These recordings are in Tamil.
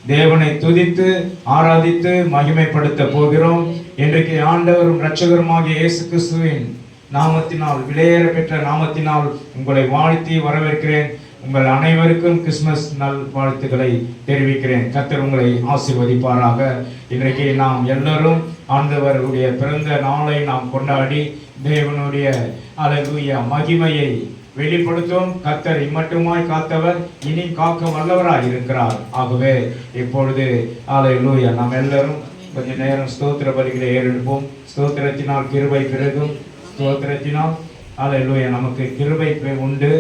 தேவனை துதித்து ஆராதித்து மகிமைப்படுத்த போகிறோம். இன்றைக்கு ஆண்டவரும் இரட்சகருமாகிய இயேசு கிறிஸ்துவின் நாமத்தினால், விலையேற பெற்ற நாமத்தினால் உங்களை வாழ்த்தி வரவேற்கிறேன். உங்கள் அனைவருக்கும் கிறிஸ்துமஸ் நல் வாழ்த்துக்களை தெரிவிக்கிறேன். கர்த்தர் உங்களை ஆசீர்வதிப்பாராக. இன்றைக்கு நாம் எல்லாரும் ஆண்டவருடைய பிறந்த நாளை நாம் கொண்டாடி தேவனுடைய அல்லேலூயா மகிமையை வெளிப்படுத்தும். கர்த்தர் இம்மட்டுமாய் காத்தவர் இனி காக்க வல்லவராய் இருக்கிறார். ஆகவே இப்பொழுது அல்லேலூயா நாம் எல்லாரும் கொஞ்ச நேரம் ஸ்தோத்திர பலிகளை ஏறெடுப்போம். ஸ்தோத்திரத்தினால் கிருபை பெருகும். ஸ்தோத்திரத்தினால் அல்லேலூயா நமக்கு கிருபை உண்டு.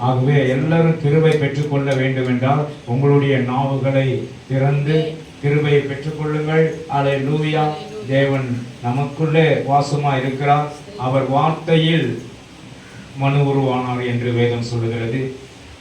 ஆகவே எல்லாரும் கிருபை பெற்றுக்கொள்ள வேண்டும் என்றால் உங்களுடைய நாவுகளை திறந்து கிருபையை பெற்றுக்கொள்ளுங்கள். அல்லேலூயா. தேவன் நமக்குள்ளே வாசமா இருக்கிறார். அவர் வார்த்தையில் மனு உருவானார் என்று வேதம் சொல்லுகிறது.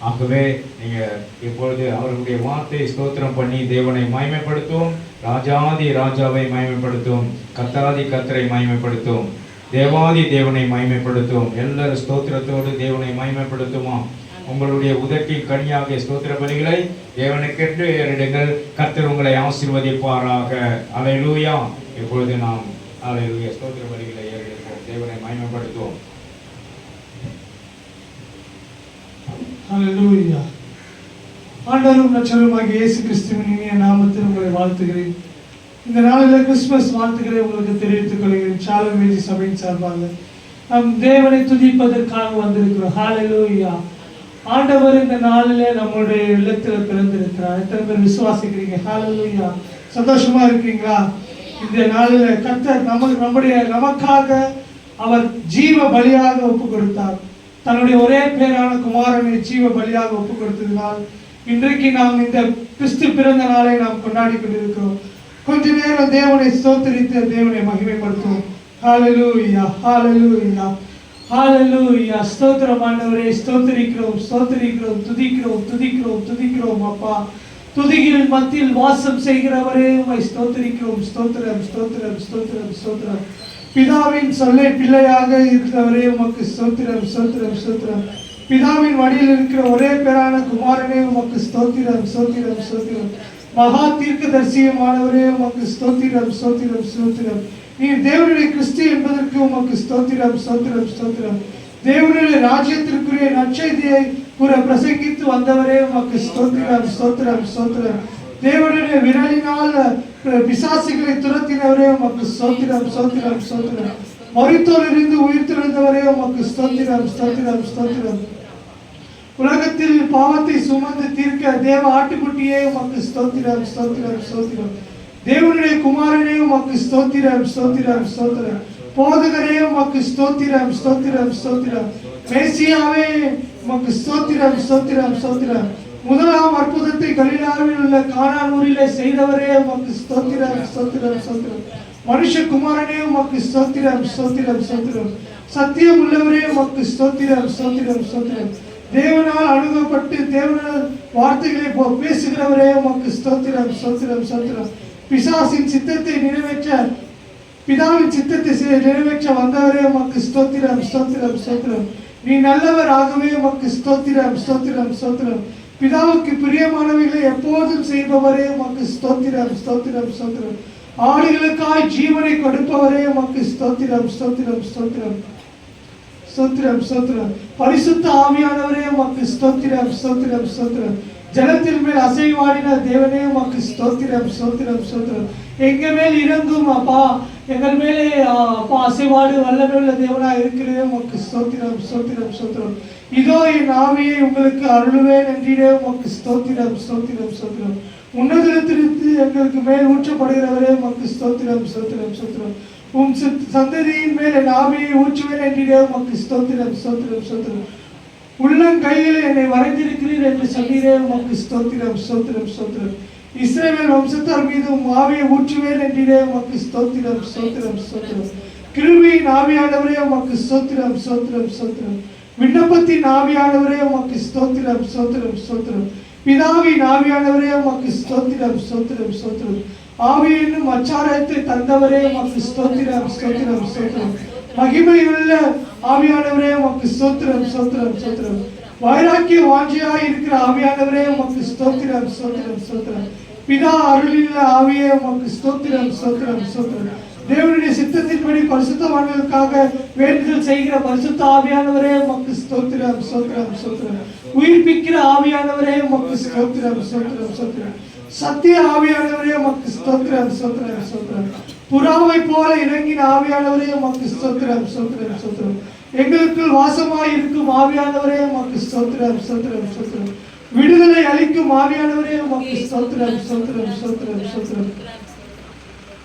ஆகவே நீங்க இப்பொழுது அவருடைய வார்த்தையை ஸ்தோத்திரம் பண்ணி தேவனை மகிமைப்படுத்துவோம். ராஜாதி ராஜாவை மகிமைப்படுத்துவோம். கர்த்தாதி கர்த்தரை மகிமைப்படுத்துவோம். தேவாதி தேவனை மகிமைப்படுத்துவோம். எல்லாரும் ஸ்தோத்திரத்தோடு தேவனை மகிமைப்படுத்துவோம். உங்களுடைய உதட்டின் கனியாக ஸ்தோத்திர பலிகளை தேவனுக்கென்று ஏறிடுங்கள். கர்த்தர் உங்களை ஆசீர்வதிப்பாராக. அல்லேலூயா. இப்பொழுது நாம் அல்லேலூயா ஸ்தோத்திர பலிகளை ஏறெடுப்போம். தேவனை மகிமைப்படுத்துவோம். அல்லேலூயா. ஆண்டவரும் இரட்சகருமாகிய இயேசு கிறிஸ்துவின் இனிய நாமத்தில் உங்களை வாழ்த்துகிறேன். இந்த நாளில் கிறிஸ்துமஸ் வாழ்த்துக்களை உங்களுக்கு தெரிவித்துக் கொள்கிறேன். ஷாலோம் வேதி சபையின் சார்பாக நம் தேவனை துதிப்பதற்காக வந்திருக்கிறோம். ஹல்லேலூயா. ஆண்டவர் இந்த நாளிலே நம்முடைய இல்லத்தில் பிறந்திருக்கிறார். எத்தனை பேர் விசுவாசிக்கிறீங்க? ஹல்லேலூயா. சந்தோஷமா இருக்கீங்களா? இந்த நாளில் கர்த்தர் நமக்காக அவர் ஜீவ பலியாக ஒப்பு கொடுத்தார். தன்னுடைய ஒரே பேரான குமாரனை ஜீவ பலியாக ஒப்பு கொடுத்ததினால் இன்றைக்கு நாம் இந்த கிறிஸ்து பிறந்த நாளை நாம் கொண்டாடி கொண்டிருக்கிறோம். கொஞ்ச நேரம் தேவனை ஸ்தோத்திரித்து தேவனை மகிமைப்படுத்துவோம். ஹல்லேலூயா, ஹல்லேலூயா, ஹல்லேலூயா. ஸ்தோத்திரம் ஆண்டவரே, ஸ்தோத்திரிக்கிறோம், ஸ்தோத்திரிக்கிறோம், துதிக்கிறோம், துதிக்கிறோம், துதிக்கிறோம். அப்பா, துதிகளின் மத்தியில் வாசம் செய்கிறவரே உம்மை ஸ்தோத்திரிக்கிறோம். ஸ்தோத்திரம், ஸ்தோத்திரம், ஸ்தோத்திரம், ஸ்தோத்திரம். பிதாவின் சொல்லை பிள்ளையாக இருக்கிறவரே உமக்கு ஸ்தோத்திரம், ஸ்தோத்திரம், ஸ்தோத்திரம். பிதாவின் வழியில் இருக்கிற ஒரே பேரான குமாரனே உமக்கு ஸ்தோத்திரம், ஸ்தோத்திரம், ஸ்தோத்திரம். மகா தீர்க்கதரிசியமானவரே உமக்கு ஸ்தோத்திரம், ஸ்தோத்திரம், ஸ்தோத்திரம். நீ தேவனுடைய கிறிஸ்து என்பதற்கு உமக்கு ஸ்தோத்திரம், ஸ்தோத்திரம், ஸ்தோத்திரம். தேவனுடைய ராஜ்யத்திற்குரிய நற்செய்தியை கூற பிரசங்கித்து வந்தவரே உமக்கு ஸ்தோத்திரம், ஸ்தோத்திரம், ஸ்தோத்திரம். தேவனுடைய விரலினால் பிசாசுகளை துரத்தினவரே உமக்கு ஸ்தோத்திரம், ஸ்தோத்திரம், ஸ்தோத்திரம். மரித்தோரிலிருந்து உயிர் திறந்தவரே உமக்கு ஸ்தோத்திரம், ஸ்தோத்திரம், ஸ்தோத்திரம். உலகத்தில் பாவத்தை சுமந்து தீர்க்க தேவ ஆட்டுக்குட்டியே உமக்கு ஸ்தோத்திரம், ஸ்தோத்திரம், ஸ்தோத்திரம். தேவனுடைய குமாரனே உமக்கு ஸ்தோத்திரம், ஸ்தோத்திரம், ஸ்தோத்திரம். போதகரே உமக்கு ஸ்தோத்திரம், ஸ்தோத்திரம், ஸ்தோத்திரம். மேசியாவே உமக்கு ஸ்தோத்திரம், ஸ்தோத்திரம், ஸ்தோத்திரம். முதலாம் அற்புதத்தை கலிலேயாவில் உள்ள கானான் ஊரிலே செய்தவரே உமக்கு ஸ்தோத்திரம், ஸ்தோத்திரம், ஸ்தோத்திரம். மனுஷகுமாரனே உமக்கு ஸ்தோத்திரம், ஸ்தோத்திரம், ஸ்தோத்திரம். சத்தியம் உள்ளவரே உமக்கு ஸ்தோத்திரம், ஸ்தோத்திரம், ஸ்தோத்திரம். தேவனால் அணுகப்பட்டு தேவனால் வார்த்தைகளை பேசுகிறவரே உமக்கு ஸ்தோத்திரம், ஸ்தோத்திரம், ஸ்தோத்திரம். பிசாசின் சித்தத்தை நிறைவேற்ற பிதாவின் சித்தத்தை நிறைவேற்ற வந்தவரே உமக்கு ஸ்தோத்திரம், ஸ்தோத்திரம், ஸ்தோத்திரம். நீ நல்லவர், ஆகவே உமக்கு ஸ்தோத்திரம், ஸ்தோத்திரம், ஸ்தோத்திரம். பிதாவுக்கு பிரியமானவைகளை எப்போதும் செய்பவரே உமக்கு ஸ்தோத்திரம், ஸ்தோத்திரம், ஸ்தோத்திரம். ஆடுகளுக்காய் ஜீவனை கொடுப்பவரே உமக்கு ஸ்தோத்திரம், ஸ்தோத்திரம், ஸ்தோத்திரம், ஸ்தோத்திரம், ஸ்தோத்திரம். பரிசுத்த ஆவியானவரே உமக்கு ஸ்தோத்திரம், ஸ்தோத்திரம், ஸ்தோத்திரம். ஜலத்தின் மேல் அசைவாடின தேவனே உமக்கு ஸ்தோத்திரம், ஸ்தோத்திரம், ஸ்தோத்திரம். எங்க மேல் இறங்கும் அப்பா, எங்கள் மேலே அப்பா அசைவாடு வல்லமையுள்ள தேவனாய் இருக்கிறதே உமக்கு ஸ்தோத்திரம், ஸ்தோத்திரம், ஸ்தோத்திரம். இதோ என் ஆவியை உங்களுக்கு அருளுவேன் என்றே உமக்கு ஸ்தோத்திரம், ஸ்தோத்திரம், ஸ்தோத்திரம். உன்னதத்திலிருந்து எங்களுக்கு மேல் ஊற்றப்படுகிறவரே உமக்கு ஸ்தோத்திரம், ஸ்தோத்திரம், ஸ்தோத்திரம். உம் சந்ததியின் மேல் என் ஆவியை ஊற்றுவேன் என்றே உமக்கு ஸ்தோத்திரம், ஸ்தோத்திரம், ஸ்தோத்திரம். உள்ளங்கையில் என்னை வரைந்திருக்கிறீர் என்று சொன்னீரே உமக்கு ஸ்தோத்திரம், ஸ்தோத்திரம், ஸ்தோத்திரம். இஸ்ரவேல் வம்சத்தார் மீது உம் ஆவியை ஊற்றுவேன் என்றே உமக்கு ஸ்தோத்திரம், ஸ்தோத்திரம், ஸ்தோத்திரம். கிருபையின் ஆவியானவரே உமக்கு ஸ்தோத்திரம், ஸ்தோத்திரம், ஸ்தோத்திரம். விண்ணப்பத்தின் ஆவியானவரே உமக்கு ஸ்தோத்திரம், ஸ்தோத்திரம், ஸ்தோத்திரம். பிதாவின் ஆவியானவரே உமக்கு ஸ்தோத்திரம், ஸ்தோத்திரம், ஸ்தோத்திரம். ஆவி என்னும் அச்சாரத்தை தந்தவரே உமக்கு ஸ்தோத்திரம், ஸ்தோத்திரம், ஸ்தோத்திரம். மகிமையுள்ள ஆவியானவரே உமக்கு ஸ்தோத்திரம், ஸ்தோத்திரம், ஸ்தோத்திரம். வைராக்கிய வாஞ்சியாய் இருக்கிற ஆவியானவரே உமக்கு ஸ்தோத்திரம், ஸ்தோத்திரம், ஸ்தோத்திரம். பிதா அருளில் ஆவியே உமக்கு ஸ்தோத்திரம் ஸ்தோத்திரம் ஸ்தோத்திரம். தேவனுடைய சித்தத்தின்படி பரிசுத்தவான்களுக்காக வேண்டுதல் செய்கிற பரிசுத்த ஆவியானவரே உமக்கு ஸ்தோத்திரம் ஸ்தோத்திரம் ஸ்தோத்திரம். உயிர்ப்பிக்கிற ஆவியானவரே உமக்கு ஸ்தோத்திரம் ஸ்தோத்திரம் ஸ்தோத்திரம். சத்திய ஆவியானவரே உமக்கு ஸ்தோத்திரம் ஸ்தோத்திரம் ஸ்தோத்திரம். புறாவை போல இறங்கின ஆவியானவரே உமக்கு ஸ்தோத்திரம் ஸ்தோத்திரம் ஸ்தோத்திரம். எங்களுக்குள் வாசமாய் இருக்கும் ஆவியானவரே உமக்கு ஸ்தோத்திரம் ஸ்தோத்திரம் ஸ்தோத்திரம். விடுதலை அளிக்கும் ஆவியானவரே உமக்கு ஸ்தோத்திரம் ஸ்தோத்திரம் ஸ்தோத்திரம் ஸ்தோத்திரம்.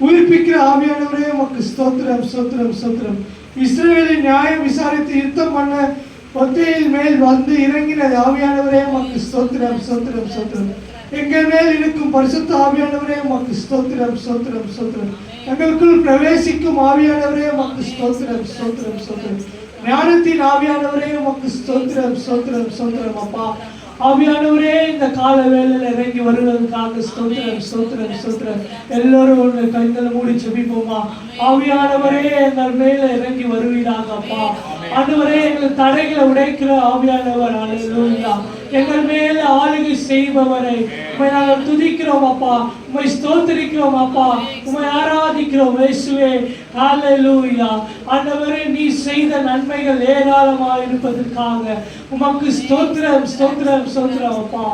உயிர்ப்பிக்கிற ஆவியானவரே உமக்கு ஸ்தோத்திரம் ஸ்தோத்திரம் ஸ்தோத்திரம். இஸ்ரவேலின் நியாயம் விசாரித்து யுத்தம் பண்ண ஒத்தையில் மேல் வந்து இறங்கின ஆவியானவரே உமக்கு ஸ்தோத்திரம் ஸ்தோத்திரம் ஸ்தோத்திரம். எங்கள் மேல் இருக்கும் பரிசுத்த ஆவியானவரே உமக்கு ஸ்தோத்திரம் ஸ்தோத்திரம் ஸ்தோத்திரம். எங்களுக்குள் பிரவேசிக்கும் ஆவியானவரே உமக்கு ஸ்தோத்திரம் ஸ்தோத்திரம் ஸ்தோத்திரம். ஞானத்தின் ஆவியானவரே உமக்கு ஸ்தோத்திரம் ஸ்தோத்திரம் ஸ்தோத்திரம். அப்பா ஆவியானவரே இந்த கால வேளையில இறங்கி வருவதற்காக ஸ்தோத்திரம் ஸ்தோத்திரம் ஸ்தோத்திரம். எல்லோரும் ஒன்று கைகளை மூடி ஜெபிப்போமா. ஆவியானவரே எங்கள் மேல இறங்கி வருவீராக அப்பா. ஆண்டவரே எங்கள் தடைகளை உடைக்கிற ஆவியானவர். அல்லேலூயா. எங்கள் மேல ஆளுகை செய்பவரை உம்மை நாங்கள் துதிக்கிறோம் அப்பா, உம்மை ஸ்தோத்திரிக்கிறோம் அப்பா, உம்மை ஆராதிக்கிறோம் இயேசுவே. ஹல்லேலூயா. ஆண்டவரே நீ செய்த நன்மைகள் ஏராளமாக இருப்பதற்காக உமக்கு ஸ்தோத்திரம் ஸ்தோத்திரம் ஸ்தோத்திரம் அப்பா.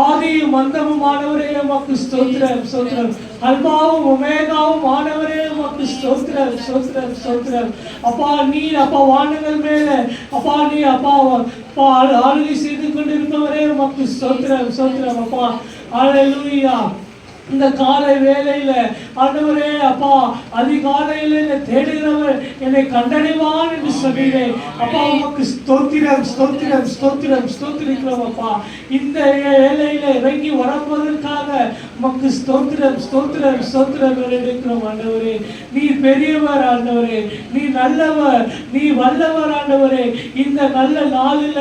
ஆதியும் அந்தமும் ஆனவரே உமக்கு ஸ்தோத்திரம் ஸ்தோத்திரம். அல்பாவும் ஒமேகாவும் ஆனவரே உமக்கு ஸ்தோத்திரம் ஸ்தோத்திரம் ஸ்தோத்திரம். அப்பா நீர் அப்பா வானங்கள் மேல அப்பா நீ அப்பா ஆளுகை செய்து கொண்டிருப்பவரே உமக்கு ஸ்தோத்திரம் ஸ்தோத்திரம் அப்பா. ஹல்லேலூயா. இந்த காலை வேளையில ஆண்டவரே அப்பா அதிகாலையில என்னை தேடுகிறவர் என்னை கண்டடைவான் என்று சொன்னீரே அப்பா. உமக்கு ஸ்தோத்திரம் ஸ்தோத்திரம் ஸ்தோத்திரம் ஸ்தோத்திரிக்கிறோம் அப்பா. இந்த வேளையில இறங்கி வரப்போவதற்காக உமக்கு ஸ்தோத்திரம் ஸ்தோத்திரம் ஸ்தோத்திரம் எடுக்கிறோம் ஆண்டவரே. நீ பெரியவர் ஆண்டவரே, நீ நல்லவர், நீ வல்லவர் ஆண்டவரே. இந்த நல்ல நாளில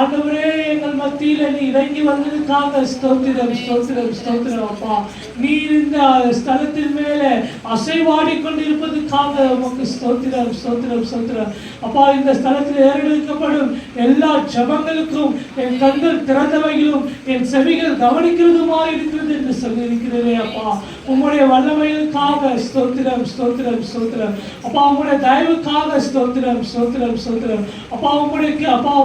ஆண்டவரே எங்கள் மத்தியில நீ இறங்கி வந்ததுக்காக ஸ்தோத்திரம் ஸ்தோத்திரம் ஸ்தோத்திரம் அப்பா. நீர் இந்த ஸ்தலத்தின் மேலே அசைவாடி கொண்டிருப்பதற்காக உமக்கு ஸ்தோத்திரம் ஸ்தோத்திரம் ஸ்தோத்திரம் அப்பா. இந்த ஸ்தலத்தில் ஏறெடுக்கப்படும் எல்லா ஜெபங்களுக்கும் என் கண்கள் திறந்தவைகளும் என் செவிகள் கவனிக்கிறதுமா இருக்கிறது என்று சொல்லியிருக்கிறதே அப்பா. உம்முடைய வல்லமைகளுக்காக ஸ்தோத்திரம் ஸ்தோத்திரம் ஸ்தோத்திரம் அப்பா. உம்முடைய தயவுக்காக ஸ்தோத்திரம் ஸ்தோத்திரம் ஸ்தோத்திரம் அப்பா. உம்முடைய அப்பா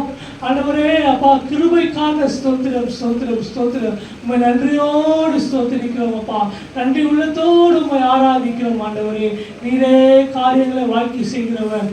ஆண்டவரே அப்பா கிருபைக்காக ஸ்தோத்திரம் ஸ்தோத்திரம் ஸ்தோத்திரம். உம்மை நன்றியோடு ஸ்தோத்திரிக்கிறோம் அப்பா. நன்றி உள்ளத்தோடு உம்மை ஆராதிக்கிறோம் ஆண்டவரே. நீரே காரியங்களை வாழ்க்கை செய்கிறவர்,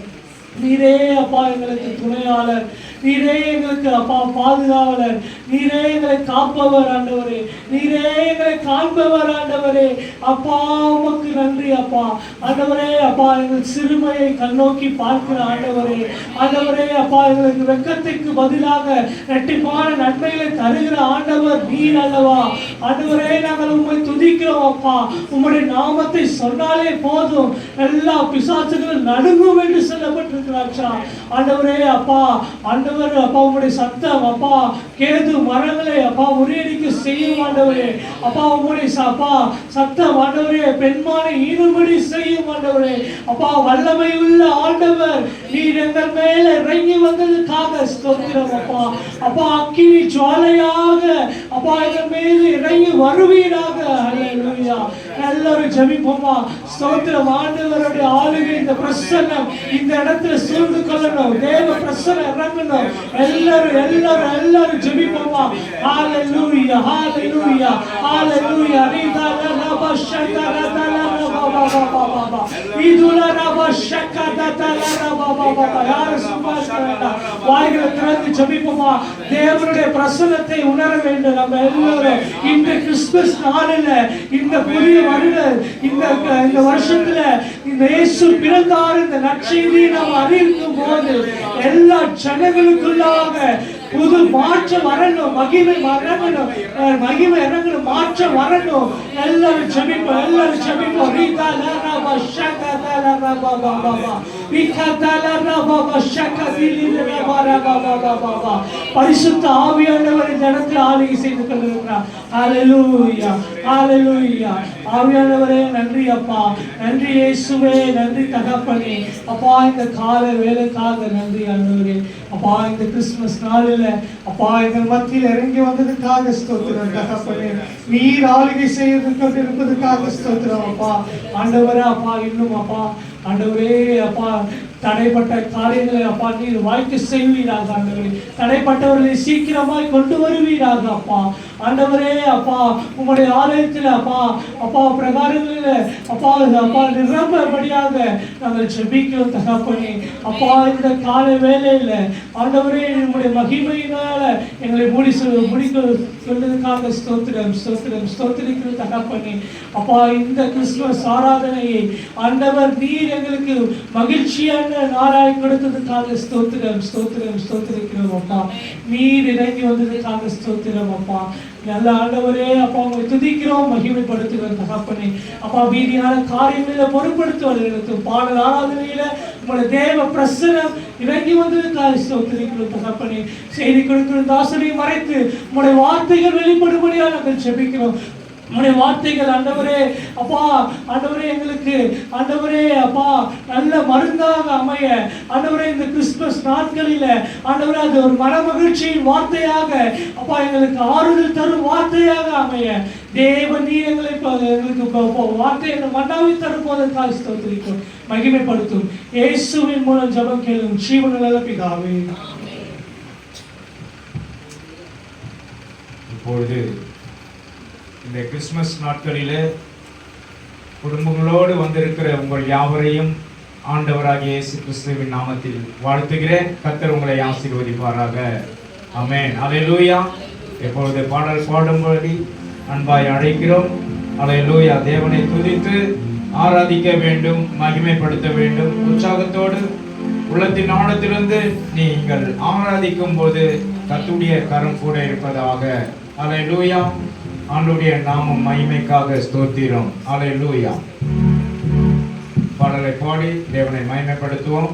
நீரே அப்பா எங்களுக்கு துணையாளர், நீரே எங்களுக்கு அப்பா பாதுகாவலர், நீரே எங்களை காப்பவர் ஆண்டவரே, நீரே எங்களை காண்பவர் ஆண்டவரே. அப்பா உமக்கு நன்றி அப்பா. ஆண்டவரே அப்பா எங்கள் சிறுமையை கண்ணோக்கி பார்க்கிற ஆண்டவரே. ஆண்டவரே அப்பா எங்களுக்கு வெட்கத்திற்கு பதிலாக இரட்டிப்பான நன்மைகளை தருகிற ஆண்டவர் நீர் அல்லவா. ஆண்டவரே நாங்கள் உம்மை துதிக்கிறோம் அப்பா. உம்முடைய நாமத்தை சொன்னாலே போதும் எல்லா பிசாசுகளும் நடுங்கும் என்று சொல்லப்பட்டிருக்கிறாச்சா ஆண்டவரே அப்பா. ஆண்டவர் அப்பா உம்முடைய சத்தம் அப்பா கேது மரங்களை அப்பா முறியடிக்க செய்யும் ஆண்டவரே. அப்பா உம்முடைய அப்பா சத்தம் ஆண்டவரே பெண்மானை ஈடுபடி செய்யும் ஆண்டவரே. அப்பா வல்லமை உள்ள ஆண்டவர் நீர் எங்கள் மேல இறங்கி வந்ததுக்காக ஸ்தோத்திரம் அப்பா. அப்பா அக்கினி ஜுவாலையாக அப்பா எங்கள் மீது இறங்கி வருவீராக. ஹல்லேலூயா. எல்லாரும் ஜெபிப்போமா. ஸ்தோத்திரம். ஆண்டவருடைய ஆளுகை இந்த பிரசன்னம் இந்த இடத்துல சூழ்ந்து கொள்ளணும். தேவ பிரசன்னம் இறங்கணும். எல்லாரும் எல்லாரும் எல்லாரும் ஜெபிப்போமா. ஹல்லேலூயா ஹல்லேலூயா ஹல்லேலூயா. ரிதால ரப ஷக்கரதல ரப இதுல ரப ஷக்கதல ரப யார் சுபாஷ் வாய்களை திறந்து ஜெபிப்போமா. தேவனுடைய பிரசன்னத்தை உணர வேண்டும். நம்ம எல்லாரும் இந்த கிறிஸ்துமஸ் நாளில இந்த புதிய வருட இந்த வருஷத்துல இந்த இயேசு பிறந்தார் இந்த நற்செய்தியை நாம் அறிவிக்கும் போது எல்லா ஜனங்களுக்குள்ளாக புது மாற்றம் வரணும். மகிமை வரணும். மகிமை இறங்கணும். மாற்றம் வரணும். எல்லாரும் ஜெபிப்போம். எல்லாரும் ஜெபிப்போம். பரிசுத்த ஆவியானவர் இந்த இடத்தில் ஆளுகை செய்து கொண்டிருக்கிறார். ஹல்லேலூயா ஹல்லேலூயா ஆவியானவரே நன்றி அப்பா, நன்றி இயேசுவே, நன்றி தகப்பனே. அப்பா இந்த கால வேலைக்காக நன்றி ஆண்டவரே. அப்பா இந்த கிறிஸ்துமஸ் நாளில் அப்பா எங்கள் மத்தியில் இறங்கி வந்ததுக்காக ஸ்தோத்திரம் தகப்பனே. நீர் ஆளுகை செய்யறதுக்கு இருப்பதுக்காக ஸ்தோத்திரம் அப்பா. ஆண்டவரே அப்பா இன்னும் அப்பா ஆண்டவரே அப்பா தடைப்பட்ட காரியங்களை அப்பா நீர் வாய்க்கு செய்வீராக ஆண்டவரே. தடைப்பட்டவர்களை சீக்கிரமாய் கொண்டு வருவீராக அப்பா. ஆண்டவரே அப்பா உங்களுடைய ஆலயத்தில் அப்பா அப்பா பிரகாரங்களில் அப்பா அப்பா நிரம்படியாக நாங்கள் ஜெபிக்கிறோம் தகப்பனே. அப்பா இந்த கால வேலையில் ஆண்டவரே உங்களுடைய மகிமையினால எங்களை முடிக்க சொன்னதுக்காக ஸ்தோத்திரம் ஸ்தோத்திரம் ஸ்தோத்திரிக்கிறோம் தகப்பனே. அப்பா இந்த கிறிஸ்துமஸ் ஆராதனையை ஆண்டவர் நீர் எங்களுக்கு மகிழ்ச்சியான நாளாய் கொடுத்ததுக்காக ஸ்தோத்திரம் ஸ்தோத்திரம் ஸ்தோத்திரிக்கிறோம் அப்பா. நீர் இறங்கி வந்ததுக்காக ஸ்தோத்திரம் அப்பா. நல்ல ஆண்டவரே அப்பா உங்களை துதிக்கிறோம், மகிமைப்படுத்துகிறோம் தகப்பனே. அப்பா வீதியான காரியங்களில் பொறுப்படுத்துவதற்கு பாடல் ஆராதனையில உங்களுடைய தேவ பிரசனம் இறங்கி வந்ததுக்காக ஸ்தோத்திரிக்கிறோம் தகப்பனே. செய்தி கொடுக்கிற தாசனை மறைத்து உங்களுடைய வார்த்தைகள் வெளிப்படும்படியாக நாங்கள் ஜெபிக்கிறோம். உங்களுடைய வார்த்தைகள் ஆண்டவரே அப்பா ஆண்டவரே எங்களுக்கு ஆண்டவரே அப்பா நல்ல மருந்தாக அமைய ஆண்டவரே இந்த கிறிஸ்துமஸ் நாட்களில் ஆண்டவரே அது ஒரு மன மகிழ்ச்சியின் வார்த்தையாக அப்பா எங்களுக்கு ஆறுதல் தரும் வார்த்தையாக அமைய தேவன் நீர் எங்களுக்கு வார்த்தையை மன்னாவி தரும் போதற்காக ஸ்தோத்திரிக்கும் மகிமைப்படுத்தும் இயேசுவின் மூலம் ஜெபம் கேளும் ஜீவனுள்ள பிதாவே. இப்பொழுது இந்த கிறிஸ்துமஸ் நாட்களிலே குடும்பங்களோடு வந்திருக்கிற உங்கள் யாவரையும் ஆண்டவராகிய இயேசு கிறிஸ்துவின் நாமத்தில் வாழ்த்துகிறேன். கர்த்தர் உங்களை ஆசீர்வதிப்பாராக. ஆமென். அல்லேலூயா. இப்பொழுது பாடல் பாடும்படி அன்பாய் அழைக்கிறோம். அல்லேலூயா. தேவனை துதித்து ஆராதிக்க வேண்டும், மகிமைப்படுத்த வேண்டும். உற்சாகத்தோடு உள்ளத்தின் ஆழத்திலிருந்து நீங்கள் ஆராதிக்கும் போது கர்த்தருடைய கரம் கூட இருப்பதாக. அல்லேலூயா. ஆண்டவருடைய நாமம் மகிமைக்காக ஸ்தோத்திரம். அல்லேலூயா. பாடலை பாடி தேவனை மகிமைப்படுத்துவோம்.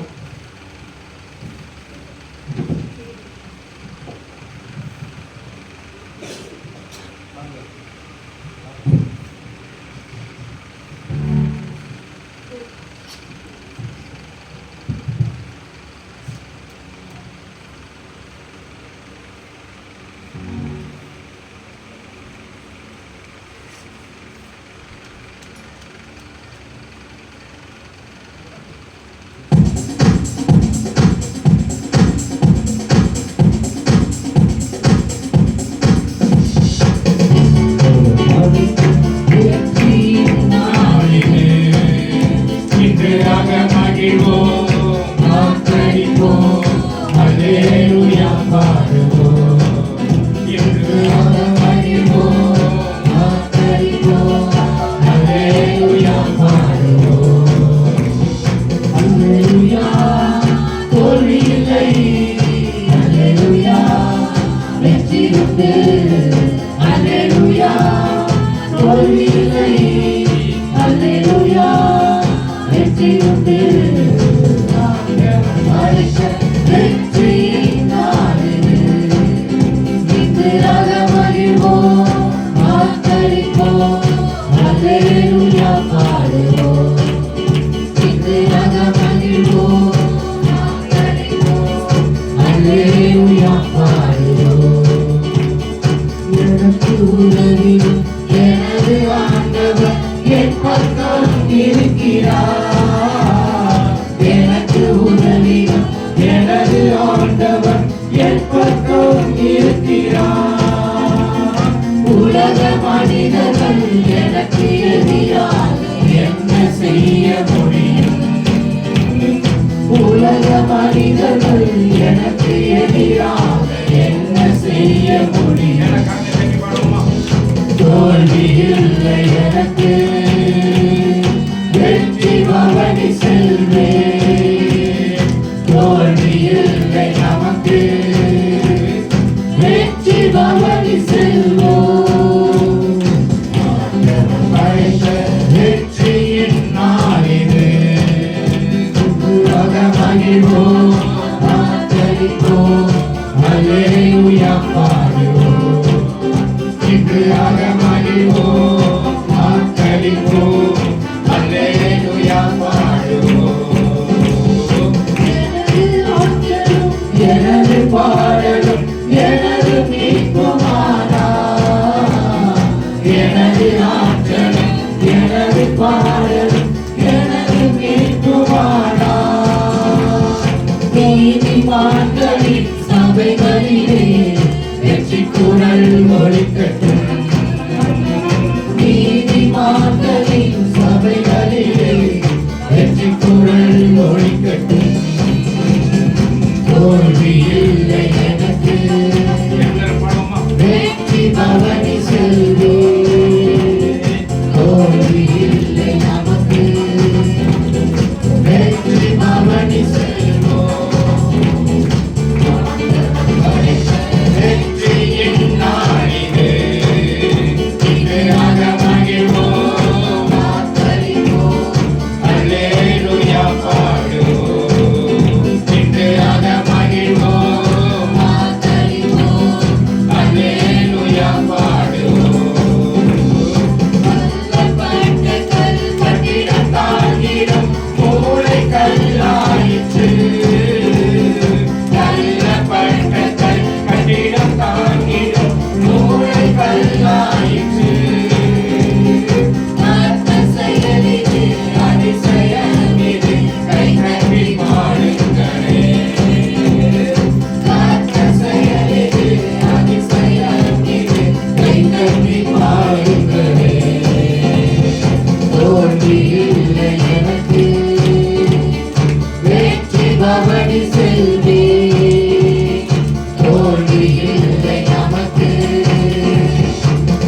நீதிமான்களின் சபைகளிலே வெற்றி குரல் ஒலிக்கட்டும். நீதிமான்களின் சபைகளிலே வெற்றி குரல் ஒலிக்கட்டும். தோல்வி இல்லை எனக்கு, வெற்றி பவனி செல்வே. தோல்வி இல்லை நமக்கு, வெற்றி பவனி செல்வோம். வெற்றியின் நாளிலே இன்றாக மகிழ்வோம், மாத்தரிப்போம், அல்லேலூயா பாடுவோம். இன்றாக மகிழ்வோம், மாத்தரிப்போம், அல்லேலூயா பாடுவோம். கல்லப்பட்ட கல் கட்டிடம் தாங்கிடும் மூளை கல்லாயிற்று. கல்லப்பட்ட கல் கட்டிடம் தாங்கிடும் மூளை கல்லாயிற்று. கர்த்தர் செயலிது அதிசயமிது, கை தட்டி பாடுங்களே. கர்த்தர் செயலிது அதிசயமிது, கை தட்டி பாடுங்களே. தோல்வி இல்லை எனக்கு, வெற்றி பவனி செல்வே. தோல்வி இல்லை நமக்கு,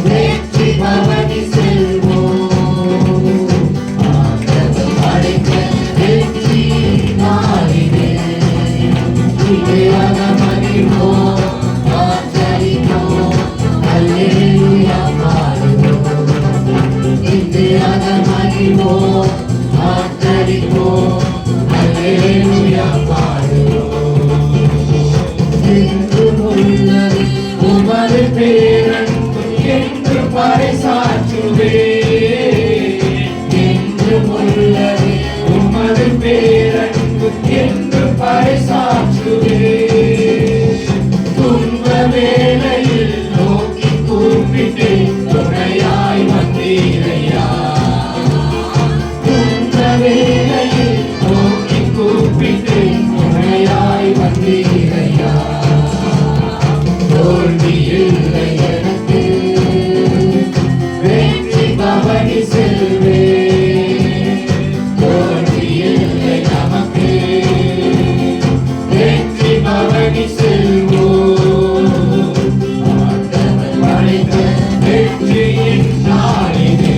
வெற்றி பவனி செல்வோம். ஆண்டவர் அழைத்த வெற்றி நாளிலே இன்றையாக மகிழ்வோம், ஆச்சரிப்போம், அல்லேலூயா பாடுவோம். இன்றையாக மகிழ்வோம், ஆச்சரிப்போம், அல்லேலூயா பாடுவோம். என்றும் உள்ளது உமது பேரன்பு என்று பறைசாற்றுவே. என்றும் உள்ளது உமது பேரன்பு என்று பறைசாற்றுவே. துன்ப வேளையில் நோக்கி கூப்பிட்டு துணையாய் வந்தீரையா. துன்ப வேளையில் நோக்கி கூப்பிட்டு துணையாய் வந்தீரையா. தோல்வி இல்லை எனக்கு, வெற்றி பவனி செல்வே. தோல்வி இல்லை நமக்கு, வெற்றி பவனி செல்வோம். ஆண்டவர் அழைத்த வெற்றியின் நாளிலே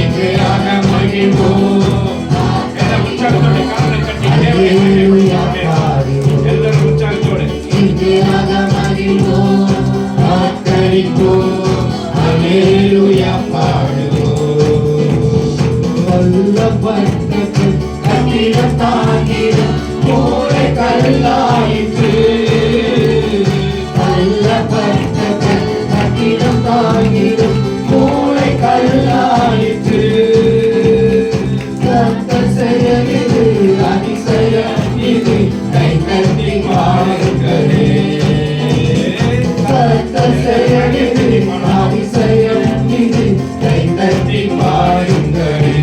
இன்றையாக மகிழ்வோம். அல்லேலூயா பாடுவோம். எல்லாரும் உற்சாகத்தோடு இன்றையாக மகிழ்வோம், ஆர்ப்பரிப்போம், அல்லேலூயா பாடுவோம். வல்லப்பட்ட கட்டிடம் தாங்கிடும் மூளை கல்லாயிற்று. வல்லப்பட்ட கட்டிடம் தாங்கிடும் மூளை கல்லாயிற்று. கர்த்தர் செயலிது அதிசயமிது, கை தட்டி பாடுங்களே. கர்த்தர் செயலிது அதிசயமிது, கை தட்டி பாடுங்களே.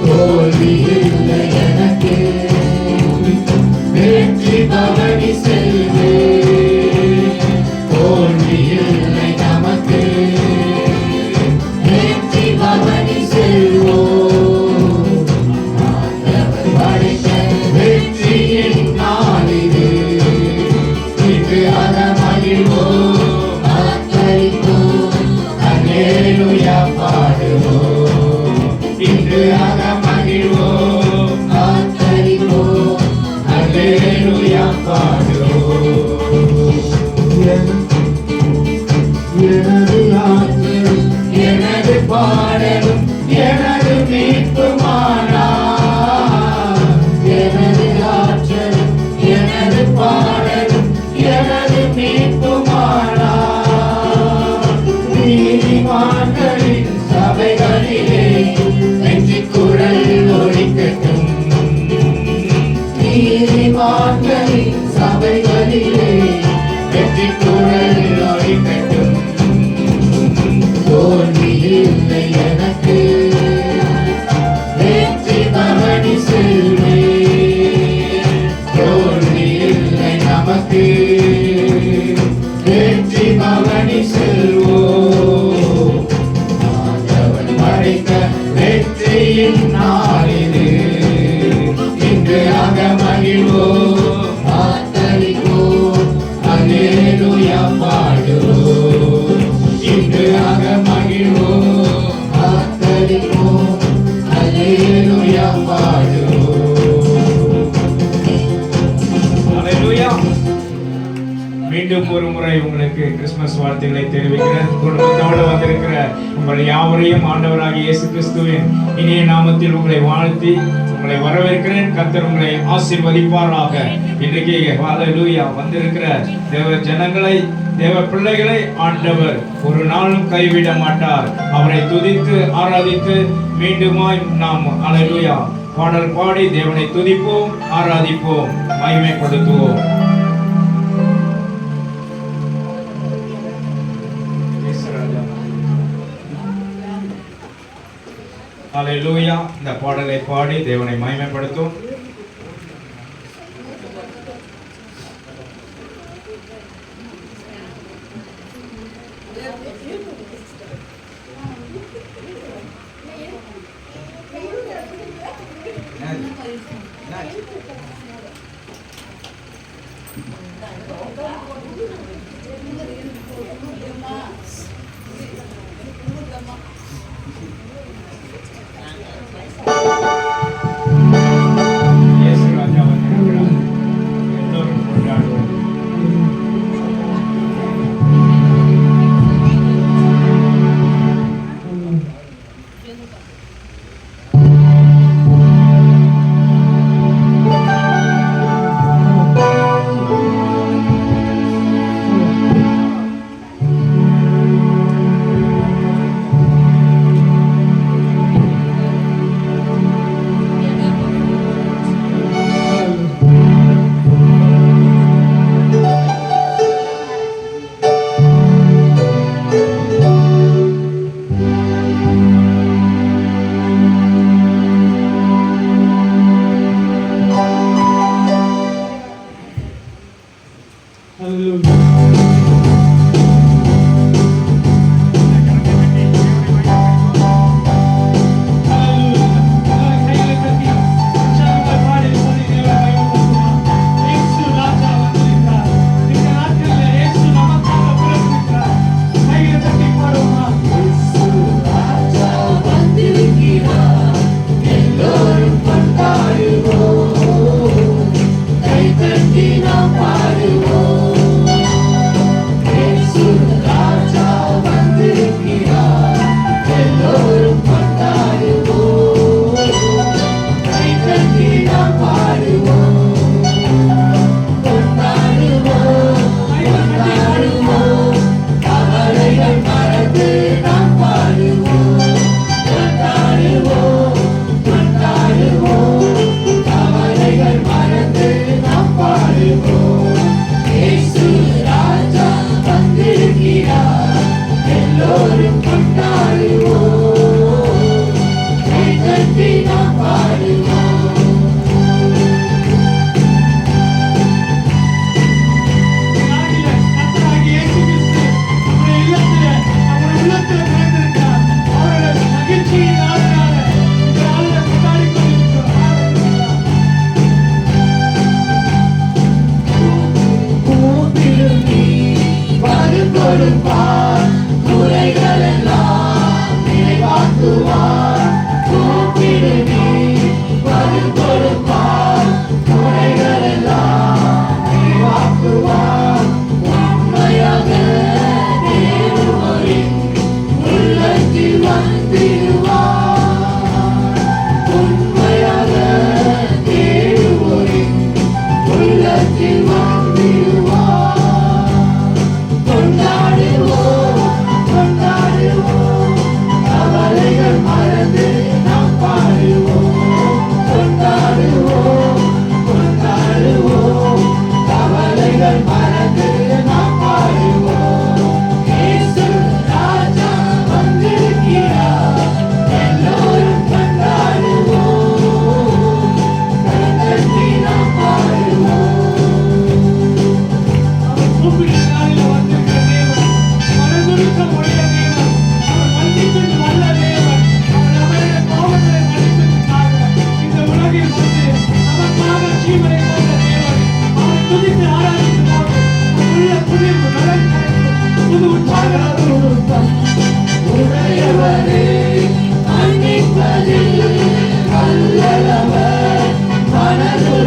தோல்வி இல்லை எனக்கு, வெற்றி பவனி செல்வே. தோல்வி இல்லை நமக்கு, வெற்றி பவனி செல்வோம். ஆண்டவர் அழைத்த வெற்றியின் நாளிலே இன்றையாக மகிழ்வோம், ஆச்சரிப்போம், அல்லேலூயா பாடுவோம். இன்றையாக மகிழ்வோம், ஆச்சரிப்போம், அல்லேலூயா பாடுவோம். எனது ஆற்றலும் எனது பாடலும் எனது மீட்புமானார். எனது ஆற்றலும் எனது பாடலும் எனது மீட்புமானார். நீதிமான்களின் சபைகளிலே வெற்றி குரல் ஒலிக்கட்டும். நீதிமான்களின் சபைகளிலே வெற்றி குரல் ஒலிக்கட்டும். தோல்வி இல்லை எனக்கு, வெற்றி பவனி செல்வே. மகிழ்வோம் ஆத்தரிப்போம் அல்லேலூயா பாடுவோம் இன்று ஆக மகிழ்வோம் ஆத்தரிப்போம் அல்லேலூயா பாடுவோம். அல்லேலூயா. மீண்டும் ஒரு முறை உங்களுக்கு கிறிஸ்துமஸ் வாழ்த்துக்களை தெரிவிக்கிறேன். குடும்பத்தோடு வந்திருக்கிற உங்கள் யாவரையும் ஆண்டவராகிய இயேசு கிறிஸ்துவின் இனிய நாமத்தில் உங்களை வாழ்த்தி உங்களை வரவேற்கிறேன். கர்த்தர் உங்களை ஆசீர்வதிப்பாராக. இன்றைக்கு ஹல்லேலூயா வந்திருக்கிற தேவ ஜனங்களை, தேவ பிள்ளைகளை ஆண்டவர் ஒரு நாளும் கைவிட மாட்டார். அவரை துதித்து ஆராதித்து மீண்டுமாய் நாம் ஹல்லேலூயா பாடல் பாடி தேவனை துதிப்போம், ஆராதிப்போம், மகிமைப்படுத்துவோம். ஹல்லேலூயா. இந்த பாடலை பாடி தேவனை மகிமைப்படுத்தும். இயேசு ராஜா வந்திருக்கிறார். எல்லோரும் கொண்டாடுவோம்.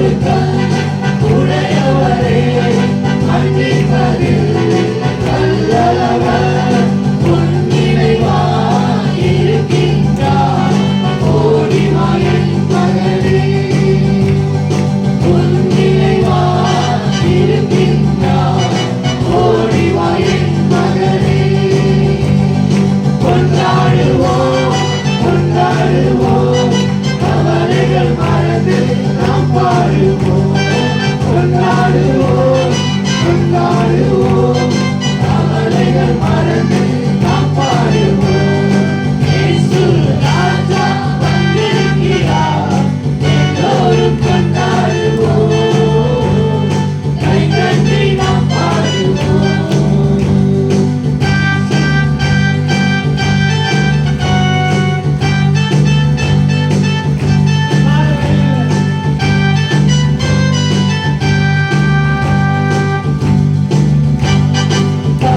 ஒழுக்கம் உடையவரே மன்னிப்பதில் வல்லவர் உன் நினைவாய் இருக்கின்றார் ஓடி வா என் மகனே உன் நினைவாய் இருக்கின்றார் ஓடி வா என் மகனே கொண்டாடுவோம் கொண்டாடுவோம் கவலைகள் மறந்து நாம் பாடுவோம் கொண்டாடுவோம் கொண்டாடுவோம் கவலைகள் மறந்து நாம் பாடுவோம் இயேசு ராஜா வந்திருக்கிறார் எல்லோரும் கொண்டாடுவோம் கை தட்டி நாம் பாடுவோம்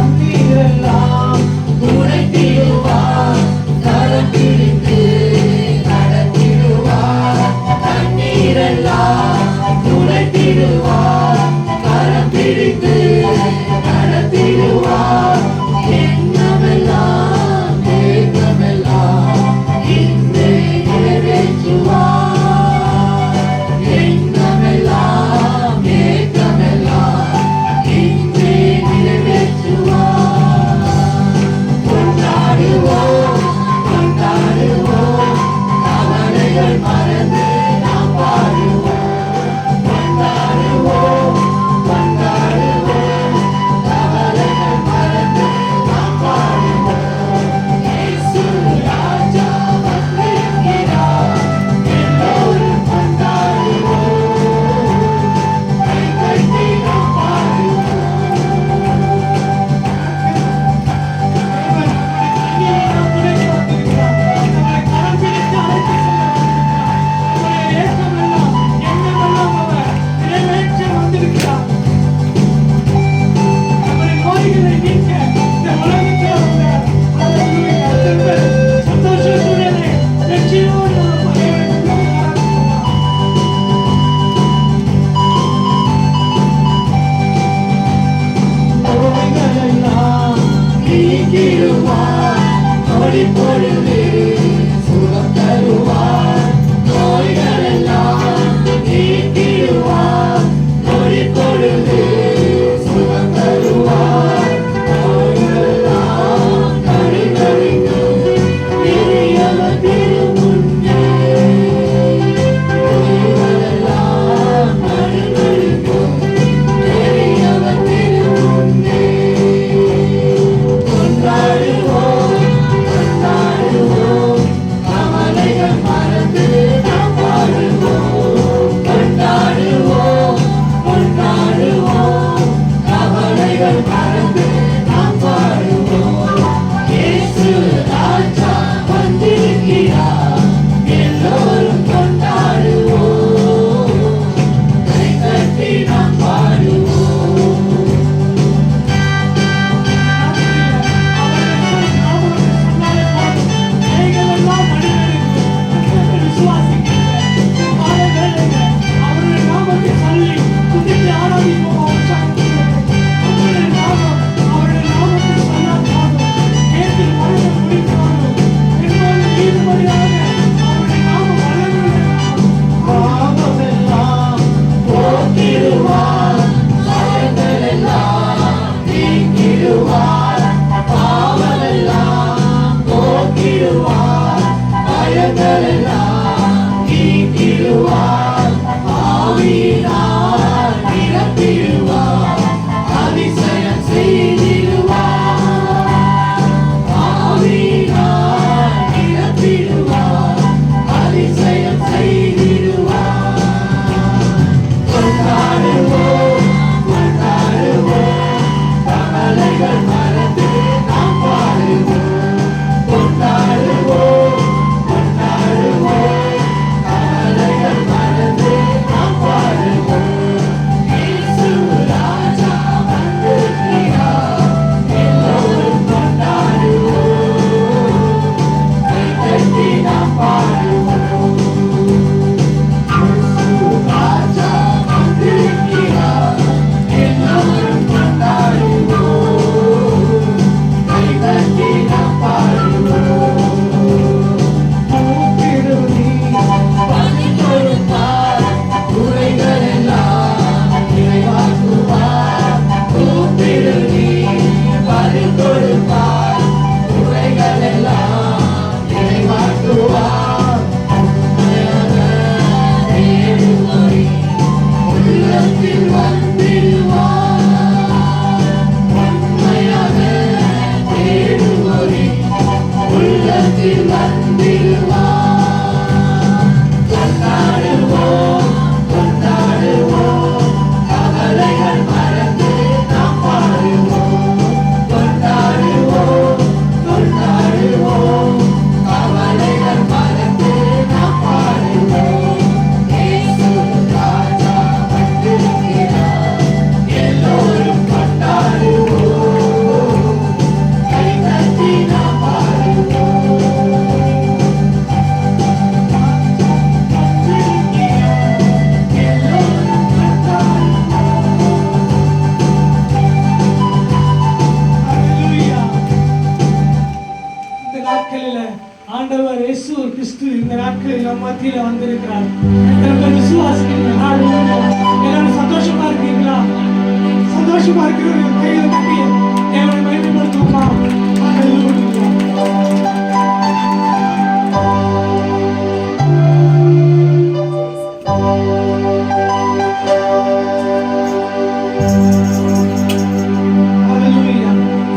தண்ணீரெல்லாம் துடைத்திடுவார் கரம் பிடித்து நடத்திடுவார் தண்ணீரெல்லாம் துடைத்திடுவார் கரம் பிடித்து நடத்திடுவார் எண்ணமெல்லாம் ஏக்கமெல்லாம் இன்றே நிறைவேற்றுவார் எண்ணமெல்லாம் ஏக்கமெல்லாம் இன்றே நிறைவேற்றுவார் கொண்டாடுவோம் கொண்டாடுவோம் கவலைகள் மறந்து நாம் பாடுவோம் கொண்டாடுவோம் கொண்டாடுவோம் கவலைகள் மறந்து நாம் பாடுவோம் இயேசு ராஜா வந்திருக்கிறார் எல்லோரும் கொண்டாடுவோம் கை தட்டி நாம் பாடுவோம் நோய்களெல்லாம் நீக்கிடுவார் நொடி பொழுது சுகம் தருவார் நோய்களெல்லாம் நீக்கிடுவார் நொடி பொழுது சுகம் தருவார் நோய்களெல்லாம் கடிதறிக்கும் பெரியவர் திருமுன்னே நோய்களெல்லாம் கடிதறிக்கும் பெரியவர் திருமுன்னே கொண்டாடு நாட்களில் நம் மத்தியில வந்திருக்கிறார். எத்தனை பேர் விசுவாசிக்கிறீங்க? எல்லாரும் சந்தோஷமா இருக்கீங்களா? சந்தோஷமா இருக்கிற கையில கட்டி தேவனை மகிமைப்படுத்துவோமா? ஹல்லேலூயா. ஹல்லேலூயா.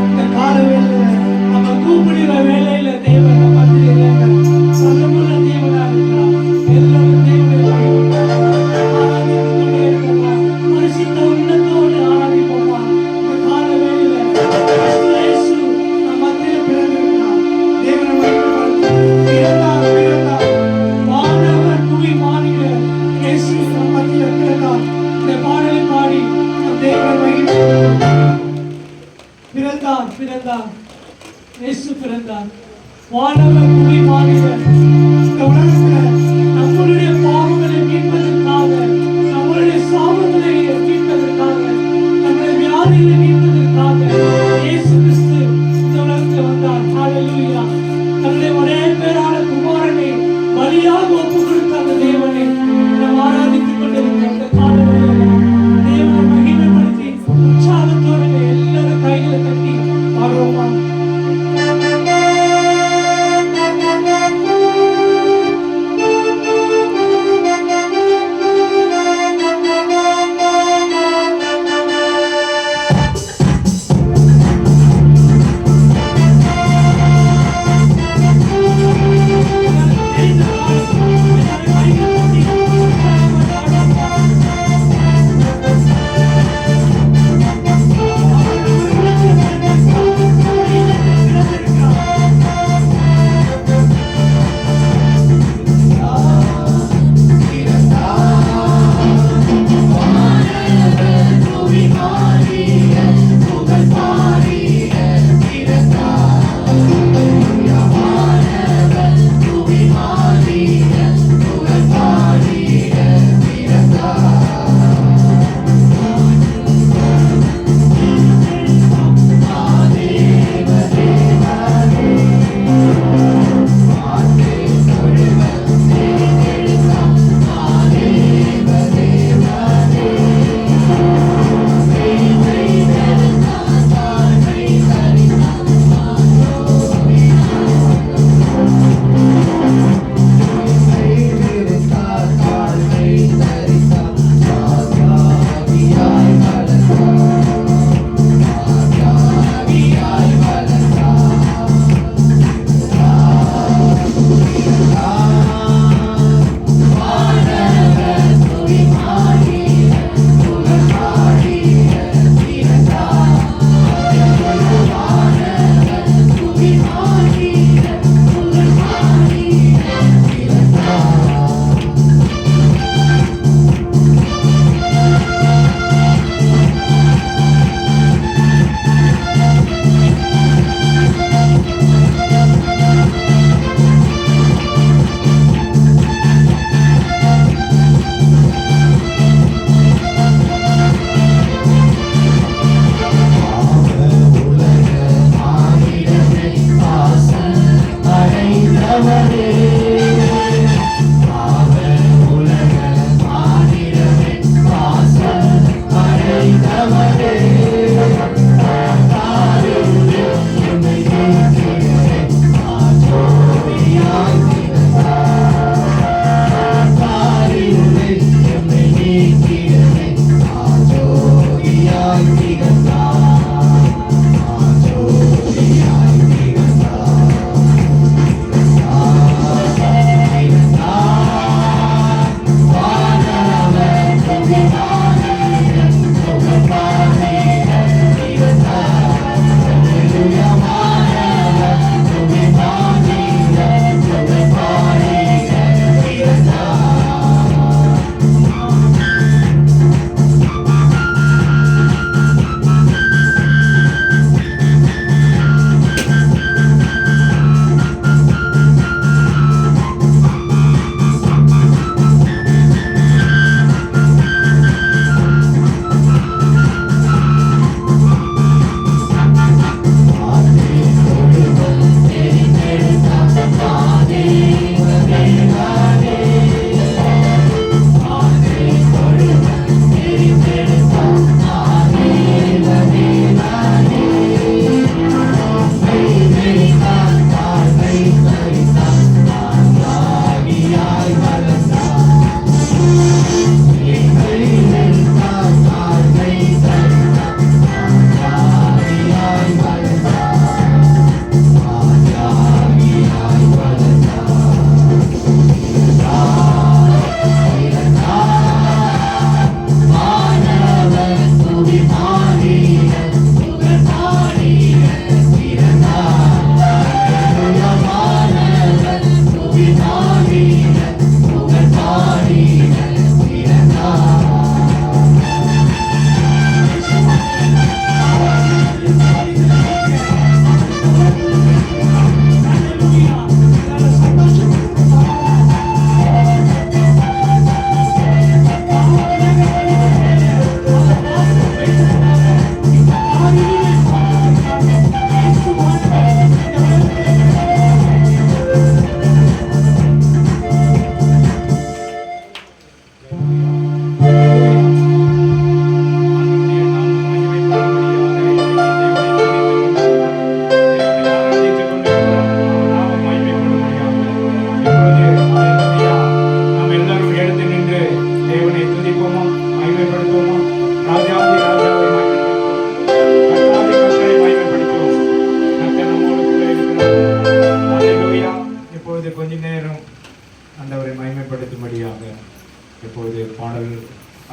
இந்த கால வேளையில நம்ம கூப்பிடுற வேளையில தேவன் நம்ம மத்தியில இருக்கார். வல்லமையுள்ள தேவனா இருக்கிறார். எல்லாரும் தேவனை ஆராதித்துக் கொண்டே இருப்போமா? பரிசுத்த உள்ளத்தோடு ஆராதிப்போமா? இந்த கால வேளையில கிறிஸ்து இயேசு நம்ம மத்தியில பிறந்திருக்கிறார். தேவனை மகிமைப்படுத்துவோம். பிறந்தார். வானவர் பூமி மாநில இயேசு நம்ம மத்தியில பிறந்தார். இந்த பாடலை பாடி நம் தேவனை மகிமைப்படுத்துவோம். பிறந்தார் இயேசு பிறந்தார். வானவர் பூமி மாநில இந்த உலகத்துல நம்மளுடைய பாவங்களை மீட்பதற்காக, நம்மளுடைய சாபங்களை மீட்பதற்காக, நம்முடைய வியாதிகளை மீட்பதற்காக இயேசு கிறிஸ்து இந்த உலகத்துல வந்தார். ஹல்லேலூயா. தன்னுடைய ஒரே பேரான குமாரனை பலியாக ஒப்பு கொடுத்த அந்த தேவனை நாம் ஆராதித்துக் கொண்டிருக்கிற அந்த காலவேளையில தேவனை மகிமைப்படுத்தி உற்சாகத்தோடு எல்லாரும் கைகளை தட்டி பாடுவோமா?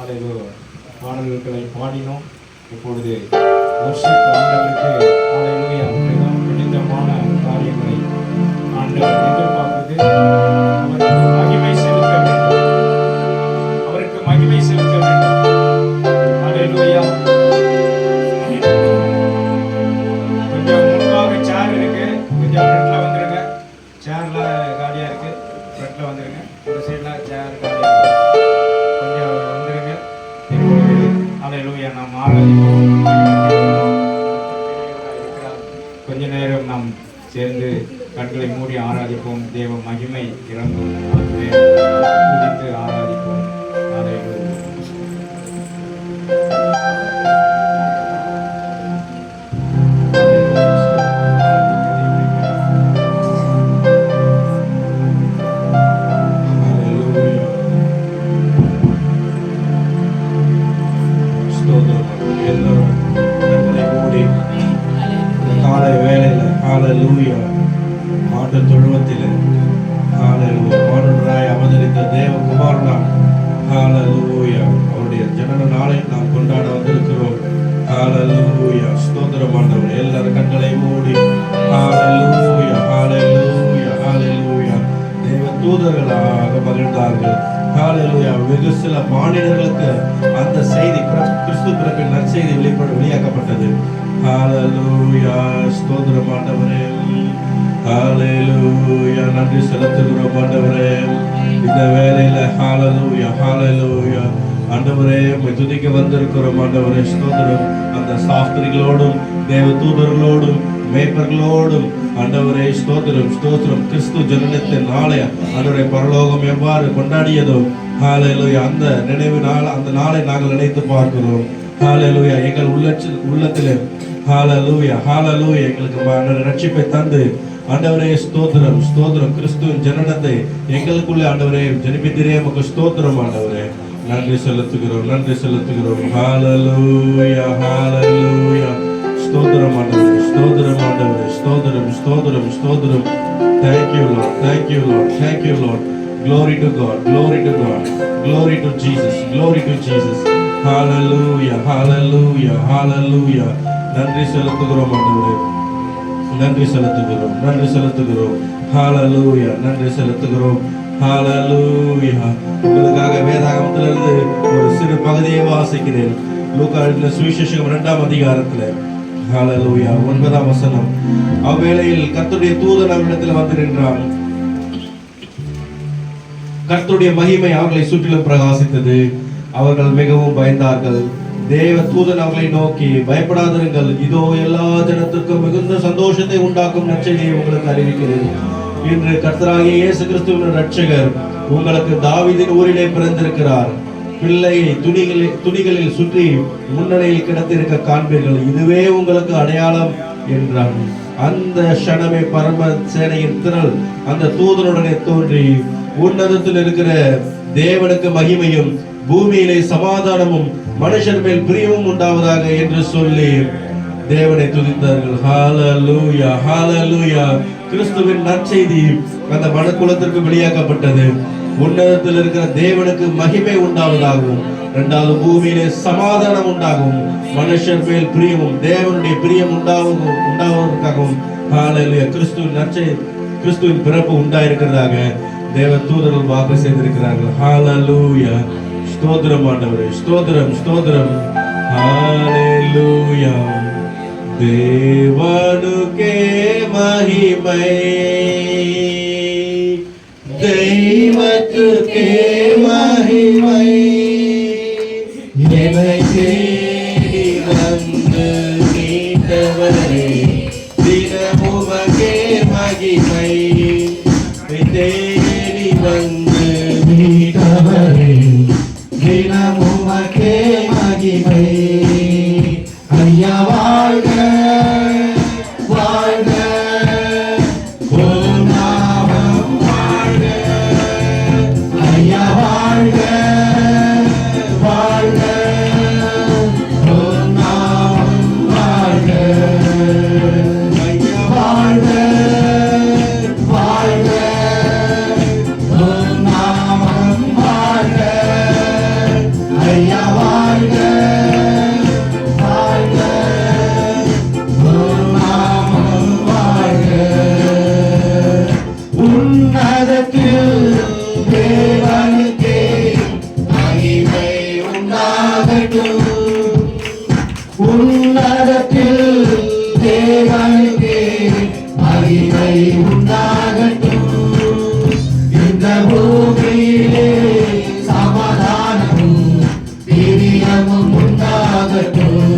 ஹalleluya பாடல்களை பாடினோம். இப்பொழுது worship ஆண்டவருக்கு ஹalleluya மிகவும் பிடித்தமான காரியங்களை ஆண்டவர் எதிர்பார்ப்பது அவருக்கு மகிமை செலுத்த வேண்டும். அவருக்கு மகிமை செலுத்த வேண்டும். ஹalleluya. கொஞ்சம் முன்பாக சேர் இருக்கு, கொஞ்சம் ஃப்ரண்ட்ல வந்துருங்க. சேர்ல காலியா இருக்கு, ஃப்ரண்ட்ல வந்துருங்க. இந்த சைடுல சேர் காலியா இருக்கு, கொஞ்சம் வந்துருங்க. இப்பொழுது ஹalleluya நாம் ஆராதிப்போம். கொஞ்ச நேரம் நாம் சேர்ந்து கண்களை மூடி ஆராதிப்போம். தேவ மகிமை இறங்கும். துதித்து ஆராதிப்போம். ஹalleluya. காலை வேளையில ஹalleluya மாட்டு தொழுவத்திலே ஹalleluya மானுடராய் அவதரித்த தேவகுமாரனாய் ஹalleluya அவருடைய ஜனன நாளை நாம் கொண்டாட வந்திருக்கிறோம். ஹalleluya ஸ்தோத்திரம் ஆண்டவரே. எல்லாரும் கண்களை மூடி ஹalleluya ஹalleluya ஹalleluya தேவ தூதர்களாக மகிழ்ந்தார்கள். ஹalleluya வெகு சில மாநிலங்களுக்கு அந்த செய்தி கிறிஸ்து பிறப்பின் நற்செய்தி வெளியாக்கப்பட்டது. ஹalleluya ஸ்தோத்திரம் ஆண்டவரே. ஹalleluya நன்றி செலுத்துகிறோம் ஆண்டவரே. இந்த வேளையில ஹalleluya ஹalleluya ஆண்டவரே உம்மை துதிக்க வந்திருக்கிறோம் ஆண்டவரே. ஸ்தோத்திரம். அந்த சாஸ்திரிகளோடும் தேவ தூதர்களோடும் மேய்ப்பர்களோடும் ஆண்டவரே ஸ்தோத்திரம் ஸ்தோத்திரம். கிறிஸ்து ஜனனத்தின் நாளை ஆண்டவரே பரலோகம் எவ்வாறு கொண்டாடியதோ ஹalleluya அந்த நினைவு நாள், அந்த நாளை நாங்கள் நினைத்து பார்க்கிறோம். ஹalleluya எங்கள் உள்ளத்திலே ஹalleluya ஹalleluya எங்களுக்கு ரட்சிப்பை தந்து ஆண்டவரே ஸ்தோத்திரம் ஸ்தோத்திரம். கிறிஸ்துவின் ஜனனத்தை எங்களுக்குள்ளே ஆண்டவரே ஜனிப்பித்திரே உமக்கு ஸ்தோத்திரம் ஆண்டவரே. நன்றி செலுத்துகிறோம் நன்றி செலுத்துகிறோம். ஹalleluya ஹalleluya ஸ்தோத்திரம் ஆண்டவரே ஸ்தோத்திரம் ஆண்டவரே ஸ்தோத்திரம் ஸ்தோத்திரம் ஸ்தோத்திரம். Thank you Lord, thank you Lord, thank you Lord. Glory to God, glory to God, glory to Jesus, glory to Jesus. Hallelujah, hallelujah, hallelujah. நன்றி செலுத்துகிறோம் ஆண்டவரே. நன்றி செலுத்துகிறோம் நன்றி செலுத்துகிறோம். ஹalleluya நன்றி செலுத்துகிறோம். ஹalleluya உங்களுக்காக வேதாகமத்திலிருந்து ஒரு சிறு பகுதியை வாசிக்கிறேன். லூக்கா எழுதின சுவிசேஷம் 2ஆம் அதிகாரத்தில் ஹalleluya 9ஆம் வசனம். அவ்வேளையில் கர்த்தருடைய தூதன் அவரிடத்தில் வந்து நின்றான். கர்த்தருடைய மகிமை அவர்களை சுற்றிலும் பிரகாசித்தது. அவர்கள் மிகவும் பயந்தார்கள். தேவ தூதன் அவர்களை நோக்கி, பயப்படாதிருங்கள், இதோ எல்லா ஜனத்திற்கும் மிகுந்த சந்தோஷத்தை உண்டாக்கும் நற்செய்தியை உங்களுக்கு அறிவிக்கிறேன். இன்று கர்த்தராகிய இயேசு கிறிஸ்துவின் இரட்சகர் உங்களுக்கு தாவீதின் ஊரிலே பிறந்திருக்கிறார். பிள்ளையை துணிகளில் சுற்றி முன்னணியில் கிடத்திருக்க காண்பீர்கள். இதுவே உங்களுக்கு அடையாளம் என்றான். அந்த க்ஷணமே பரம சேனையின் திரள் அந்த தூதனுடனே தோன்றி, உன்னதத்தில் இருக்கிற தேவனுக்கு மகிமையும் பூமியிலே சமாதானமும் மனுஷர் மேல் பிரியமும் உண்டாவதாக என்று சொல்லி தேவனை துதித்தார்கள். ஹalleluya ஹalleluya. கிறிஸ்துவின் நற்செய்தி அந்த மனுக்குலத்திற்கு வெளியாக்கப்பட்டது. உன்னதத்தில் இருக்கிற தேவனுக்கு மகிமை உண்டாவதாகவும், இரண்டாவது பூமியிலே சமாதானம் உண்டாகவும், மனுஷர் மேல் பிரியமும் தேவனுடைய பிரியம் உண்டாவதற்காகவும் ஹalleluya கிறிஸ்துவின் நற்செய்தி, கிறிஸ்துவின் பிறப்பு உண்டாயிருக்கிறதாக தேவ தூதர்கள் வாக்கு செய்திருக்கிறார்கள். ஹalleluya ஸ்தோத்திரம் ஆண்டவரே ஸ்தோத்திரம் ஸ்தோத்திரம். ஹalleluya தேவனுக்கே மகிமை, தெய்வத்துக்கே மகிமை. என்னை தேடி வந்து மீட்டவரே, தினமுமக்கே மகிமை. தேடி வந்து மீட்டவரே, தினமுமக்கே மகிமை. ஐயா வாழ்க வாழ்க, உம் நாமம் வாழ்க. ஐயா வாழ்க வாழ்க, உம் நாமம் வாழ்க. ஐயா வாழ்க வாழ்க, உம் நாமம் வாழ்க. ஐயா உண்டாகட்டும். இந்த பூமியிலே சமாதானமும் பிரியமும் உண்டாகட்டும்.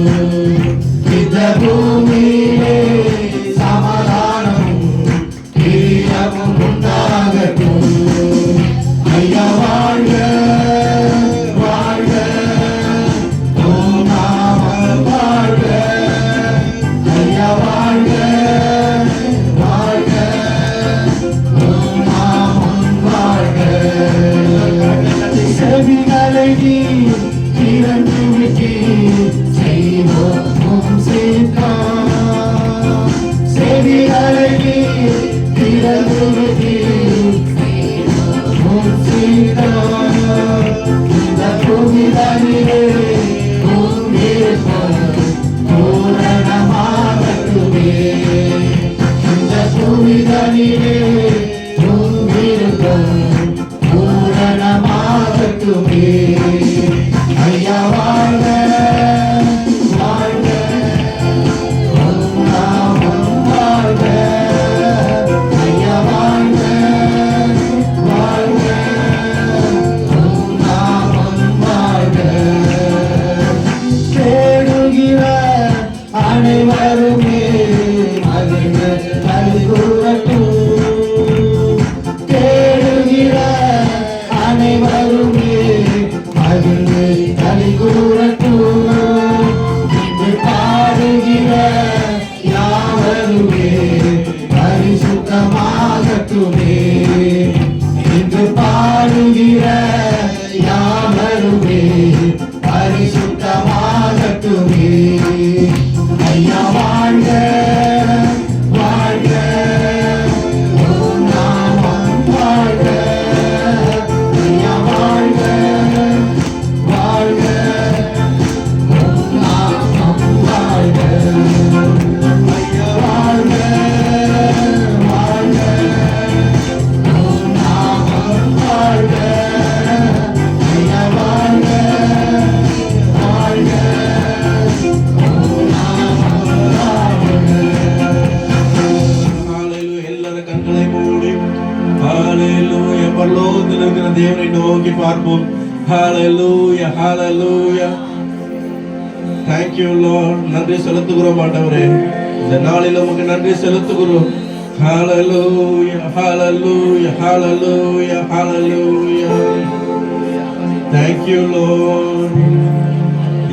இந்த பூமியிலே சமாதானமும் பிரியமும் உண்டாகட்டும். ஐயா வாழ்க வாழ்க, உம் நாமம் வாழ்க. ஐயா வாழ்க வாழ்க, உம் நாமம் வாழ்க. செவிகளை நீ திறந்து விட்டு செய்வோம் உம் சித்தம். செவிகளை நீ திறந்து விட்டு உம் சித்தம். இந்த பூமிதனிலே உம் விருப்பம் பூரணமாகட்டுமே. இந்த பூமிதனிலே உம் விருப்பம் பூரணமாகட்டுமே. ஐயா வாழ்க வாழ்க, உம் நாமம் வாழ்க. ஐயா வாழ்க வாழ்க, உம் நாமம் வாழ்க. தேடுகிற அனைவருமே மகிழ்ந்து கைகூறட்டும். தேடுகிற அனைவருமே மகிழ்ந்து கைகூறட்டும். இன்று பாடுகிற யாவருமே பரிசுத்தமாகட்டுமே. இன்று பாடுகிற யாவருமே பரிசுத்தமாகட்டுமே. ஐயா வாழ்க வாழ்க, உம் நாமம் வாழ்க. ஐயா வாழ்க வாழ்க, உம் நாமம் வாழ்க. ஐயா வாழ்க வாழ்க, உம் நாமம் வாழ்க. ஐயா வாழ்க வாழ்க, உம் நாமம் வாழ்க. ஹalleluya. எல்லாரும் கண்களை மூடி ஹalleluya பரலோகத்தில் இருக்கிற தேவனை நோக்கி பார்ப்போம். ஹalleluya ஹalleluya. Thank you Lord. நன்றி செலுத்துகிறோம் ஆண்டவரே. இந்த நாளில் உமக்கு நன்றி செலுத்துகிறோம். ஹalleluya ஹalleluya ஹalleluya ஹalleluya. Thank you Lord.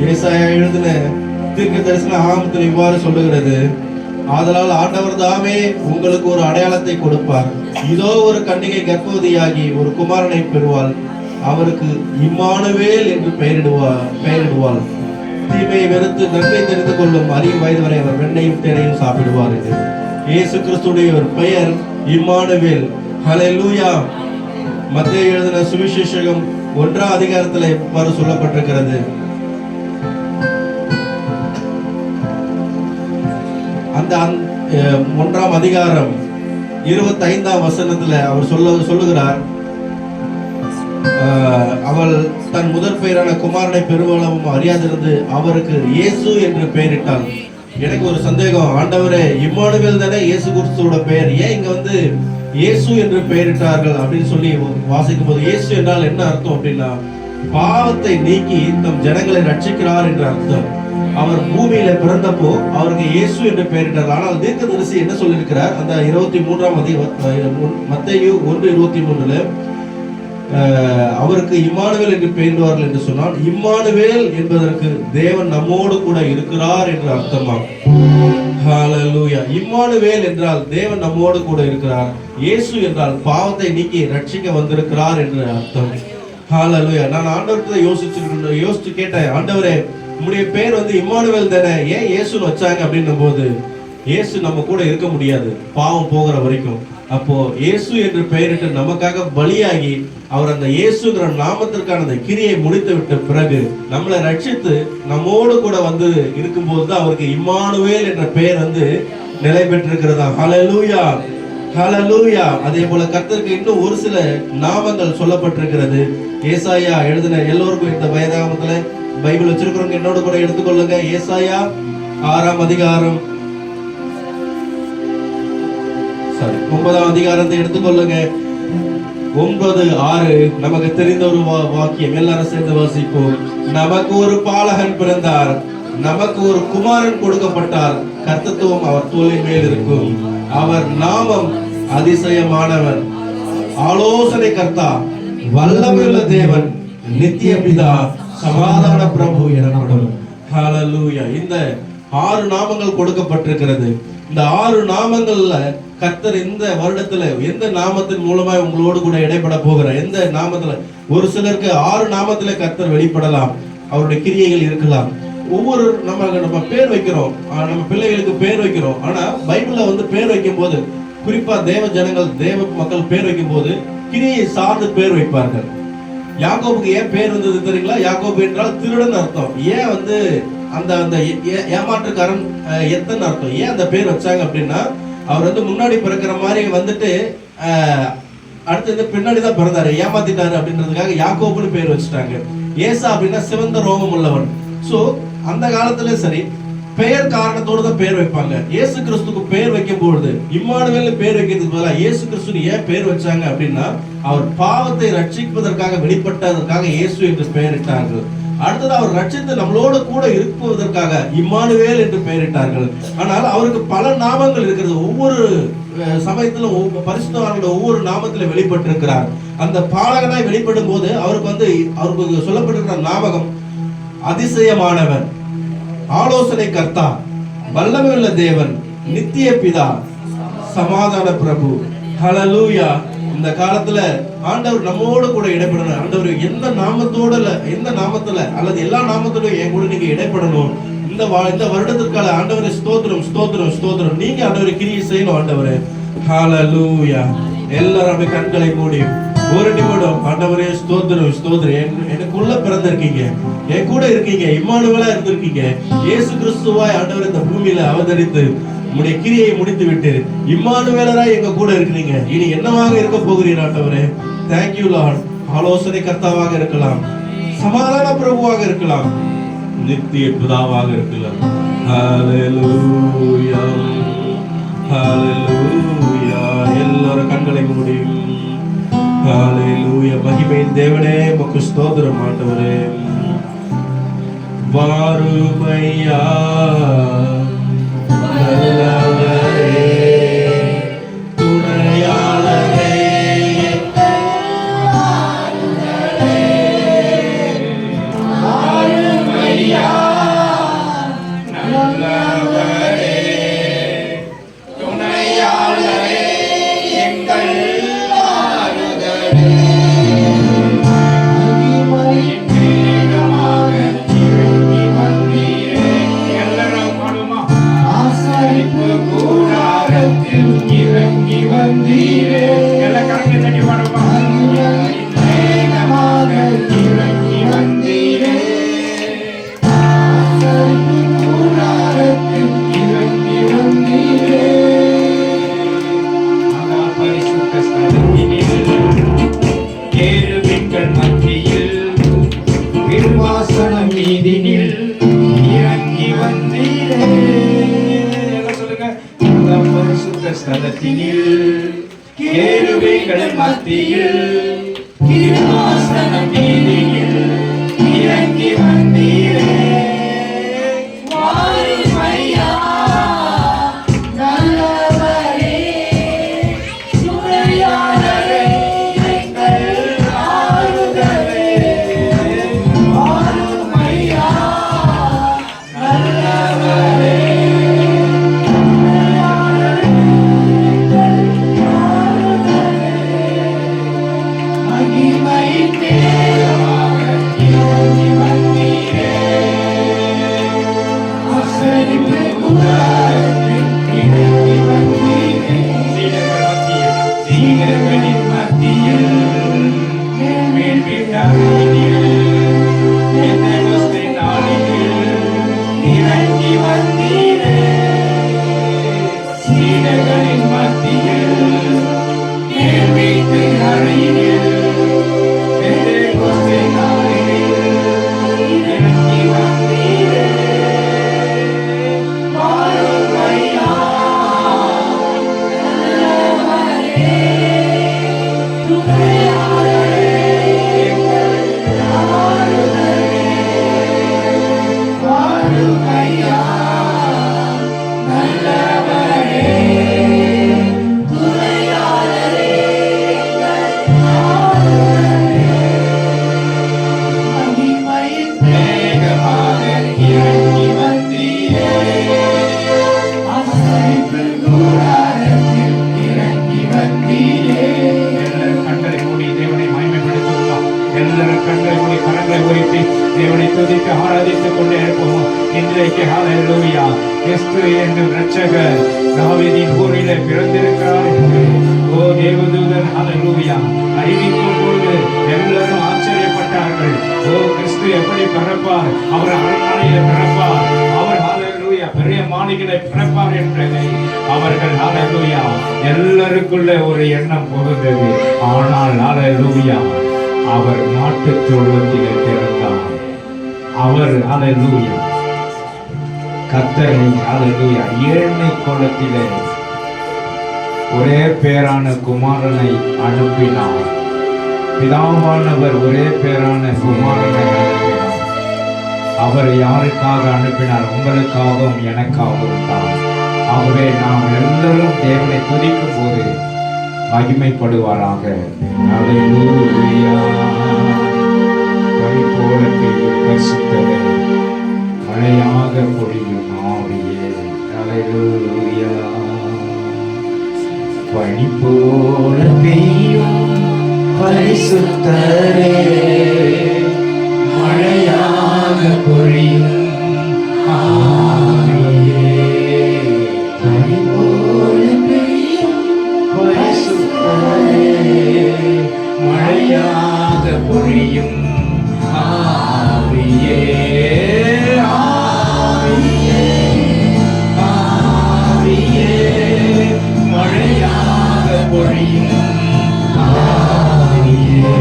ஏசாயா எழுதின தீர்க்கதரிசன ஆகமத்தில் இவ்வாறு சொல்லுகிறது, ஆதலால் ஆண்டவர் தாமே உங்களுக்கு ஒரு அடையாளத்தை கொடுப்பார். இதோ ஒரு கன்னிகை கர்ப்பவதியாகி ஒரு குமாரனை பெறுவாள். அவருக்கு இம்மானுவேல் என்று பெயரிடுவாள். தீமையை வெறுத்து நன்மை தெரிந்து கொள்ளும் அறியும் வயது வரை அவர் வெண்ணையும் தேனையும் சாப்பிடுவார் என்று. இயேசு கிறிஸ்துடைய ஒரு பெயர் இம்மானுவேல். ஹல்லேலூயா. மத்தேயு எழுதின சுவிசேஷம் 1ஆம் அதிகாரத்தில் இவ்வாறு சொல்லப்பட்டிருக்கிறது. அந்த 1ஆம் அதிகாரம் 25ஆம் வசனத்துல அவர் சொல்லுகிறார், அவள் தன் முதற் பெயரான குமாரனை பெருவளவும் அறியாதிருந்து அவருக்கு இயேசு என்று பெயரிட்டாள். எனக்கு ஒரு சந்தேகம், ஆண்டவரே இம்மானுவேல் தானே இயேசு கிறிஸ்துவோட பெயர், ஏன் இங்க வந்து இயேசு என்று பெயரிட்டார்கள் அப்படின்னு சொல்லி வாசிக்கும் போது, இயேசு என்றால் என்ன அர்த்தம் அப்படின்னா, பாவத்தை நீக்கி தம் ஜனங்களை ரட்சிக்கிறார் என்ற அர்த்தம். அவர் பூமியில பிறந்தப்போ அவருக்கு இயேசு என்று பெயரிட்டார். ஆனால் தீர்க்கதரிசி என்ன சொல்லியிருக்கிறார், அந்த 23ஆம் மத்தேயு 1:23 அவருக்கு இம்மானுவேல் என்று பெயரிடுவார்கள் என்று சொன்னால், இம்மானுவேல் என்பதற்கு தேவன் நம்மோடு கூட இருக்கிறார் என்று அர்த்தமாகும். ஹல்லேலூயா. இம்மானுவேல் என்றால் தேவன் நம்மோடு கூட இருக்கிறார். இயேசு என்றால் பாவத்தை நீக்கி ரட்சிக்க வந்திருக்கிறார் என்று அர்த்தம். ஹல்லேலூயா. நான் ஆண்டவர்கிட்ட யோசிச்சு கேட்டேன், ஆண்டவரே உம்முடைய பேர் வந்து இம்மானுவேல் தானே, ஏன் இயேசுன்னு வச்சாங்க அப்படின்னும் போது, இயேசு நம்ம கூட இருக்க முடியாது பாவம் போகிற வரைக்கும். அப்போ இயேசு என்று பெயரிட்டு நமக்காக பலியாகி அவர் அந்த இயேசுங்கிற நாமத்திற்கான அந்த கிரியை முடித்து விட்ட பிறகு நம்மளை ரட்சித்து நம்மோடு கூட வந்து இருக்கும்போது தான் அவருக்கு இம்மானுவேல் என்ற பெயர் வந்து நிலை பெற்றிருக்கிறதா. ஹல்லேலூயா ஹல்லேலூயா. அதே போல கர்த்தருக்கு இன்னும் ஒரு சில நாமங்கள் சொல்லப்பட்டிருக்கிறது. ஏசாயா எழுதின எல்லோருக்கும் இந்த வேதாகமத்துல பைபிள் வச்சிருக்கிறவங்க என்னோட கூட எடுத்துக்கொள்ளுங்க. ஏசாயா 6ஆம் அதிகாரம் சாரி 9ஆம் அதிகாரத்தை எடுத்துக்கொள்ளுங்க. 9:6 நமக்கு தெரிந்த ஒரு வாக்கியம், எல்லாரும் சேர்ந்து வாசிப்போம். நமக்கு ஒரு பாலகன் பிறந்தார், நமக்கு ஒரு குமாரன் கொடுக்கப்பட்டார், கர்த்தத்துவம் அவர் தோளின் மேல் இருக்கும். அவர் நாமம் அதிசயமானவர், ஆலோசனை கர்த்தா, வல்லமையுள்ள தேவன், நித்திய பிதா, சமாதான பிரபு எனப்படும். ஹalleluya. இந்த 6 நாமங்கள் கொடுக்கப்பட்டிருக்கிறது. இந்த 6 நாமங்கள்ல கர்த்தர் இந்த வருடத்துல எந்த நாமத்தின் மூலமா உங்களோடு கூட இடைப்பட போகிற எந்த நாமத்துல, ஒரு சிலருக்கு 6 நாமத்துல கர்த்தர் வெளிப்படலாம், அவருடைய கிரியைகள் இருக்கலாம். ஒவ்வொரு நம்ம பேர் வைக்கிறோம், நம்ம பிள்ளைகளுக்கு பேர் வைக்கிறோம். ஆனா பைபிள்ல வந்து பேர் வைக்கும் போது, குறிப்பா தேவ ஜனங்கள் தேவ மக்கள் பேர் வைக்கும் போது கிரியை சார்ந்து பேர் வைப்பார்கள். யாக்கோபுக்கு ஏன் பேர் வந்தது தெரியுங்களா? யாக்கோபு என்றால் திருடன் அர்த்தம். ஏன் வந்து அந்த அந்த ஏமாற்றுக்காரன் எத்தனை அர்த்தம். ஏன் அந்த பேர் வச்சாங்க அப்படின்னா, அவர் வந்து முன்னாடி பிறக்கிற மாதிரி வந்துட்டு அடுத்தது பின்னாடி தான் பிறந்தாரு, ஏமாத்திட்டாரு அப்படின்றதுக்காக யாக்கோபுன்னு பேர் வச்சுட்டாங்க. ஏசா அப்படின்னா சிவந்த ரோமம் உள்ளவன். சோ அந்த காலத்துல சரி, பெயர் காரணத்தோடு தான் பேர் வைப்பாங்க. இயேசு கிறிஸ்துக்கு பேர் வைக்கும் பொழுது இம்மானுவேல் பேர் வைக்கிறதுக்கு பதிலாக இயேசு கிறிஸ்து ஏன் பேர் வச்சாங்க அப்படின்னா, அவர் பாவத்தை ரட்சிப்பதற்காக வெளிப்பட்டதற்காக இயேசு என்று பெயரிட்டார்கள். அடுத்தது அவர் ரட்சித்து நம்மளோடு கூட இருப்பதற்காக இம்மானுவேல் என்று பெயரிட்டார்கள். ஆனால் அவருக்கு பல நாமங்கள் இருக்கிறது. ஒவ்வொரு சமயத்திலும் பரிசுத்தவான்களோட ஒவ்வொரு நாமத்திலும் வெளிப்பட்டிருக்கிறார். அந்த பாலகனாய் வெளிப்படும் போது அவருக்கு சொல்லப்பட்டிருக்கிற நாமகம் அதிசயமானவர், ஆலோசனை கர்த்தா, வல்லமையுள்ள தேவன், நித்திய பிதா, சமாதான பிரபு. ஹalleluya. இந்த காலத்துல ஆண்டவர் நம்மோடு கூட இடைப்படணும். ஆண்டவர் எந்த நாமத்துல அல்லது எல்லா நாமத்திலும் என் கூட நீங்க இடைப்படணும். இந்த வருடத்திற்கால ஆண்டவரே ஸ்தோத்திரம் ஸ்தோத்திரம் ஸ்தோத்திரம். நீங்க ஆண்டவரே கிரியை செய்யணும் ஆண்டவரே. ஹalleluya. எல்லாரும் அப்படியே கண்களை மூடி ஒரு நிமிடம் ஆண்டவரே ஸ்தோத்திரம் ஸ்தோத்திரம். எனக்குள்ள பிறந்திருக்கீங்க, என் கூட இருக்கீங்க, இம்மானுவேலா இருந்திருக்கீங்க. இயேசு கிறிஸ்துவாய் ஆண்டவர் இந்த பூமியில அவதரித்து உங்களுடைய கிரியை முடித்து விட்டு இம்மானுவேலராய் எங்க கூட இருக்கிறீங்க. இனி என்னவாக இருக்க போகிறீர் ஆண்டவரே? Thank you Lord. ஆலோசனை கர்த்தாவாக இருக்கலாம், சமாதான பிரபுவாக இருக்கலாம், நித்திய பிதாவாக இருக்கலாம். ஹalleluya ஹalleluya. எல்லாரும் கண்களை மூடி ஹalleluya. மகிமையின் தேவனே உமக்கு ஸ்தோத்திரம் ஆண்டவரே. வாருமையா நல்லவரே, துணையாளரே, வாருமையா நல்லவரே, துணையாளரே, எங்கள் ஆறுதலே. இறங்கி வந்தீரே, எல்லா கரங்களை தட்டி பாடுமா. இறங்கி வந்தீரே, இறங்கி வந்தீரே. பரிசுத்த ஸ்தலத்தினில் கேருபீன்கள் மத்தியில் கிருபாசனம் மீதினில் இறங்கி வந்தீரே. பரிசுத்த ஸ்தலத்தினில் கேருபீன்கள் மத்தியில் கிருபாசனம் மீதினில் இறங்கி வந்தீரே. வாருமையா நல்லவரே, துணையாளரே, எங்கள் ஆறுதலே. வாருமையா நல்லவரே, ஆராதித்துக் கொண்டே இருப்போம். இன்றைக்கு ஹalleluya கிறிஸ்து என்னும் இரட்சகர் தாவீதின் ஊரிலே பிறந்திருக்கிறார் என்று ஓ தேவதூதன் ஹalleluya அறிவிக்கும் பொழுது எல்லாரும் ஆச்சரியப்பட்டார்கள். ஓ கிறிஸ்து எப்படி பிறப்பார், அவர் அரண்மனையிலே பிறப்பார், அவர் ஹalleluya பெரிய மாளிகையிலே பிறப்பார் என்பதை அவர்கள் ஹalleluya எல்லாருக்குள்ள ஒரு எண்ணம் புகுந்தது. ஆனால் ஹalleluya அவர் மாட்டுத் தொழுவத்திலே பிறந்தார். அவர் ஹalleluya கர்த்தரை ஹalleluya ஏழ்மை கோலத்திலே ஒரே பேரான குமாரனை அனுப்பினார். பிதாவானவர் ஒரே பேரான குமாரனை அனுப்பினார். அவர் யாருக்காக அனுப்பினார்? உங்களுக்காகவும் எனக்காகவும் தான். ஆகவே நாம் எல்லாரும் தேவனை துதிக்கும் போது மகிமைப்படுவாராக. ஹalleluya பனி போல பெய்யும் பரிசுத்தரே, மழையாக பொழியும் ஆவியே. ஹalleluya பனி போல பெய்யும் பரிசுத்தரே, மழையாக பொழியும் ஆவியே. பனி போல பெய்யும் பரிசுத்தரே, மழையாக பொழியும் ஆவியே. ஆவியே ஆவியே மழையாக பொழியும் ஆவியே.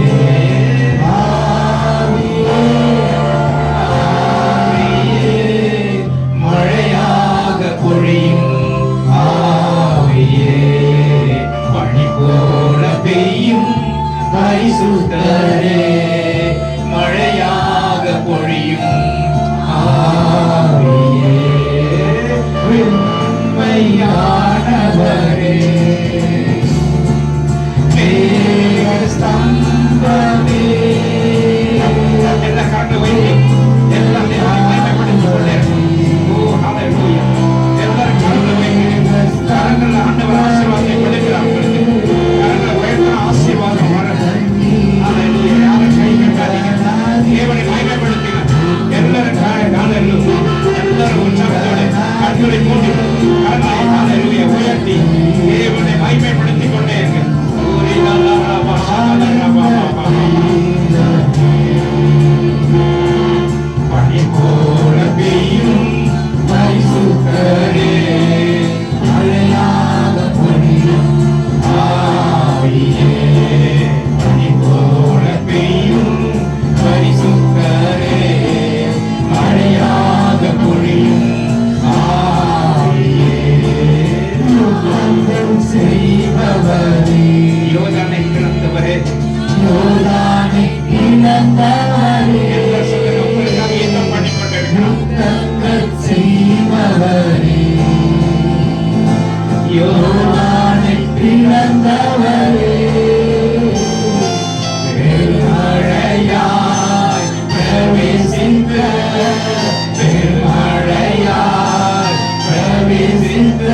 ஆவியே ஆவியே மழையாக பொழியும் ஆவியே. பனி போல பெய்யும் பரிசுத்தரே, மழையாக பொழியும் ஆவியே. உண்மையானவரே, மேக ஸ்தம்பமே. எல்லா கரங்களை வைத்து எல்லாம் மகிமைப்படுத்திக் கொண்டே இருக்கணும். ஓ ஹalleluya எல்லாரும் கரங்களை வைத்து கரங்களை ஆண்டவர் ஆசீர்வாதத்தை கொடுக்கிறார். உங்களுக்கு கரங்களை உயர்த்தின ஆசீர்வாதம் வரும். ஹalleluya யாரும் கை கட்டாதீங்க, தேவனை மகிமைப்படுத்துங்க. எல்லாரும் ஹalleluya எல்லாரும் உற்சாகத்தோடு கண்களை மூடி கரங்களை ஹalleluya உயர்த்தி தேவனை மகிமைப்படுத்திக் கொண்டே இருங்க. பனி போல பெய்யும் பரிசுத்தரே, மழையாக பொழியும் ஆவியே. பனி போல பெய்யும் பரிசுத்தரே, மழையாக பொழியும் ஆவியே. யுத்தங்கள் செய்பவரே, யோர்தானை பிளந்தவரே, யோர்தானை பிளந்தவரே, எல்லா சகல உங்களுக்காக யுத்தம் பண்ணி கொண்டிருக்கிறோம். யுத்தங்கள் செய்பவரே, யோர்தானை பிளந்தவரே, பெருமழையாய் பிரவேசித்த, பெருமழையாய் பிரவேசித்த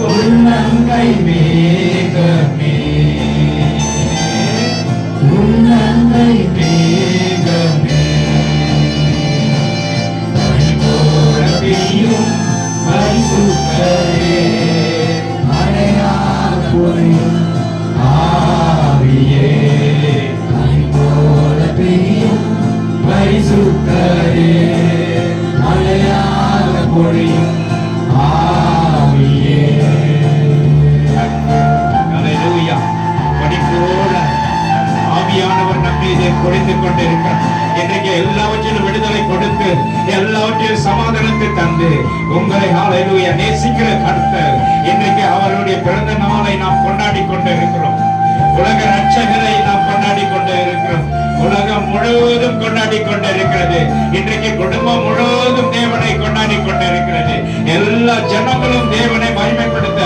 உள்ளங்கை மேகமே, உள்ளங்கை மேகமே. பனி போல பெய்யும் பரிசுத்தரே, மழையாக பொழியும் ஆவியே. பனி போல பெய்யும் பரிசுத்தரே, மழையாக பொழியும் ஆவியே. ஹalleluya பனி போல ஆவியானவர் நம்மீது பொழிந்து கொண்டிருக்கிறார். இன்றைக்கு எல்லாவற்றிலும் விடுதலை கொடுத்து எல்லாவற்றிலும் சமாதானத்தை தந்து உங்களை ஹalleluya நேசிக்கிற கர்த்தர் இன்றைக்கு அவருடைய பிறந்த நாளை நாம் கொண்டாடி கொண்டு இருக்கிறோம். உலக ரட்சகரை நாம் கொண்டாடி கொண்டு இருக்கிறோம். உலகம் முழுவதும் கொண்டாடி கொண்டு இருக்கிறது. இன்றைக்கு குடும்பம் முழுவதும் தேவனை கொண்டாடி கொண்டு இருக்கிறது. எல்லா ஜனங்களும் தேவனை மகிமைப்படுத்த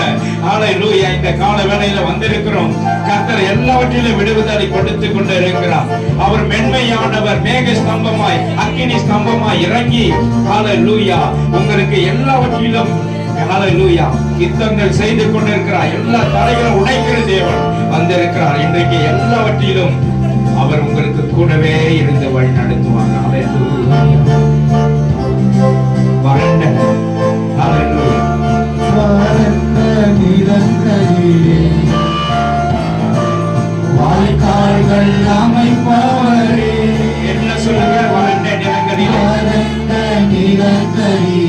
ஹalleluya இந்த கால வேளையில வந்திருக்கிறோம். கர்த்தர் எல்லாவற்றிலும் விடுதலை கொடுத்து கொண்டு இருக்கிறார். அவர் மென்மையானவர், மேக ஸ்தம்பமாய் அக்கினி ஸ்தம்பமாய் இறங்கி ஹalleluya உங்களுக்கு எல்லாவற்றிலும் ஹalleluya யுத்தங்கள் செய்து கொண்டிருக்கிறார். எல்லா தடைகளும் உடைக்கிற தேவன் வந்திருக்கிறார். இன்றைக்கு எல்லாவற்றிலும் அவர் உங்களுக்கு கூடவே இருந்து வழி நடத்துவாங்க. ஹalleluya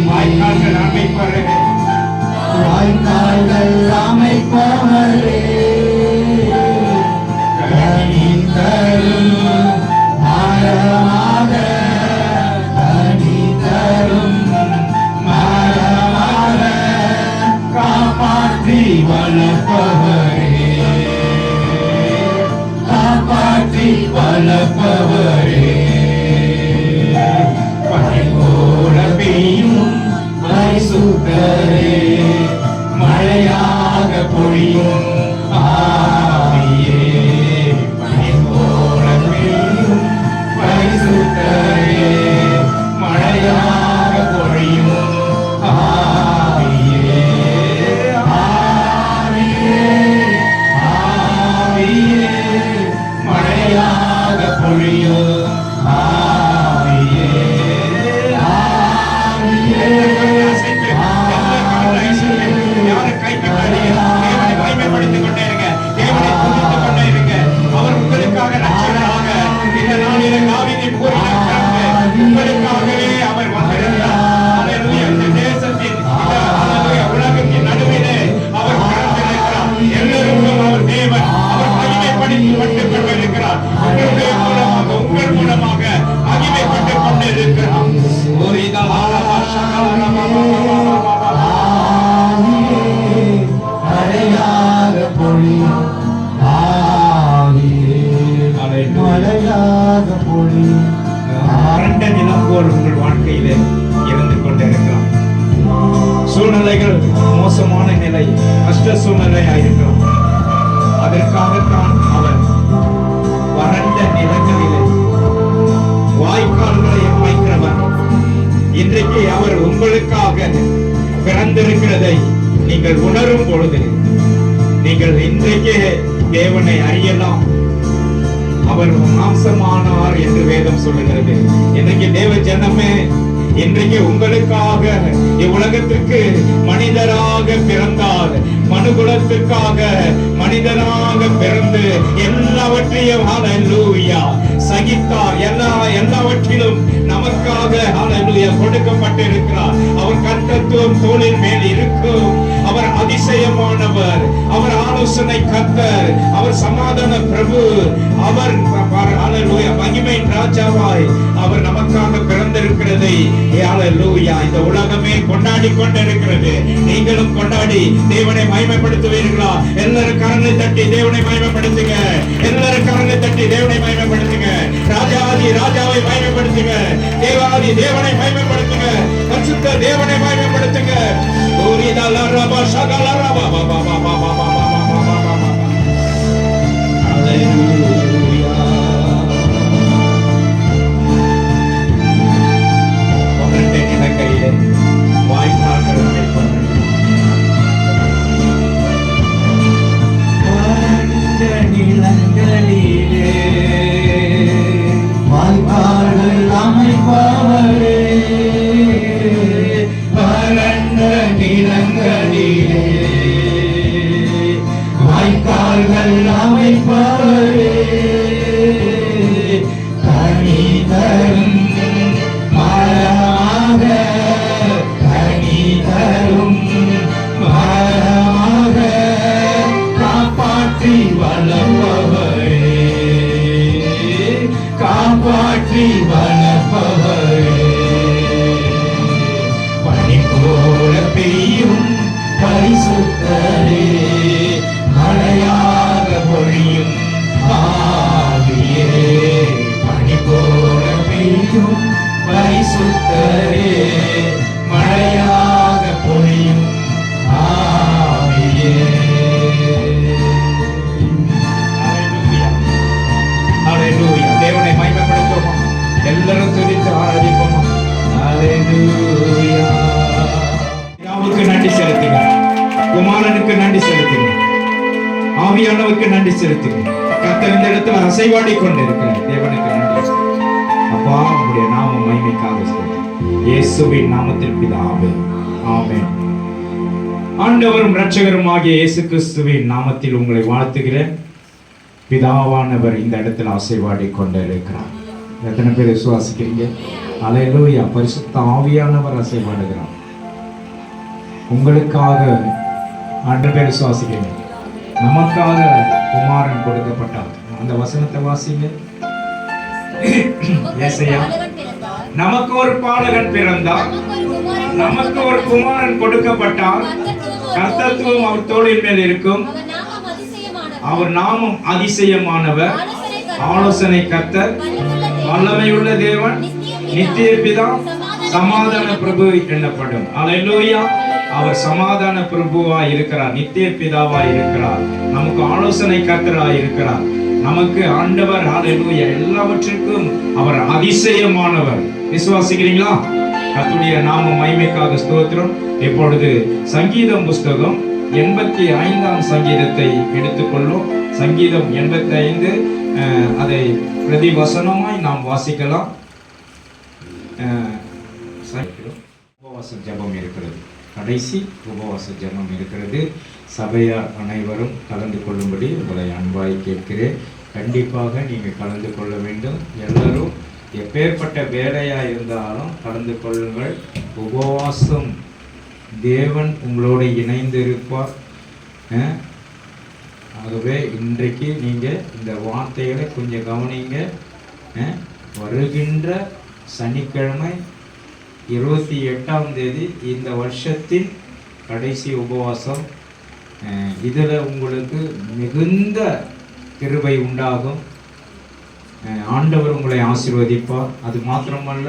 வாய்க்கால்கள் அமைப்பவரே, வாய்க்கால்கள் அமைப்பவரே, கனி தரும் மரமாக, கனி தரும் மரமாக, காப்பாற்றி வளர்ப்பவரே, காப்பாற்றி வளர்ப்பவரே, பனி போல பெய்யும் பரிசுத்தரே, மழையாக பொழியும் ஆவியே, பனி போல பெய்யும் பரிசுத்தரே, மழையாக பொழியும் ஆவியே, ஆவியே, ஆவியே, மழையாக பொழியும் ஆவியே, ஆவியே. யாரும் கைப்பற்றாதீங்க. தேவனை மகிமைப்படுத்திக் கொண்டே இருங்க. தேவனை துதித்துக் கொண்டே இருங்க. அவர் உங்களுக்காக ரட்சகராக இந்த நாளிலே தாவீதின் ஊரிலே பிறந்து உங்களுக்காகவே அவர் வந்திருந்தார். அல்லேலூயா. இந்த தேசத்தின் இந்த அல்லேலூயா உலகத்தின் நடுவிலே அவர் பிறந்திருக்கிறார். எல்லோருக்கும் அவர் தேவன். அவர் மகிமைப்படுத்திக் கொண்டிருக்கிறார். உங்கள் மூலமாக மகிமைப்பட்டுக் கொண்டிருக்கிறார். ஒரு மழையாக பொழியும் ஆவியே, மழையாக பொழியும் வறண்ட நிலம் போல் உங்கள் வாழ்க்கையிலே இருந்து கொண்டிருக்கலாம். சூழ்நிலைகள் மோசமான நிலை, கஷ்ட சூழ்நிலையாயிருக்கலாம். அதற்காகத்தான் அவர் வறண்ட நிலங்களிலே வாய்க்கால்களை அமைக்கிறவர். இன்றைக்கு அவர் உங்களுக்காக பிறந்திருக்கிறதை நீங்கள் உணரும் பொழுது நீங்கள் இன்றைக்கே தேவனை அறியலாம். அவர் மாம்சமானார் என்று வேதம் சொல்லுகிறது. இன்னைக்கு தேவ ஜனமே, இன்றைக்கு உங்களுக்காக இவ்வுலகத்திற்கு மனிதராக பிறந்தார். மனுகுலத்திற்காக மனிதனாக பிறந்து எல்லாவற்றையும் ஹல்லேலூயா சகித்தார். எல்லாவற்றிலும் நமக்காக ஹல்லேலூயா கொடுக்கப்பட்டிருக்கிறார். அவர் கர்த்தத்துவம் தோளின் மேல் இருக்கும். அவர் அதிசயமானவர். அவர் ஆலோசனை கர்த்தர். அவர் சமாதான பிரபு. அவர் ஹல்லேலூயா மகிமையின் ராஜாவாய் அவர் நமக்காக பிறந்திருக்கிறதை ஹல்லேலூயா இந்த உலகமே கொண்டாடி கொண்டிருக்கிறது. நீங்களும் கொண்டாடி தேவனை மகிமைப்படுத்துவீர்களா? எல்லாரும் கரங்களை தட்டி தேவனை மகிமைப்படுத்துங்க. எல்லாரும் கரங்களை தட்டி தேவனை மகிமைப்படுத்துங்க. ராஜாதி ராஜாவை மகிமைப்படுத்துங்க. தேவாதி தேவனை மகிமைப்படுத்துங்க. பரிசுத்த தேவனை மகிமைப்படுத்துங்க. ஓரிதலரபா ஷகலரபா பா பா பா பா பா பா பா பா பா பா. ஹல்லேலூயா. வறண்ட நிலங்களிலே வாய்க்கால்கள் அமைப்பவர்கள், நிலங்களிலே வாய்க்கால்கள் அமைப்பவரே, வறண்ட நிலங்களிலே வாய்க்கால்கள் அமைப்பவரே, கனி தரும் மரமாக, கனி தரும் மரமாக, காப்பாற்றி வளர்ப்பவரே, காப்பாற்றி வளர்ப்பவரே, பனி போல பெய்யும் பரிசுத்தரே, மழையாக பொழியும் ஆவியே, பனி போல பெய்யும் பரிசுத்தரே, மழையாக பொழியும் ஆவியே. ஹல்லேலூயா. ஹல்லேலூயா. தேவனை மகிமைப்படுத்துவோமா? எல்லாரும் துதித்து ஆராதிப்போமா? ஹல்லேலூயா. பிதாவுக்கு நன்றி செலுத்துங்க. குமாரனுக்கு நன்றி செலுத்துங்க. ஆவியானவருக்கு நன்றி செலுத்துங்க. கர்த்தர் இந்த இடத்துல அசைவாடி கொண்டிருக்கிறார். தேவனுக்கு நன்றி. அப்பா, உம்முடைய நாமம் மகிமைக்காக ஸ்தோத்திரம். இயேசுவின் நாமத்தில் பிதாவே, ஆமென். ஆண்டவரும் இரட்சகருமாகிய இயேசு கிறிஸ்துவின் நாமத்தில் உங்களை வாழ்த்துகிறேன். பிதாவானவர் இந்த இடத்துல ஆசீர்வாடி கொண்டிருக்கிறார். எத்தனை பேர் விசுவாசிக்கிறீங்க? அல்லேலூயா. பரிசுத்த ஆவியானவர் அசைவாடுகிறார். உங்களுக்காக ஆண்டவரை விசுவாசிக்கிறீங்க. நமக்காக குமாரன் கொடுக்கப்பட்டார். அந்த வசனத்தை வாசிங்க. ஏசாயா, நமக்கு ஒரு பாலகன் பிறந்தார், நமக்கு ஒரு குமாரன் கொடுக்கப்பட்டார், கர்த்தத்துவம் அவர் தோளின் மேல் இருக்கும், அவர் நாமம் அதிசயமானவர், ஆலோசனை கர்த்தர், வல்லமையுள்ள தேவன், நித்திய பிதா, சமாதான பிரபு என்னப்படும். அல்லேலூயா. அவர் சமாதான பிரபுவாய் இருக்கிறார், நித்திய பிதாவாய் இருக்கிறார், நமக்கு ஆலோசனை கர்த்தராய் இருக்கிறார், நமக்கு ஆண்டவர். அல்லேலூயா. எல்லாவற்றிற்கும் அவர் அதிசயமானவர். விசுவாசிக்கிறீங்களா? கர்த்தருடைய நாம மகிமைக்காக ஸ்தோத்திரம். இப்பொழுது சங்கீதம் புஸ்தகம் 85ஆம் சங்கீதத்தை எடுத்துக்கொள்ளும். சங்கீதம் 85, அதை பிரதி வசனமாய் நாம் வாசிக்கலாம். உபவாச ஜெபம் இருக்கிறது, கடைசி உபவாச ஜெபம் இருக்கிறது. சபையார் அனைவரும் கலந்து கொள்ளும்படி உங்களை அன்பாய் கேட்கிறேன். கண்டிப்பாக நீங்கள் கலந்து கொள்ள வேண்டும். எல்லாரும் எப்பேற்பட்ட வேலையாக இருந்தாலும் கலந்து கொள்ளுங்கள். உபவாசம் தேவன் உங்களோடு இணைந்து இருப்பார். ஆகவே இன்றைக்கு நீங்கள் இந்த வார்த்தைகளை கொஞ்சம் கவனிங்க. வருகின்ற சனிக்கிழமை 28ஆம் தேதி இந்த வருஷத்தின் கடைசி உபவாசம். இதில் உங்களுக்கு மிகுந்த கிருபை உண்டாகும். ஆண்டவர் உங்களை ஆசீர்வதிப்பார். அது மாத்திரமல்ல,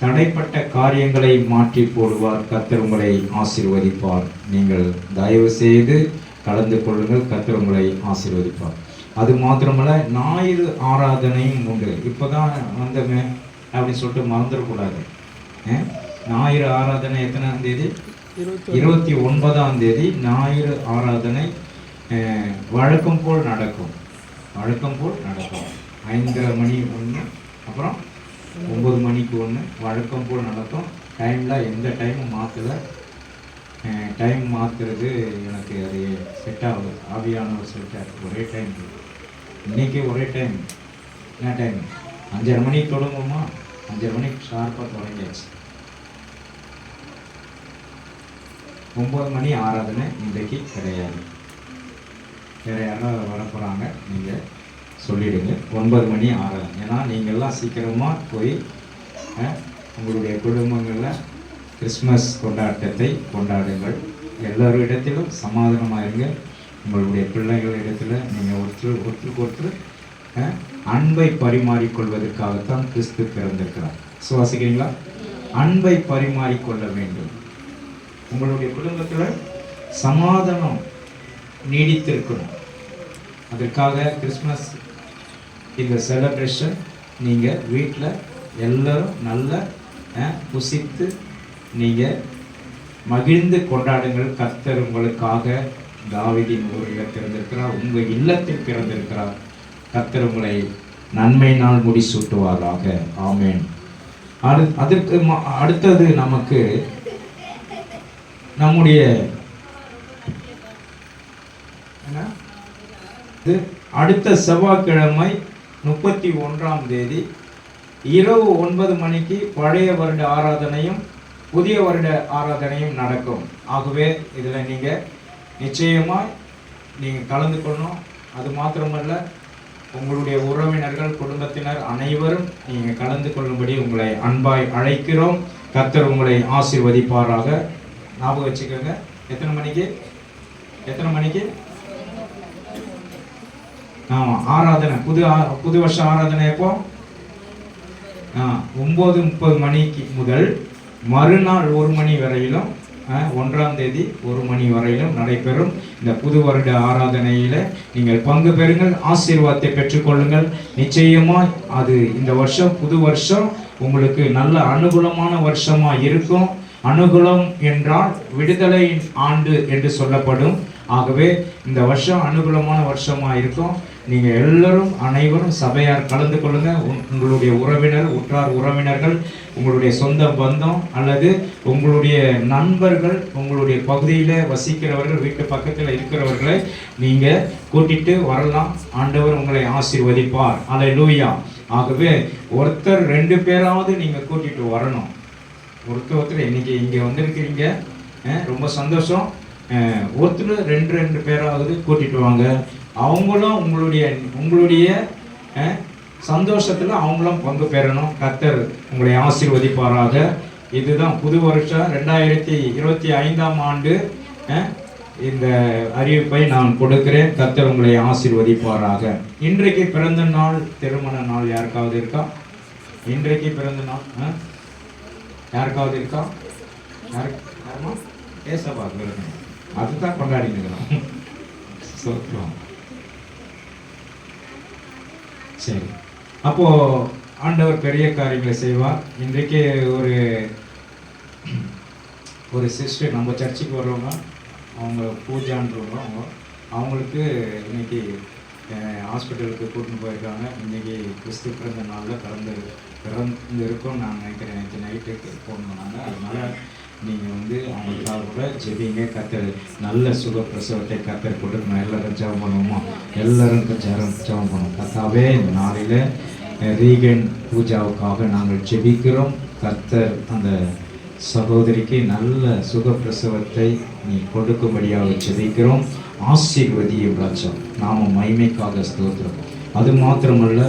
தடைப்பட்ட காரியங்களை மாற்றி போடுவார். கர்த்தர் உங்களை ஆசீர்வதிப்பார். நீங்கள் தயவு செய்து கலந்து கொள்ளுங்கள். கர்த்தர் உங்களை ஆசீர்வதிப்பார். அது மாத்திரமல்ல, ஞாயிறு ஆராதனையும் உண்டு. இப்போதான் வந்தமே அப்படின்னு சொல்லிட்டு மறந்துடக்கூடாது. ஞாயிறு ஆராதனை எத்தனாம் தேதி? 29ஆம் தேதி ஞாயிறு ஆராதனை வழக்கம் போல் நடக்கும். 5:30 மணி ஒன்று, அப்புறம் 9 மணிக்கு ஒன்று, வழக்கம் போல் நடக்கும். டைமில் எந்த டைமும் மாற்றலை. டைம் மாற்றுறது எனக்கு அது செட் ஆகுது. ஆவியானவர் செட்டாக ஒரே டைம். இன்றைக்கி ஒரே டைம். என்ன டைம்? 5:30 மணிக்கு தொடங்குமா? 5:30 மணிக்கு ஷார்ப்பாக தொடங்கியாச்சு. 9 மணி ஆராதனை இன்றைக்கு கிடையாது. வேறு யாரும் வர போகிறாங்க, நீங்கள் சொல்லிவிடுங்க. 9 மணி ஆராதனை. ஏன்னா நீங்கள்லாம் சீக்கிரமாக போய் உங்களுடைய குடும்பங்களில் கிறிஸ்மஸ் கொண்டாட்டத்தை கொண்டாடுங்கள். எல்லோரும் இடத்திலும் சமாதானமாக இருங்க. உங்களுடைய பிள்ளைகள் இடத்துல நீங்கள் ஒருத்தருக்கு ஒருத்தர் அன்பை பரிமாறிக்கொள்வதற்காகத்தான் கிறிஸ்து பிறந்திருக்கிறார். சுவாசிக்கிறீங்களா? அன்பை பரிமாறிக்கொள்ள வேண்டும். உங்களுடைய குடும்பத்தில் சமாதானம் நீடித்திருக்கணும். அதற்காக கிறிஸ்மஸ் இந்த செலிப்ரேஷன் நீங்கள் வீட்டில் எல்லோரும் நல்ல புசித்து நீங்கள் மகிழ்ந்து கொண்டாடுங்கள். கர்த்தர் உங்களுக்காக தாவீதின் ஊரில் பிறந்திருக்கிறார், உங்கள் இல்லத்தில் பிறந்திருக்கிறார். கர்த்தர் உங்களை நன்மையினால் முடிசூட்டுவாராக. ஆமென். அதற்கு அடுத்தது நமக்கு நம்முடைய அடுத்த செவ்வாய்க்கிழமை 31ஆம் தேதி இரவு 9 மணிக்கு பழைய வருட ஆராதனையும் புதிய வருட ஆராதனையும் நடக்கும். ஆகவே இதில் நீங்கள் நிச்சயமாக நீங்கள் கலந்து கொள்ளணும். அது மாத்திரமல்ல, உங்களுடைய உறவினர்கள், குடும்பத்தினர் அனைவரும் நீங்கள் கலந்து கொள்ளும்படி உங்களை அன்பாய் அழைக்கிறோம். கர்த்தர் உங்களை ஆசீர்வதிப்பாராக. ஞாபகம் வச்சுக்கோங்க. எத்தனை மணிக்கு? ஆமாம், ஆராதனை புது வருஷ ஆராதனை எப்போ? 9:30 மணிக்கு முதல் மறுநாள் 1 மணி வரையிலும் 1ஆம் தேதி 1 மணி வரையிலும் நடைபெறும். இந்த புது வருட ஆராதனையில் நீங்கள் பங்கு பெறுங்கள், ஆசீர்வாதத்தை பெற்றுக்கொள்ளுங்கள். நிச்சயமாக அது இந்த வருஷம், புது வருஷம் உங்களுக்கு நல்ல அனுகூலமான வருஷமாக இருக்கும். அனுகூலம் என்றால் விடுதலையின் ஆண்டு என்று சொல்லப்படும். ஆகவே இந்த வருஷம் அனுகூலமான வருஷமாக இருக்கும். நீங்கள் எல்லோரும் அனைவரும் சபையார் கலந்து கொள்ளுங்க. உங்களுடைய உறவினர், உற்றார் உறவினர்கள், உங்களுடைய சொந்த பந்தம் அல்லது உங்களுடைய நண்பர்கள், உங்களுடைய பகுதியில் வசிக்கிறவர்கள், வீட்டு பக்கத்தில் இருக்கிறவர்களை நீங்கள் கூட்டிட்டு வரலாம். ஆண்டவர் உங்களை ஆசீர்வதிப்பார். அல்லேலூயா. ஆகவே ஒருத்தர் 2 பேராவது நீங்க கூட்டிட்டு வரணும். ஒருத்தர் இன்னைக்கு இங்க வந்திருக்கிறீங்க, ரொம்ப சந்தோஷம். ஒருத்தர் 2 பேராவது கூட்டிட்டு வாங்க. அவங்களும் உங்களுடைய சந்தோஷத்துல அவங்களும் பங்கு பெறணும். கர்த்தர் உங்களை ஆசீர்வதிப்பாராக. இதுதான் புது வருஷம் 2025ஆம் ஆண்டு இந்த அறிவிப்பை நான் கொடுக்கிறேன். கர்த்தர் உங்களை ஆசீர்வதிப்பாராக. இன்றைக்கு பிறந்த நாள், திருமண நாள் யாருக்காவது இருக்கா? இன்றைக்கு பிறந்த நாள் யாருக்காவது இருக்கா? யாருமா? ஏசப்பா பிறந்த நாள், அதுதான் கொண்டாடிக்கிறோம். சரி, அப்போ ஆண்டவர் பெரிய காரியங்களை செய்வார். இன்றைக்கு ஒரு சிஸ்டர் நம்ம சர்ச்சுக்கு வர்றவங்க, அவங்க பூஜான்றவங்க, அவங்களுக்கு இன்னைக்கு ஹாஸ்பிட்டலுக்கு கூட்டின்னு போயிருக்காங்க. இன்றைக்கி கிறிஸ்து பிறந்த நாளில் பிறந்திருக்கும் நான் நினைக்கிறேன். நேற்று நைட்டுக்கு ஃபோன் பண்ணாங்க. அதனால் நீங்கள் அவங்களுக்காக கூட ஜெபிங்க. கர்த்தர் நல்ல சுகப்பிரசவத்தை கர்த்தர் கொடுக்கணும். எல்லோரும் ஜெபம் பண்ணுவோமா? எல்லோரும் ஜெபம் பண்ணுவோம். கர்த்தாவே, இந்த நாளில் ரீகன் பூஜாவுக்காக நாங்கள் ஜெபிக்கிறோம். கர்த்தர் அந்த சகோதரிக்கு நல்ல சுகப்பிரசவத்தை நீ கொடுக்கும்படியாக ஜெபிக்கிறோம். ஆசீர்வதியும் ராஜா, நாம மகிமைக்காக ஸ்தோத்திரம். அது மாத்திரமல்ல,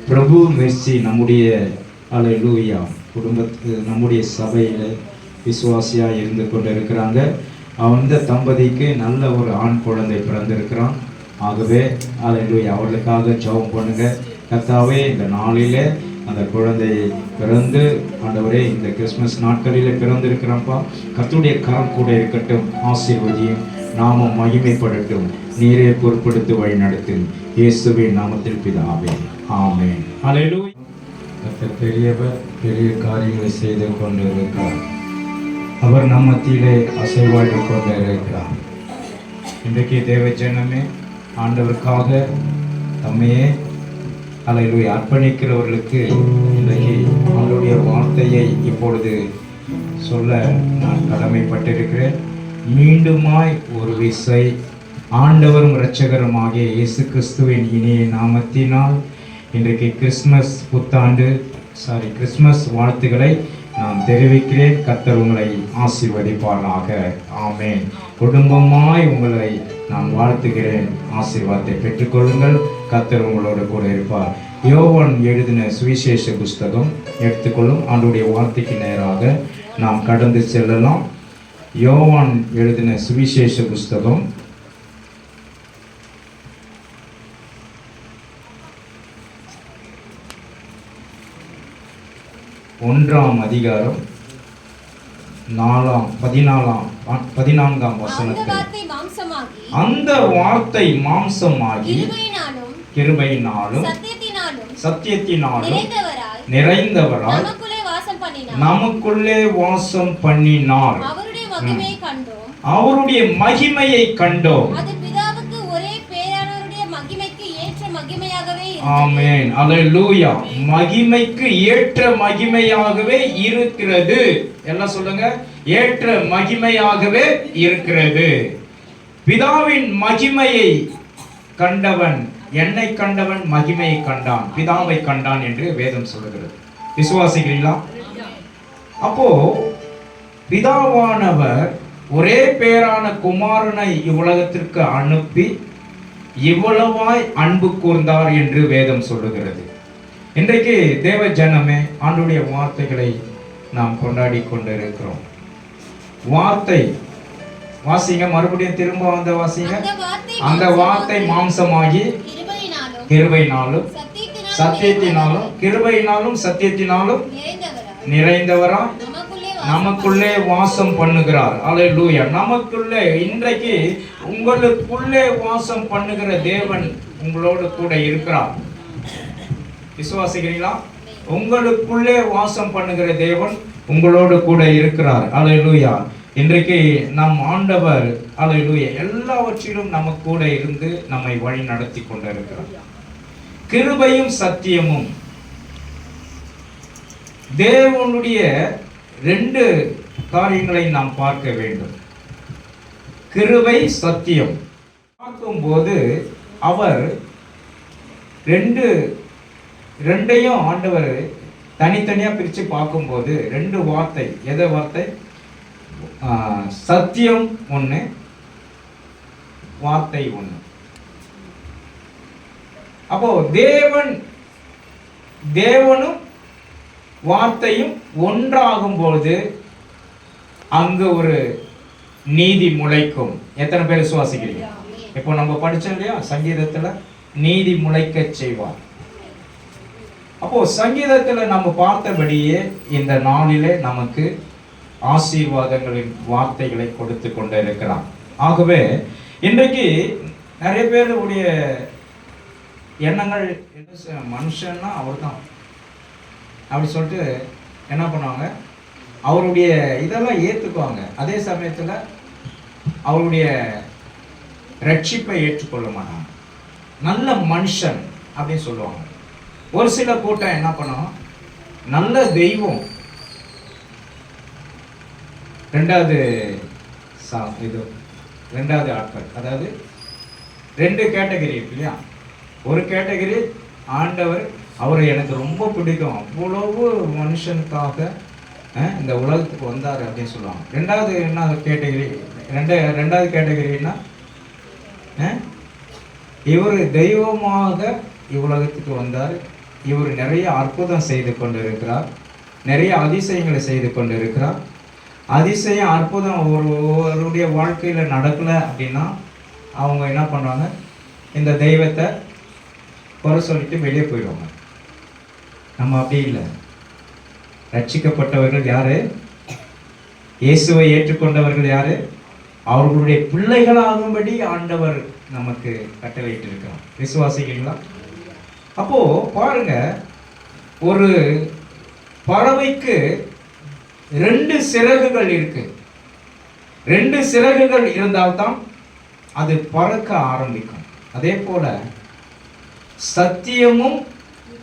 பிரபு மெர்சி நம்முடைய அல்லேலூயா குடும்பத்துக்கு, நம்முடைய சபையில் விசுவாசியாக இருந்து கொண்டு இருக்கிறாங்க. அந்த தம்பதிக்கு நல்ல ஒரு ஆண் குழந்தை பிறந்திருக்கிறான். ஆகவே அல்லேலூயா அவர்களுக்காக ஜெபம் பண்ணுங்க. கர்த்தாவே, இந்த நாளில் அந்த குழந்தை பிறந்து, ஆண்டவரே, இந்த கிறிஸ்மஸ் நாட்களில் பிறந்திருக்கிறப்பா, கர்த்தருடைய கரம் கூட இருக்கட்டும். ஆசீர்வதியும், நாமம் மகிமைப்படட்டும். நீரே பொறுப்படுத்தி வழி நடத்தும். இயேசுவின் நாமத்தில் பிதாவே, ஆமென். அல்லேலூயா. கர்த்தர் பெரியவர், பெரிய காரியங்களை செய்து கொண்டிருக்கிறார். அவர் நம் மத்தியிலே அசைவாடி கொண்டிருக்கிறார். இன்றைக்கு தேவ ஜனமே, ஆண்டவருக்காக தம்மையே அல்லேலூயா அர்ப்பணிக்கிறவர்களுக்கு இன்றைக்கு அவருடைய வார்த்தையை இப்பொழுது சொல்ல நான் கடமைப்பட்டிருக்கிறேன். மீண்டுமாய் ஒரு விசை ஆண்டவரும் இரட்சகருமாகிய இயேசு கிறிஸ்துவின் இனிய நாமத்தினால் இன்றைக்கு கிறிஸ்மஸ் வாழ்த்துக்களை நான் தெரிவிக்கிறேன். கர்த்தர் உங்களை ஆசீர்வதிப்பாராக. ஆமென். குடும்பமாய் உங்களை நான் வாழ்த்துகிறேன். ஆசீர்வாதத்தை பெற்றுக்கொள்ளுங்கள். கர்த்தர் உங்களோடு கூட இருப்பார். யோவான் எழுதின சுவிசேஷ புஸ்தகம் எடுத்துக்கொள்ளும். ஆண்டவருடைய வார்த்தைக்கு நேராக நாம் கடந்து செல்லலாம். யோவான் எழுதின சுவிசேஷ புஸ்தகம் 1ஆம் அதிகாரம் 14ஆம் வசனத்தில், அந்த வார்த்தை மாம்சமாகி கிருபையினாலும் சத்தியத்தினாலும் நிறைந்தவராய் நமக்குள்ளே வாசம் பண்ணினார். அவருடைய மகிமையை கண்டோம். ஆமென். அல்லேலூயா. மகிமைக்கு ஏற்ற மகிமையாகவே இருக்கிறது. எல்லாம் சொல்லுங்க, ஏற்ற மகிமையாகவே இருக்கிறது. பிதாவின் மகிமையை கண்டவன், என்னை கண்டவன் மகிமையை கண்டான், பிதாவை கண்டான் என்று வேதம் சொல்லுகிறது. விசுவாசிக்கிறீங்களா? அப்போ பிதாவானவர் ஒரே பேரான குமாரனை இவ்வுலகத்திற்கு அனுப்பி இவ்வளவாய் அன்பு கூர்ந்தார் என்று வேதம் சொல்லுகிறது. இன்றைக்கு தேவ ஜனமே, ஆண்டவருடைய வார்த்தைகளை நாம் கொண்டாடி கொண்டிருக்கிறோம். வார்த்தை வாசிங்க, மறுபடியும் திரும்ப அந்த வாசிங்க. அந்த வார்த்தை மாம்சமாகி கிருபையினாலும் சத்தியத்தினாலும் கிருபையினாலும் சத்தியத்தினாலும் நிறைந்தவரா நமக்குள்ளே வாசம் பண்ணுகிறார். அல்லேலூயா. நமக்குள்ளே, இன்றைக்கு உங்களுக்குள்ளே வாசம் பண்ணுகிற தேவன் உங்களோடு கூட இருக்கிறார். விசுவாசிக்கிறீங்களா? உங்களுக்குள்ளே வாசம் பண்ணுகிற தேவன் உங்களோடு கூட இருக்கிறார். அல்லேலூயா. இன்றைக்கு நம் ஆண்டவர் அல்லேலூயா எல்லாவற்றிலும் நமக்கு கூட இருந்து நம்மை வழி நடத்தி கொண்டிருக்கிறார். கிருபையும் சத்தியமும் தேவனுடைய 2 காரியங்களை நாம் பார்க்க வேண்டும். கிருபை, சத்தியம் பார்க்கும்போது அவர் 2 ரெண்டையும் ஆண்டவர் தனித்தனியா பிரிச்சு பார்க்கும்போது ரெண்டு வார்த்தை, எதை வார்த்தை? சத்தியம் ஒண்ணு, வார்த்தை ஒண்ணு. அப்போ தேவனும் வார்த்தையும் ஒன்றாகும் பொழுது அங்கு ஒரு நீதி முளைக்கும். எத்தனை பேர் விசுவாசிக்கிறீங்க? இப்போ நம்ம படிச்சோம் இல்லையா சங்கீதத்துல, நீதி முளைக்க செய்வார். அப்போ சங்கீதத்துல நம்ம பார்த்தபடியே இந்த நாளிலே நமக்கு ஆசீர்வாதங்களின் வார்த்தைகளை கொடுத்து கொண்டு இருக்கிறார். ஆகவே இன்றைக்கு நிறைய பேருடைய எண்ணங்கள், மனுஷன்னா அவர் தான் அப்படி சொல்லிட்டு என்ன பண்ணுவாங்க, அவருடைய இதெல்லாம் ஏற்றுக்குவாங்க. அதே சமயத்தில் அவருடைய ரட்சிப்பை ஏற்றுக்கொள்ள மாட்டாங்க. நல்ல மனுஷன் அப்படின்னு சொல்லுவாங்க. ஒரு சில கூட்டம் என்ன பண்ணுவோம், நல்ல தெய்வம். ரெண்டாவது ஆட்கள், அதாவது ரெண்டு கேட்டகரி இருக்கு இல்லையா. ஒரு கேட்டகரி ஆண்டவர், அவரை எனக்கு ரொம்ப பிடிக்கும், அவ்வளவு மனுஷனுக்காக இந்த உலகத்துக்கு வந்தார் அப்படின்னு சொல்லுவாங்க. ரெண்டாவது கேட்டகரின்னா இவர் தெய்வமாக இவ்வுலகத்துக்கு வந்தார், இவர் நிறைய அற்புதம் செய்து கொண்டு இருக்கிறார், நிறைய அதிசயங்களை செய்து கொண்டு இருக்கிறார். அதிசயம் அற்புதம் ஒருவருடைய வாழ்க்கையில் நடக்கலை அப்படின்னா அவங்க என்ன பண்ணுவாங்க, இந்த தெய்வத்தை குறை சொல்லிட்டு வெளியே போயிடுவாங்க. நம்ம அப்படி இல்லை. ரட்சிக்கப்பட்டவர்கள் யாரு? இயேசுவை ஏற்றுக்கொண்டவர்கள் யாரு? அவர்களுடைய பிள்ளைகளாகும்படி ஆண்டவர் நமக்கு கட்டளையிட்டு இருக்கிறார். விசுவாசிக்கிறீங்களா? அப்போ பாருங்க, ஒரு பறவைக்கு 2 சிறகுகள் இருக்கு. 2 சிறகுகள் இருந்தால்தான் அது பறக்க ஆரம்பிக்கும். அதே போல சத்தியமும்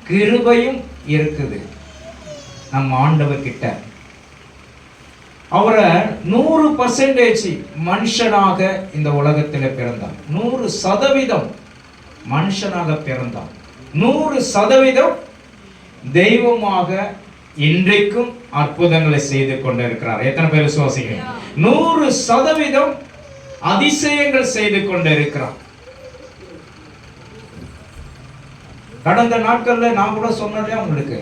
கிருபையும் இருக்குது நம்ம ஆண்டவர் கிட்ட. அவரை 100% மனுஷனாக இந்த உலகத்தில் பிறந்தார். 100% மனுஷனாக பிறந்தார். 100% தெய்வமாக இன்றைக்கும் அற்புதங்களை செய்து கொண்டிருக்கிறார். எத்தனை பேர் விசுவாசிக்கிறீங்க? 100% அதிசயங்கள் செய்து கொண்டிருக்கிறார். கடந்த நாட்கள்ல நான் கூட சொன்னதே உங்களுக்கு,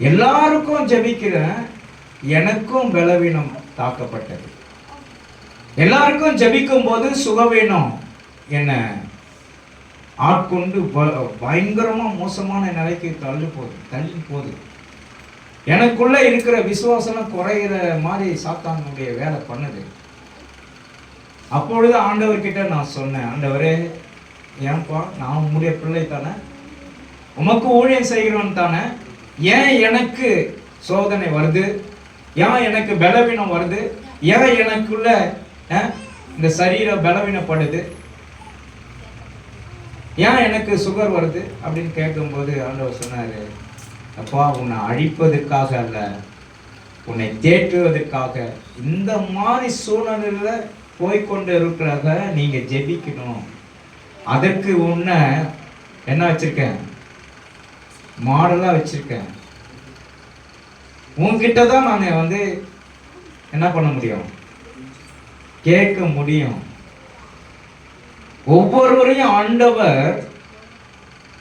எல்லாருக்கும் ஜெபிக்கிறேன், எனக்கும் பலவீனம் தாக்கப்பட்டது. எல்லாருக்கும் ஜெபிக்கும் போது சுகவீனம் என்ன ஆட்கொண்டு பயங்கரமா மோசமான நிலைக்கு தள்ளி போகுது. எனக்குள்ள இருக்கிற விசுவாசம் குறைகிற மாதிரி சாத்தானுடைய வேலை பண்ணுது. அப்பொழுது ஆண்டவர்கிட்ட நான் சொன்னேன், ஆண்டவரே ஏன்பா, நான் உங்களுடைய பிள்ளை தானே, உமக்கு ஊழியம் செய்கிறவன் தானே, ஏன் எனக்கு சோதனை வருது, ஏன் எனக்கு பலவீனம் வருது, ஏன் எனக்குள்ள இந்த சரீரம் பலவீனப்படுது, ஏன் எனக்கு சுகர் வருது அப்படின்னு கேட்கும்போது ஆண்டவர் சொன்னாரு, அப்பா உன்னை அழிப்பதற்காக அல்ல, உன்னை தேற்றுவதற்காக இந்த மாதிரி சூழ்நிலையில போய்கொண்டு இருக்கிறாங்க, நீங்க ஜெபிக்கணும். அதற்கு உன்னை என்ன வச்சிருக்கேன், மாடலா வச்சிருக்கேன். உன்கிட்ட தான் நான் என்ன பண்ண முடியும், கேட்க முடியும். ஒவ்வொருவரையும் ஆண்டவர்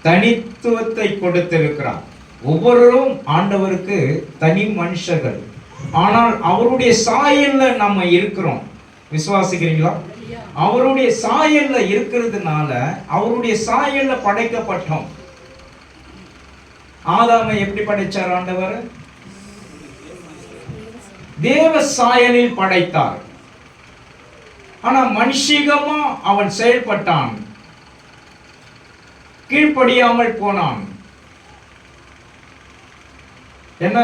தனித்துவத்தை கொடுத்திருக்கிறார். ஒவ்வொருவரும் ஆண்டவருக்கு தனி மனுஷர்கள். ஆனால் அவருடைய சாயல்ல நம்ம இருக்கிறோம். விசுவாசிக்கிறீங்களா? அவருடைய சாயல்ல இருக்கிறதுனால அவருடைய சாயல்ல படைக்கப்பட்டோம். ஆதாமை எப்படி படைச்சார் ஆண்டவர்? தேவ சாயலில் படைத்தார். ஆனா மனுஷிகமா அவன் செயல்பட்டான், கீழ்ப்படியாமல் போனான். என்ன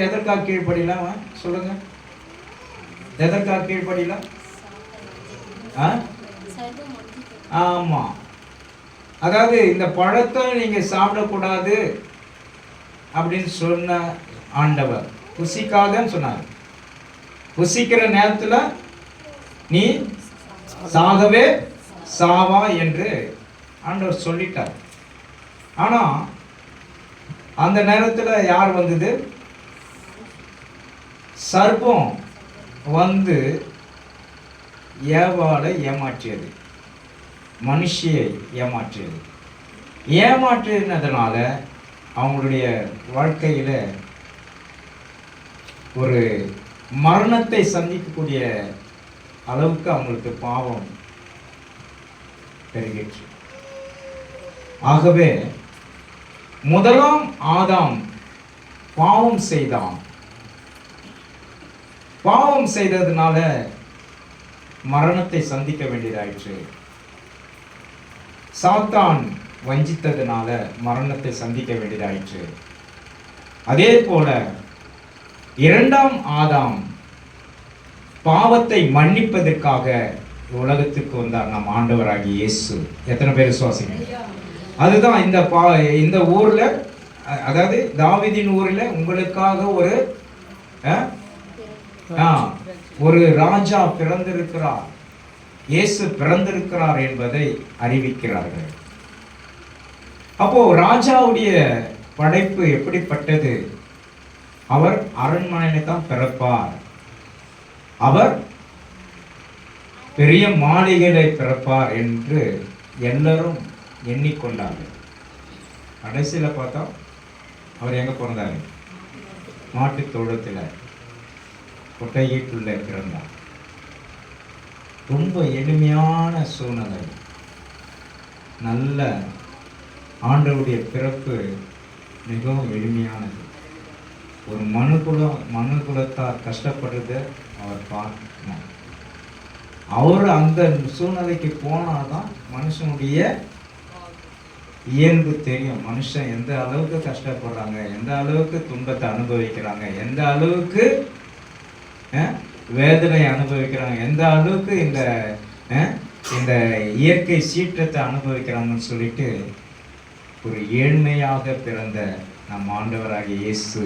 எதற்காக கீழ்ப்படியல சொல்லுங்க? எதற்காக கீழ்ப்படியல? ஆமா, அதாவது இந்த பழத்தை நீங்க சாப்பிடக்கூடாது அப்படின்னு சொன்ன ஆண்டவர், புசிக்காதன்னு சொன்னார். புசிக்கிற நேரத்துல நீ சாகவே சாவா என்று ஆண்டவர் சொல்லிட்டார். ஆனா அந்த நேரத்துல யார் வந்தது? சர்ப்பம் வந்து ஏவாளை ஏமாற்றியது, மனுஷியை ஏமாற்றியது. ஏமாற்றினதுனால அவங்களுடைய வாழ்க்கையில ஒரு மரணத்தை சந்திக்கக்கூடிய அளவுக்கு அவங்களுக்கு பாவம் பெருகிற்று. ஆகவே முதலாம் ஆதாம் பாவம் செய்தான். பாவம் செய்ததுனால மரணத்தை சந்திக்க வேண்டியதாயிற்று. சாத்தான் வஞ்சித்ததுனால மரணத்தை சந்திக்க வேண்டியதாயிற்று. அதே போல இரண்டாம் ஆதாம் பாவத்தை மன்னிப்பதற்காக உலகத்துக்கு வந்தார் நம் ஆண்டவராகிய இயேசு. எத்தனை பேர் விசுவாசிங்க? அதுதான் இந்த ஊர்ல, அதாவது தாவீதின் ஊர்ல உங்களுக்காக ஒரு ராஜா பிறந்திருக்கிறார், இயேசு பிறந்திருக்கிறார் என்பதை அறிவிக்கிறார்கள். அப்போ ராஜாவுடைய படைப்பு எப்படிப்பட்டது? அவர் அரண்மனையில தான் பிறப்பார், அவர் பெரிய மாளிகையிலே பிறப்பார் என்று எல்லாரும் எண்ணிக்கொண்டார்கள். கடைசியில பார்த்தா அவர் எங்க பிறந்தாரு? மாட்டு தொழுத்துல கொட்டையீட்டுள்ள பிறந்தார். ரொம்ப எளிமையான சூழ்நிலை. நல்ல ஆண்டவருடைய பிறப்பு மிகவும் எளிமையானது. ஒரு மனு குலத்தார் கஷ்டப்படுறத அவர் பார்க்கணும். அவர் அந்த சூழ்நிலைக்கு போனாதான் மனுஷனுடைய இயல்பு தெரியும். மனுஷன் எந்த அளவுக்கு கஷ்டப்படுறாங்க, எந்த அளவுக்கு துன்பத்தை அனுபவிக்கிறாங்க, எந்த அளவுக்கு வேதனை அனுபவிக்கிறாங்க, எந்த அளவுக்கு இந்த இயற்கை சீற்றத்தை அனுபவிக்கிறாங்கன்னு சொல்லிட்டு ஒரு ஏழ்மையாக பிறந்த நம் ஆண்டவராகிய இயேசு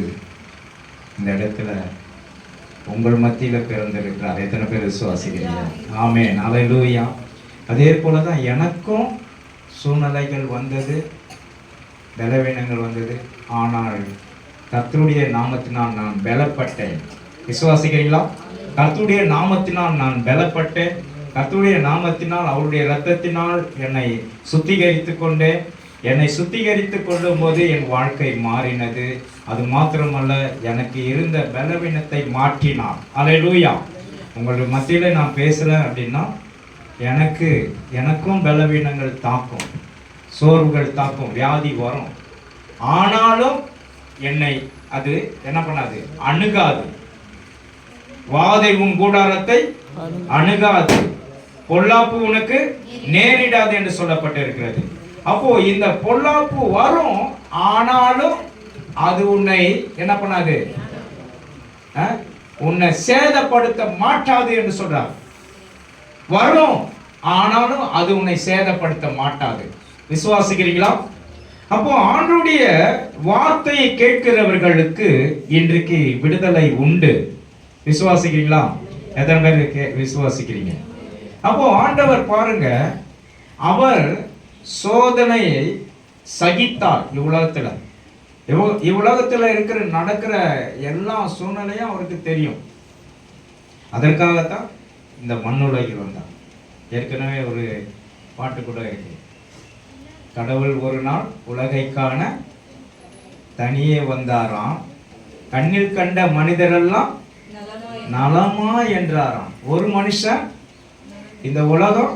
இந்த இடத்துல உங்கள் மத்தியில பிறந்திருக்கிறார். எத்தனை பேர் விசுவாசிக்கிறீங்க? ஆமென், அல்லேலூயா. அதே போலதான் எனக்கும் சூழ்நிலைகள் வந்தது, பலவீனங்கள் வந்தது. ஆனால் கர்த்தருடைய நாமத்தினால் நான் பலப்பட்டேன். விசுவாசிக்கிறீங்களா? கர்த்தருடைய நாமத்தினால் நான் பலப்பட்டேன். கர்த்தருடைய நாமத்தினால் அவருடைய இரத்தத்தினால் என்னை சுத்திகரித்துக் கொண்டேன். என்னை சுத்திகரித்துக் கொள்ளும் போது என் வாழ்க்கை மாறினது. அது மாத்திரமல்ல, எனக்கு இருந்த பலவீனத்தை மாற்றினார். அல்லேலூயா. உங்களுடைய மத்தியில நான் பேசுறேன் அப்படின்னா எனக்கும் பலவீனங்கள் தாக்கும், சோர்வுகள் தாக்கும், வியாதி வரும். ஆனாலும் என்னை அது என்ன பண்ணாது? அணுகாது. வாதை உன் கூடாரத்தை அணுகாது, பொல்லாப்பு உனக்கு நேரிடாது என்று சொல்லப்பட்டிருக்கிறது. அப்போ இந்த பொல்லாப்பு வரும், ஆனாலும் அது உன்னை என்ன பண்ணாது? உன்னை சேதப்படுத்த மாட்டாது என்று சொல்றார். வரும், ஆனாலும் அது உன்னை சேதப்படுத்த மாட்டாது. விசுவாசிக்கிறீங்களா? அப்போ ஆண்டவருடைய வார்த்தையை கேட்கிறவர்களுக்கு இன்றைக்கு விடுதலை உண்டு. விசுவாசிக்கிறீங்களா? எத்தனை பேர் விசுவாசிக்கிறீங்க? அப்போ ஆண்டவர் பாருங்க, அவர் சோதனையை சகித்தார். இவ்வுலகத்துல நடக்கிற எல்லா சூழ்நிலையும் அவருக்கு தெரியும். அதற்காகத்தான் இந்த மண்ணுலகில் வந்தார். ஏற்கனவே ஒரு பாட்டு கூட இருக்கு. கடவுள் ஒரு நாள் உலகை காண தனியே வந்தாராம், கண்ணில் கண்ட மனிதரெல்லாம் நலமா என்றாராம். ஒரு மனுஷன் இந்த உலகம்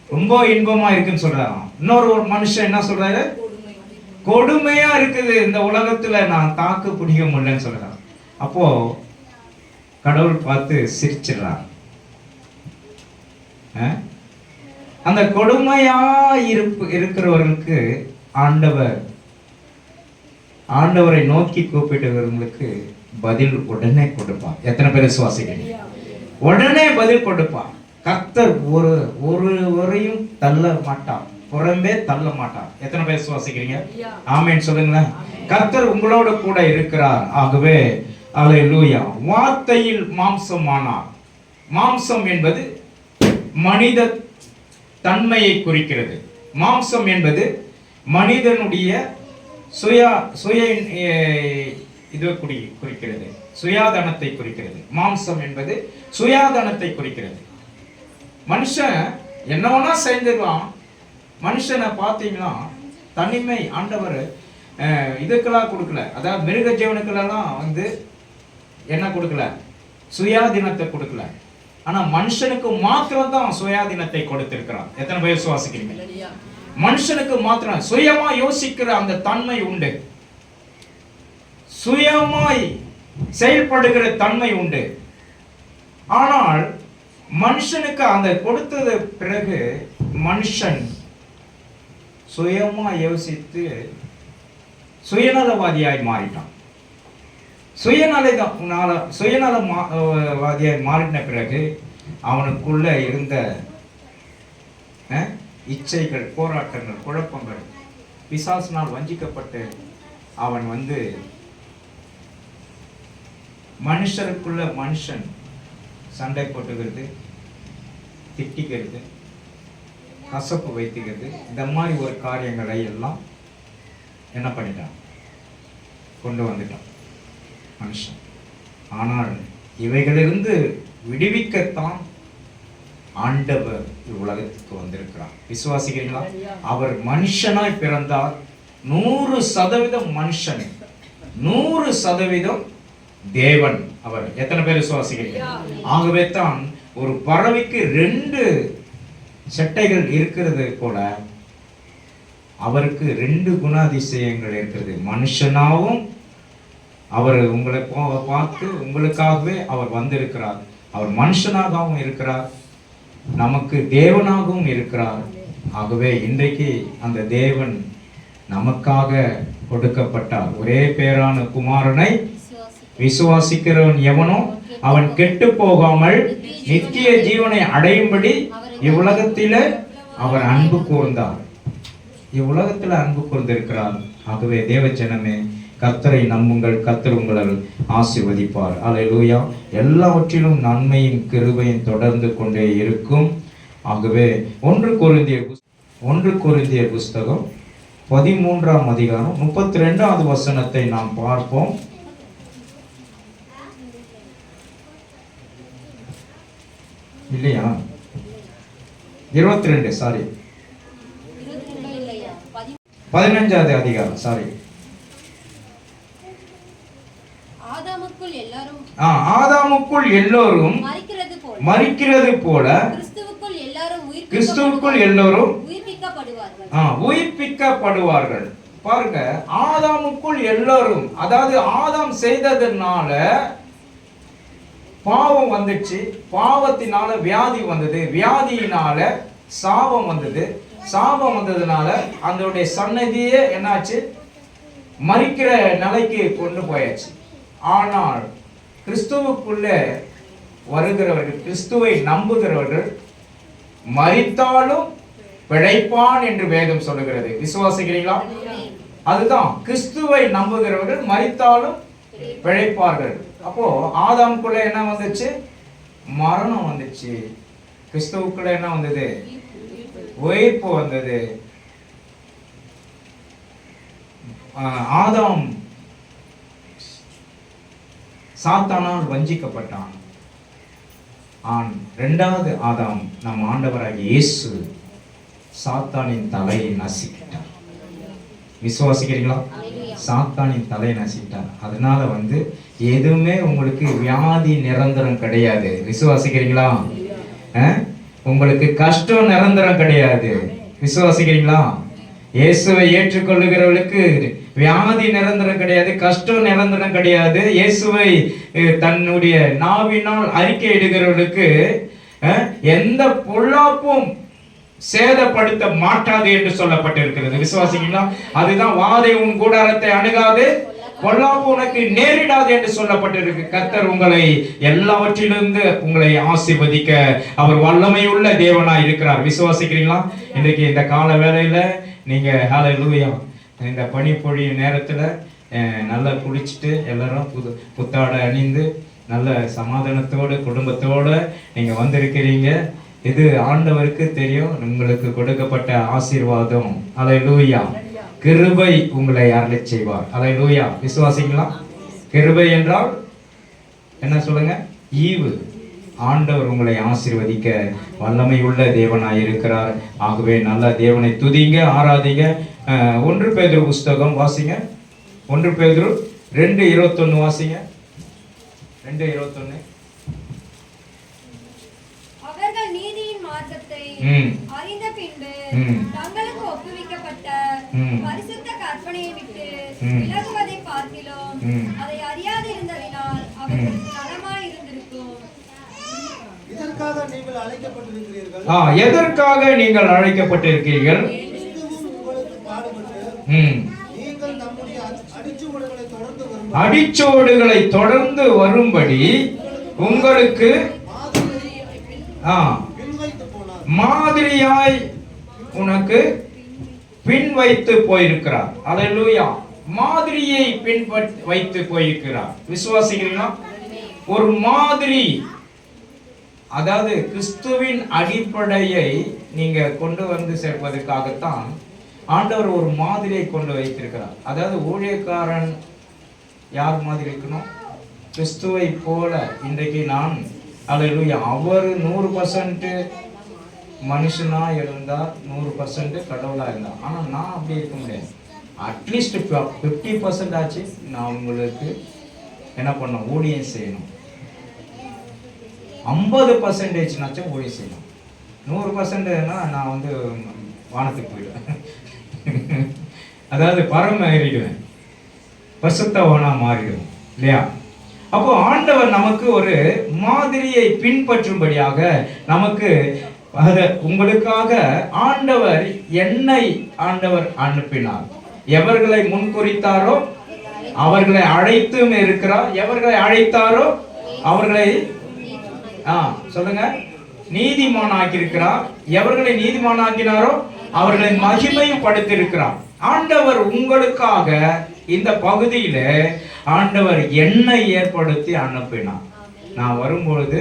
ரொம்ப இன்பமா இருக்குன்னு சொல்றாராம். இன்னொரு மனுஷன் என்ன சொல்றாரு? கொடுமையா இருக்குது இந்த உலகத்துல, நான் தாக்கு பிடிக்க முடியலன்னு சொல்றான். அப்போ கடவுள் பார்த்து சிரிச்சிடறார். அந்த கொடுமையா இருக்கிறவர்களுக்கு ஆண்டவரை நோக்கி கூப்பிட்டவர்களுக்கு பதில் உடனே கொடுப்பார். எத்தனை பேர் விசுவாசிக்கிறீங்க? உடனே பதில் கொடுப்பார். கர்த்தர் ஒருவரையும் தள்ள மாட்டார், புறம்பே தள்ள மாட்டார். எத்தனை பேர் விசுவாசிக்கிறீங்க? ஆமென் சொல்லுங்களேன். கர்த்தர் உங்களோட கூட இருக்கிறார். ஆகவே அல்லேலூயா. வார்த்தையில் மாம்சமானார். மாம்சம் என்பது மனித தன்மையை குறிக்கிறது. மாம்சம் என்பது மனிதனுடைய சுய சுய இது குறிக்கிறது, சுயாதனத்தை குறிக்கிறது. மாம்சம் என்பது சுயாதனத்தை குறிக்கிறது. மனுஷன் என்னவனா செஞ்சிருவான். மனுஷனை பார்த்தீங்கன்னா தனிமை ஆண்டவர் இதுக்கெல்லாம் கொடுக்கல. அதாவது மிருக ஜீவனுக்கெல்லாம் வந்து என்ன கொடுக்கல, சுயாதீனத்தை கொடுக்கல. ஆனா மனுஷனுக்கு மாத்திரம் தான் சுயாதீனத்தை கொடுத்திருக்கிறான். எத்தனை பேர் சுவாசிக்கிறீங்க? மனுஷனுக்கு மாத்திரம் சுயமா யோசிக்கிற அந்த தன்மை உண்டு, சுயமாய் செயல்படுகிற தன்மை உண்டு. ஆனால் மனுஷனுக்கு அந்த கொடுத்தது பிறகு மனுஷன் சுயமா யோசித்து சுயநலவாதியாய் மாறிட்டான். சுயநலவாதியாய் மாறின பிறகு அவனுக்குள்ள இருந்த இச்சைகள், போராட்டங்கள், குழப்பங்கள், பிசாசினால் வஞ்சிக்கப்பட்டு அவன் வந்து மனுஷருக்குள்ள மனுஷன் சண்டை போட்டுக்கிறது, திட்டிக்கிறது, கசப்பு வைத்துக்கிறது, இந்த மாதிரி ஒரு காரியங்களை எல்லாம் என்ன பண்ணிட்டான், கொண்டு வந்துட்டான் மனுஷன். ஆனால் இவைகளிலிருந்து விடுவிக்கத்தான் ஆண்டவர் இவ்வுலகத்துக்கு வந்திருக்கிறார். விசுவாசிக்கிறீங்களா? அவர் மனுஷனாய் பிறந்தார். 100% மனுஷன், 100% தேவன் அவர். எத்தனை பேர் விசுவாசிக்கிறீங்க? ஆகவே தான் ஒரு பறவைக்கு 2 சட்டைகள் இருக்கிறது போல அவருக்கு 2 குணாதிசயங்கள் இருக்கிறது. மனுஷனாவும் அவர் உங்களை பார்த்து உங்களுக்காகவே அவர் வந்திருக்கிறார். அவர் மனுஷனாகவும் இருக்கிறார், நமக்கு தேவனாகவும் இருக்கிறார். ஆகவே இன்றைக்கு அந்த தேவன் நமக்காக கொடுக்கப்பட்டார். ஒரே பேரான குமாரனை விசுவாசிக்கிறவன் எவனோ அவன் கெட்டு போகாமல் நித்திய ஜீவனை அடையும்படி இவ்வுலகத்திலே அவர் அன்பு கூர்ந்தார். இவ்வுலகத்தில் அன்பு கூர்ந்திருக்கிறார். ஆகவே தேவ ஜனமே, கர்த்தரை நம்புங்கள், கர்த்தர் உங்களை ஆசீர்வதிப்பார். அல்லேலூயா. எல்லாவற்றிலும் நன்மையும் கிருபையும் தொடர்ந்து கொண்டே இருக்கும். ஆகவே 1 கொரிந்தியர் புஸ்தகம் 13ஆம் அதிகாரம் 32வது வசனத்தை நாம் பார்ப்போம். இல்லையா? 22 சாரி 15வது அதிகாரம் சாரி. ஆதாமுக்குள் எல்லோரும் மரிக்கிறது போல கிறிஸ்துவுக்குள் எல்லோரும் உயிர்ப்பிக்கப்படுவார்கள். பாருங்க, ஆதாமுக்குள் எல்லோரும், அதாவது ஆதாம் செய்ததுனால பாவம் வந்துச்சு, பாவத்தினால வியாதி வந்தது, வியாதியினால சாபம் வந்தது, சாபம் வந்ததுனால அதனுடைய சன்னதியே என்னாச்சு, மரிக்கிற நிலைக்கு கொண்டு போயாச்சு. ஆனால் கிறிஸ்துவுக்குள்ளே வருகிறவர்கள், கிறிஸ்துவை நம்புகிறவர்கள் மரித்தாலும் பிழைப்பான் என்று வேதம் சொல்லுகிறது. விசுவாசிக்கிறீங்களா? அதுதான், கிறிஸ்துவை நம்புகிறவர்கள் மரித்தாலும் பிழைப்பார்கள். அப்போ ஆதாமுக்குள்ள என்ன வந்துச்சு? மரணம் வந்துச்சு. கிறிஸ்துவுக்குள்ள என்ன வந்தது? உயிர்ப்பு வந்தது. ஆதாம் சாத்தானால் வஞ்சிக்கப்பட்டான். 2வது ஆதாம் நம் ஆண்டவராகிய இயேசு சாத்தானின் தலையை நசுக்கிட்டார். விசுவாசிக்கிறீங்களா? சாத்தானின் தலையை நசுக்கிட்டார். அதனால எதுவுமே உங்களுக்கு வியாதி நிரந்தரம் கிடையாது. விசுவாசிக்கிறீங்களா? உங்களுக்கு கஷ்டம் நிரந்தரம் கிடையாது. விசுவாசிக்கிறீங்களா? இயேசுவை ஏற்றுக்கொள்ளுகிறவர்களுக்கு வியாதி நிரந்தரம் கிடையாது, கஷ்டம் நிரந்தரம் கிடையாது. இயேசுவை தன்னுடைய நாவினால் அறிக்கை இடுகிறவர்களுக்கு எந்த பொல்லாப்பும் சேதப்படுத்த மாட்டாது என்று சொல்லப்பட்டிருக்கிறது. விசுவாசிங்களா? அதுதான், வாதை உன் கூடாரத்தை அணுகாது, பொல்லாப்பு உனக்கு நேரிடாது என்று சொல்லப்பட்டிருக்கு. கர்த்தர் உங்களை எல்லாவற்றிலிருந்து உங்களை ஆசீர்வதிக்க அவர் வல்லமை உள்ள தேவனாய் இருக்கிறார். விசுவாசிக்கிறீங்களா? இன்றைக்கு இந்த கால வேளையில நீங்க ஹல்லேலூயா, இந்த பனி பொழியும் நேரத்துல நல்லா குளிச்சுட்டு எல்லாரும் புத்தாடை அணிந்து நல்ல சமாதானத்தோடு குடும்பத்தோடு நீங்க வந்திருக்கிறீங்க. இது ஆண்டவருக்கு தெரியும். உங்களுக்கு கொடுக்கப்பட்ட ஆசீர்வாதம். அல்லேலூயா. கிருபை உங்களை அருளச் செய்வார். அல்லேலூயா. விசுவாசிங்களா? கிருபை என்றால் என்ன சொல்லுங்க? ஈவு. ஆண்டவர் உங்களை ஆசீர்வதிக்க வல்லமை உள்ள தேவனாய் இருக்கிறார். ஆகவே நல்ல தேவனை துதிங்க, ஆராதிங்க. 1 பேதுரு புஸ்தகம் வாசிங்க. 1 பேதுரு 2:21 வாசிங்க. 2:21. அவர்கள் நீதியின் மார்க்கத்தை அறிந்த பின்பு தங்களுக்கு ஒப்புவிக்கப்பட்ட பரிசுத்த கற்பனையை விட்டு விலகுவதை பார்க்கிலும் அதை அறியாதிருந்ததினால் அவர்களுக்கு நலமாய் இருந்திருக்கும். இதற்காக நீங்கள் அழைக்கப்பட்டிருக்கிறீர்கள். எதற்காக நீங்கள் அழைக்கப்பட்டிருக்கிறீர்கள்? கிறிஸ்துவும் உங்களுக்கு பாடுபட்டு நீங்கள் நம்முடைய அடிச்சோடுகளை தொடர்ந்து வரும்படி உங்களுக்கு மாதிரியாய் உனக்கு பின் வைத்து போயிருக்கிறார். அல்லேலூயா. மாதிரியை பின் வைத்து போயிருக்கிறார். விசுவாசிக்கிறீங்களா? ஒரு மாதிரி, அதாவது கிறிஸ்துவின் அடிப்படையை நீங்க கொண்டு வந்து சேர்ப்பதற்காகத்தான் ஆண்டவர் ஒரு மாதிரியை கொண்டு வைத்திருக்கிறார். அதாவது ஊழியக்காரன் யார் மாதிரி இருக்கணும்? கிறிஸ்துவை போல. இன்றைக்கு நான் அல்லேலூயா, அவர் 100% மனுஷனா இருந்தார், 100% கடவுளா இருந்தார். ஆனா நான் அப்படி இருக்க முடியாது. அட்லீஸ்ட் 50% ஆச்சு நான் உங்களுக்கு என்ன பண்ணணும்? ஊழியம் செய்யணும். 50%நாச்சும் ஊழியம் செய்யணும். 100%னா நான் வந்து வானத்துக்கு போயிடுவேன். அதாவது பரம ஏறிடுவேன், பசுத்தவனா மாறிடுவேன் இல்லையா? அப்போ ஆண்டவர் நமக்கு ஒரு மாதிரியை பின்பற்றும்படியாக நமக்கு உங்களுக்காக ஆண்டவர் என்னை அனுப்பினார். எவர்களை முன்குறித்தாரோ அவர்களை அழைத்தும் இருக்கிறார். எவர்களை அழைத்தாரோ அவர்களை சொல்லுங்க, நீதிமானாக்கி இருக்கிறார். எவர்களை நீதிமானாக்கினாரோ அவர்களை மகிமையும் படுத்திருக்கிறார். ஆண்டவர் உங்களுக்காக இந்த பகுதியில ஆண்டவர் என்னை ஏற்படுத்தி அனுப்பினார். நான் வரும்பொழுது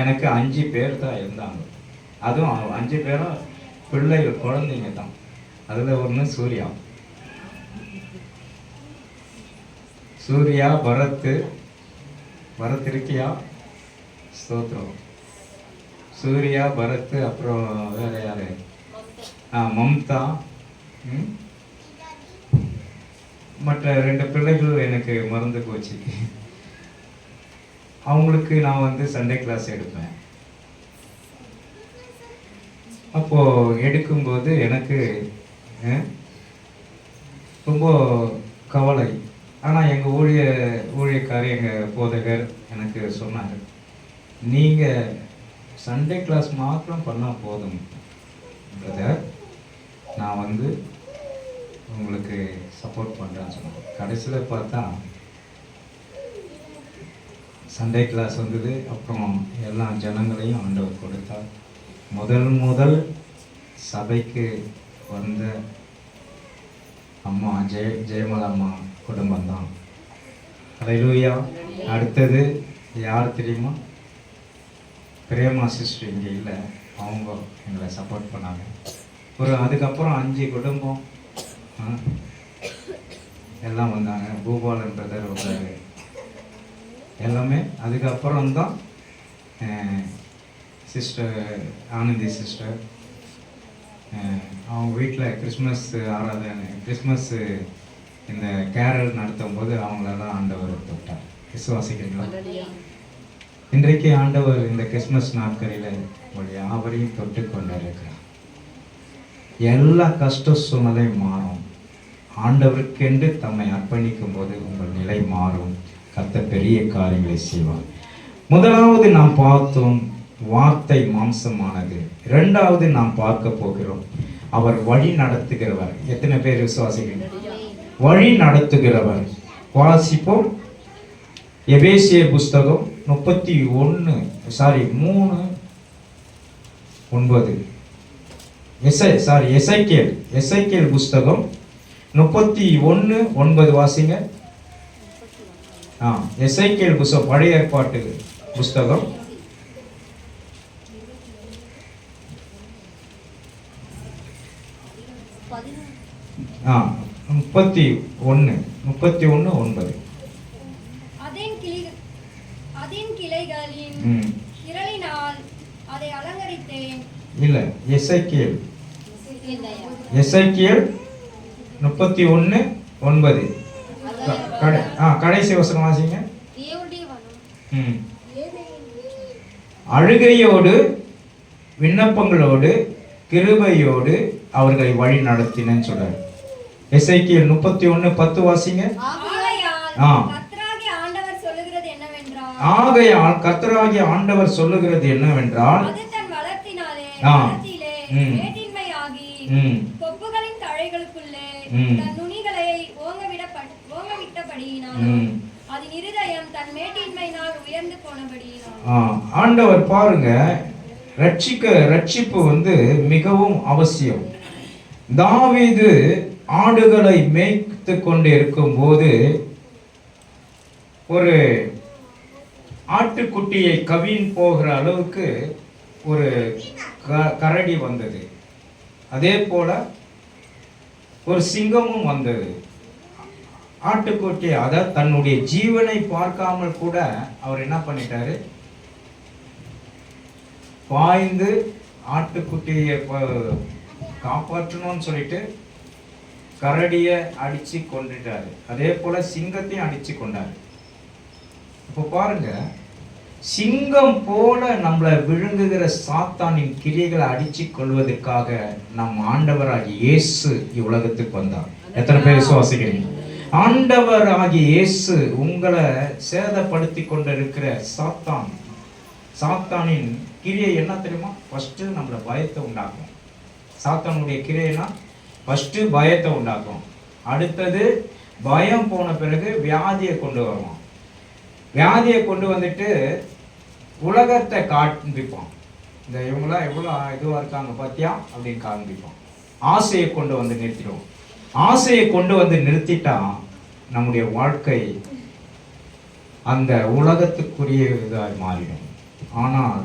எனக்கு 5 பேர் தான் இருந்தாங்க. அதுவும் 5 பேரும் பிள்ளைகள், குழந்தைங்க தான். அதுல ஒண்ணு சூர்யா, பரத் இருக்கியா? ஸ்தோத்திரம். சூர்யா, பரத், அப்புறம் வேற யாரு? மம்தா. மற்ற 2 பிள்ளைகள் எனக்கு மறந்து போச்சு. அவங்களுக்கு நான் வந்து சண்டே கிளாஸ் எடுப்பேன். அப்போ எடுக்கும்போது எனக்கு ரொம்ப கவலை. ஆனால் எங்கள் ஊழியக்காரர், எங்கள் போதகர் எனக்கு சொன்னார், நீங்கள் சண்டே கிளாஸ் மாத்திரம் பண்ணால் போதும் பிரதர், நான் வந்து உங்களுக்கு சப்போர்ட் பண்ணுறேன்னு சொன்னாங்க. கடைசியில் பார்த்தா சண்டே கிளாஸ் வந்தது. அப்புறம் எல்லா ஜனங்களையும் ஆண்டவர் கொடுத்தார். முதல் சபைக்கு வந்த அம்மா ஜெயமலா அம்மா குடும்பம் தான். அல்லேலூயா. அடுத்தது யார் தெரியுமா? பிரேமா சிஸ்டர் இங்கே இல்லை, அவங்க எங்களை சப்போர்ட் பண்ணாங்க. அதுக்கப்புறம் 5 குடும்பம் எல்லாம் வந்தாங்க. பூபாலன் பிரதர் வந்தாரு, எல்லாமே. அதுக்கப்புறம் தான் சிஸ்டர் ஆனந்தி சிஸ்டர், அவங்க வீட்டில் கிறிஸ்மஸ் ஆராதனை, கிறிஸ்மஸ் இந்த கேரல் நடத்தும் போது அவங்களெல்லாம் ஆண்டவர் தொட்டார். விசுவாசிக்கிறீங்களா? இன்றைக்கு ஆண்டவர் இந்த கிறிஸ்மஸ் நாட்களில் யாவரையும் தொட்டு கொண்டிருக்கிறார். எல்லா கஷ்ட சூழ்நிலையும் மாறும். ஆண்டவருக்கென்று தம்மை அர்ப்பணிக்கும் போது உங்கள் நிலை மாறும். கர்த்தர் பெரிய காரியங்களை செய்வார். முதலாவது நாம் பார்த்தோம், வார்த்தை மாம்சமானது. 2வது நாம் பார்க்க போகிறோம், அவர் வழி நடத்துகிறவர். எத்தனை பேர் விசுவாசிகள்? வழி நடத்துகிறவர். வாசிப்போம். எபேசியர் புஸ்தகம் 3:9. எசேக்கியேல் புஸ்தகம் 31:9 வாசிங்க. எசேக்கியேல் புஸ்தகம், பழைய ஏற்பாட்டு புஸ்தகம் 31:9. அதன் கிளைகளின் திரளினால் அதை அலங்கரித்தேன். இல்ல, எசேக்கியேல் 31:9. கடைசி வசனம் வாசிங்க. அழுகையோடு விண்ணப்பங்களோடு கிருபையோடு அவர்களை வழி நடத்தினேன்னு சொல்றாரு. எசேக்கியேல் 31:10 வாசிங்க. ஆகையால் கர்த்தராகிய ஆண்டவர் சொல்லுகிறது என்னவென்றால், அது தன் வளத்தினாலே கொப்புகளின் தழைகளுக்குள்ளே தன் நுனிகளை ஓங்கவிட்டபடியினாலும் அதன் இருதயம் தன் மேட்டின்மையினால் உயர்ந்து போனபடியினாலும். ஆண்டவர் பாருங்க, ரட்சிப்பு மிகவும் அவசியம். தாவீது ஆடுகளை மேய்த்து கொண்டு இருக்கும் போது ஒரு ஆட்டுக்குட்டியை கவின் போகிற அளவுக்கு ஒரு கரடி வந்தது. அதே போல ஒரு சிங்கமும் வந்தது. ஆட்டுக்குட்டி, அதாவது தன்னுடைய ஜீவனை பார்க்காமல் கூட அவர் என்ன பண்ணிட்டாரு, பாய்ந்து ஆட்டுக்குட்டியை காப்பாற்றணும்னு சொல்லிட்டு கரடிய அடிச்சு கொண்டுட்டாரு. அதே போல சிங்கத்தையும் அடிச்சு கொண்டாரு. இப்போ பாருங்க, சிங்கம் போல நம்மளை விழுங்குகிற சாத்தானின் கிரியைகளை அடிச்சு கொள்வதற்காக நம் ஆண்டவராகிய இயேசு இவ்வுலகத்துக்கு வந்தார். எத்தனை பேர் விசுவாசிக்கிறீங்க? ஆண்டவராகிய இயேசு உங்களை சேதப்படுத்தி கொண்டிருக்கிற சாத்தானின் கிரியை என்ன தெரியுமா? ஃபர்ஸ்ட் நம்மளை பயத்தை உண்டாக்கும். சாத்தானுடைய கிரியைனா ஃபர்ஸ்ட் பயத்தை உண்டாக்கும். அடுத்தது பயம் போன பிறகு வியாதியை கொண்டு வருவான். வியாதியை கொண்டு வந்துட்டு உலகத்தை காண்பிப்பான். இந்த இவங்களாம் எவ்வளோ இதுவாக இருக்காங்க பார்த்தியா அப்படின்னு காண்பிப்பான். ஆசையை கொண்டு வந்து நிறுத்திடுவோம். ஆசையை கொண்டு வந்து நிறுத்திட்டா நம்முடைய வாழ்க்கை அந்த உலகத்துக்குரிய இதாக மாறிடும். ஆனால்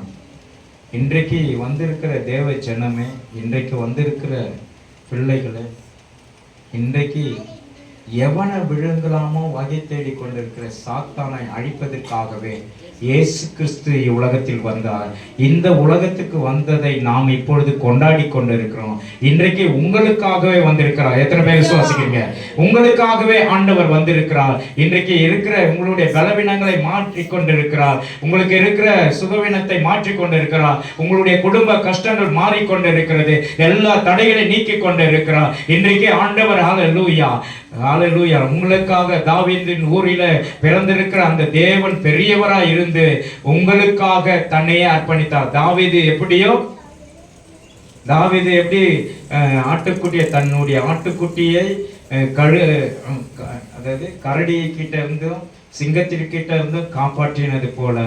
இன்றைக்கு வந்திருக்கிற தேவ ஜனமே, இன்றைக்கு வந்திருக்கிற பிள்ளைகளே, இன்றைக்கு எவனை விழுங்கலாமோ வகை தேடி கொண்டிருக்கிற சாத்தானை அழிப்பதற்காகவே இயேசு கிறிஸ்து உலகத்தில் வந்தார். இந்த உலகத்துக்கு வந்ததை நாம் இப்பொழுது கொண்டாடி கொண்டிருக்கிறோம். இன்றைக்கு உங்களுக்காகவே வந்திருக்கிறார். எத்தனை பேர் விசுவாசிக்கிறீங்க? உங்களுக்காகவே ஆண்டவர் வந்திருக்கிறார். இன்றைக்கு இருக்கிற உங்களுடைய பலவீனங்களை மாற்றி கொண்டிருக்கிறார். உங்களுக்கு இருக்கிற சுகவீனத்தை மாற்றி கொண்டிருக்கிறார். உங்களுடைய குடும்ப கஷ்டங்கள் மாறிக்கொண்டிருக்கிறது. எல்லா தடைகளை நீக்கி கொண்டிருக்கிறார். இன்றைக்கு ஆண்டவர் ஹல்லேலூயா ஹல்லேலூயா உங்களுக்காக தாவீதின் ஊரில பிறந்திருக்கிற அந்த தேவன் பெரியவராய் இருந்து உங்களுக்காக தன்னையே அர்ப்பணித்தார். தாவீது எப்படி ஆட்டுக்குட்டியை, தன்னுடைய ஆட்டுக்குட்டியை அதாவது கரடியை கிட்ட இருந்தும் சிங்கத்திற்கிட்ட இருந்தும் காப்பாற்றினது போல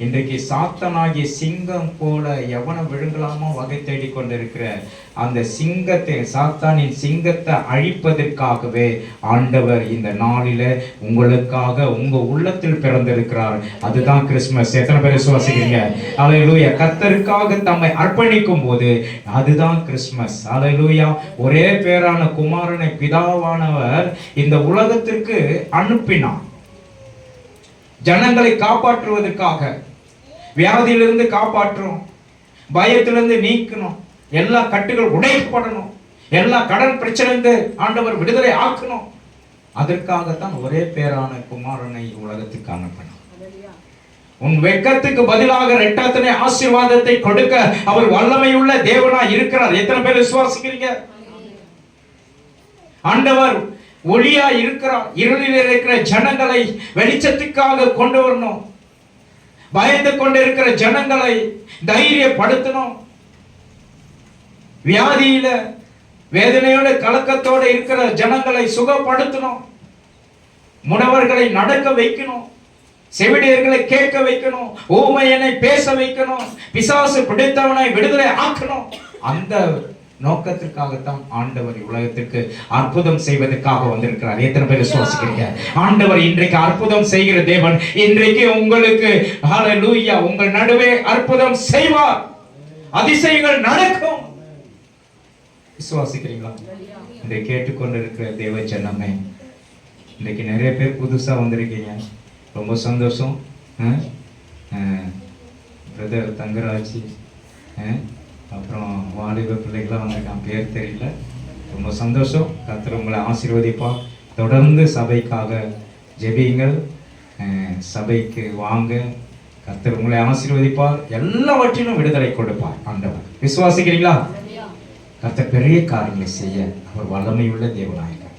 இன்றைக்கு சாத்தானாகிய சிங்கம் போல எவனை விழுங்கலாமோ வகை தேடி கொண்டிருக்கிற அந்த சிங்கத்தை, சாத்தானின் சிங்கத்தை அழிப்பதற்காகவே ஆண்டவர் இந்த நாளில உங்களுக்காக உங்க உள்ளத்தில் பிறந்திருக்கிறார். அதுதான் கிறிஸ்துமஸ். எத்தனை பேர் விசுவாசிக்கிறீங்க? ஹல்லேலூயா. கர்த்தருக்காக தம்மை அர்ப்பணிக்கும் போது அதுதான் கிறிஸ்துமஸ். ஹல்லேலூயா. ஒரே பேரான குமாரனை பிதாவானவர் இந்த உலகத்திற்கு அனுப்பினார், ஜனங்களை காப்பாற்றுவதற்காக. வியாதியிலிருந்து காப்பாற்றணும், பயத்திலிருந்து நீக்கணும், எல்லா கட்டுகள் உடைக்கப்படணும், எல்லா கடன் பிரச்சனை ஆண்டவர் விடுதலை ஆக்கணும். அதற்காகத்தான் ஒரே பேரான குமாரனை உலகத்துக்கு அனுப்பினார். உன் வெட்கத்துக்கு பதிலாக இரட்டத்தனை ஆசீர்வாதத்தை கொடுக்க அவர் வல்லமையுள்ள தேவனாய் இருக்கிறார். எத்தனை பேர் விசுவாசிக்கிறீங்க? ஆண்டவர் ஒளியா இருக்கிறார். இருளில் இருக்கிற ஜனங்களை வெளிச்சத்துக்காக கொண்டு வரணும். பயந்து கொண்டிருக்கிற ஜனங்களை தைரியப்படுத்தணும். வியாதியில வேதனையோட கலக்கத்தோட இருக்கிற ஜனங்களை சுகப்படுத்தணும். முடவர்களை நடக்க வைக்கணும், செவிலியர்களை கேட்க வைக்கணும், ஊமையனை பேச வைக்கணும், பிசாசு பிடித்தவனை விடுதலை ஆக்கணும். அந்த நோக்கத்திற்காகத்தான் ஆண்டவர் உலகத்திற்கு அற்புதம் செய்வதற்காக வந்திருக்கிறார். எத்தனை பேர் விசுவாசிக்கிறீங்க? ஆண்டவர் இன்றைக்கு அற்புதம் செய்கிற தேவன். இன்றைக்கு உங்களுக்கு ஹல்லேலூயா உங்கள் நடுவே அற்புதம் செய்வார். அதிசயங்கள் நடக்கும். விசுவாசிக்கிறீங்களா? இதை கேட்டுக்கொண்டு இருக்கிற தேவ ஜனமே, இன்றைக்கு நிறைய பேர் புதுசா வந்திருக்கீங்க, ரொம்ப சந்தோஷம். பிரதர் தங்கராஜ், அப்புறம் வாலிப பிள்ளைகளாம் வந்திருக்கான், பேர் தெரியல. ரொம்ப சந்தோஷம். கர்த்தர் உங்களை ஆசீர்வதிப்பார். தொடர்ந்து சபைக்காக ஜெபியுங்கள், சபைக்கு வாங்க. கர்த்தர் உங்களை ஆசீர்வதிப்பார், எல்லாவற்றிலும் விடுதலை கொடுப்பார் ஆண்டவர். விசுவாசிக்கிறீங்களா? கர்த்தர் பெரிய காரியங்களை செய்ய அவர் வல்லமையுள்ள தேவனாயிருக்கிறார்.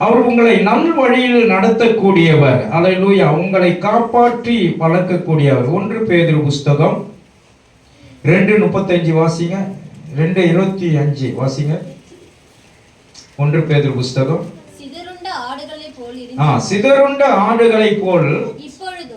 அவர் உங்களை நல் வழியில் நடத்தக்கூடியவர். அல்லேலூயா. உங்களை காப்பாற்றி வளர்க்கக்கூடியவர். 1 பேதுரு புஸ்தகம் 2:35 வாசிங்க. 2:25 வாசிங்க. 1 பேதுரு புஸ்தகம். சிதறுண்ட ஆடுகளை போல் சிதறுண்ட ஆடுகளை போல் இப்பொழுது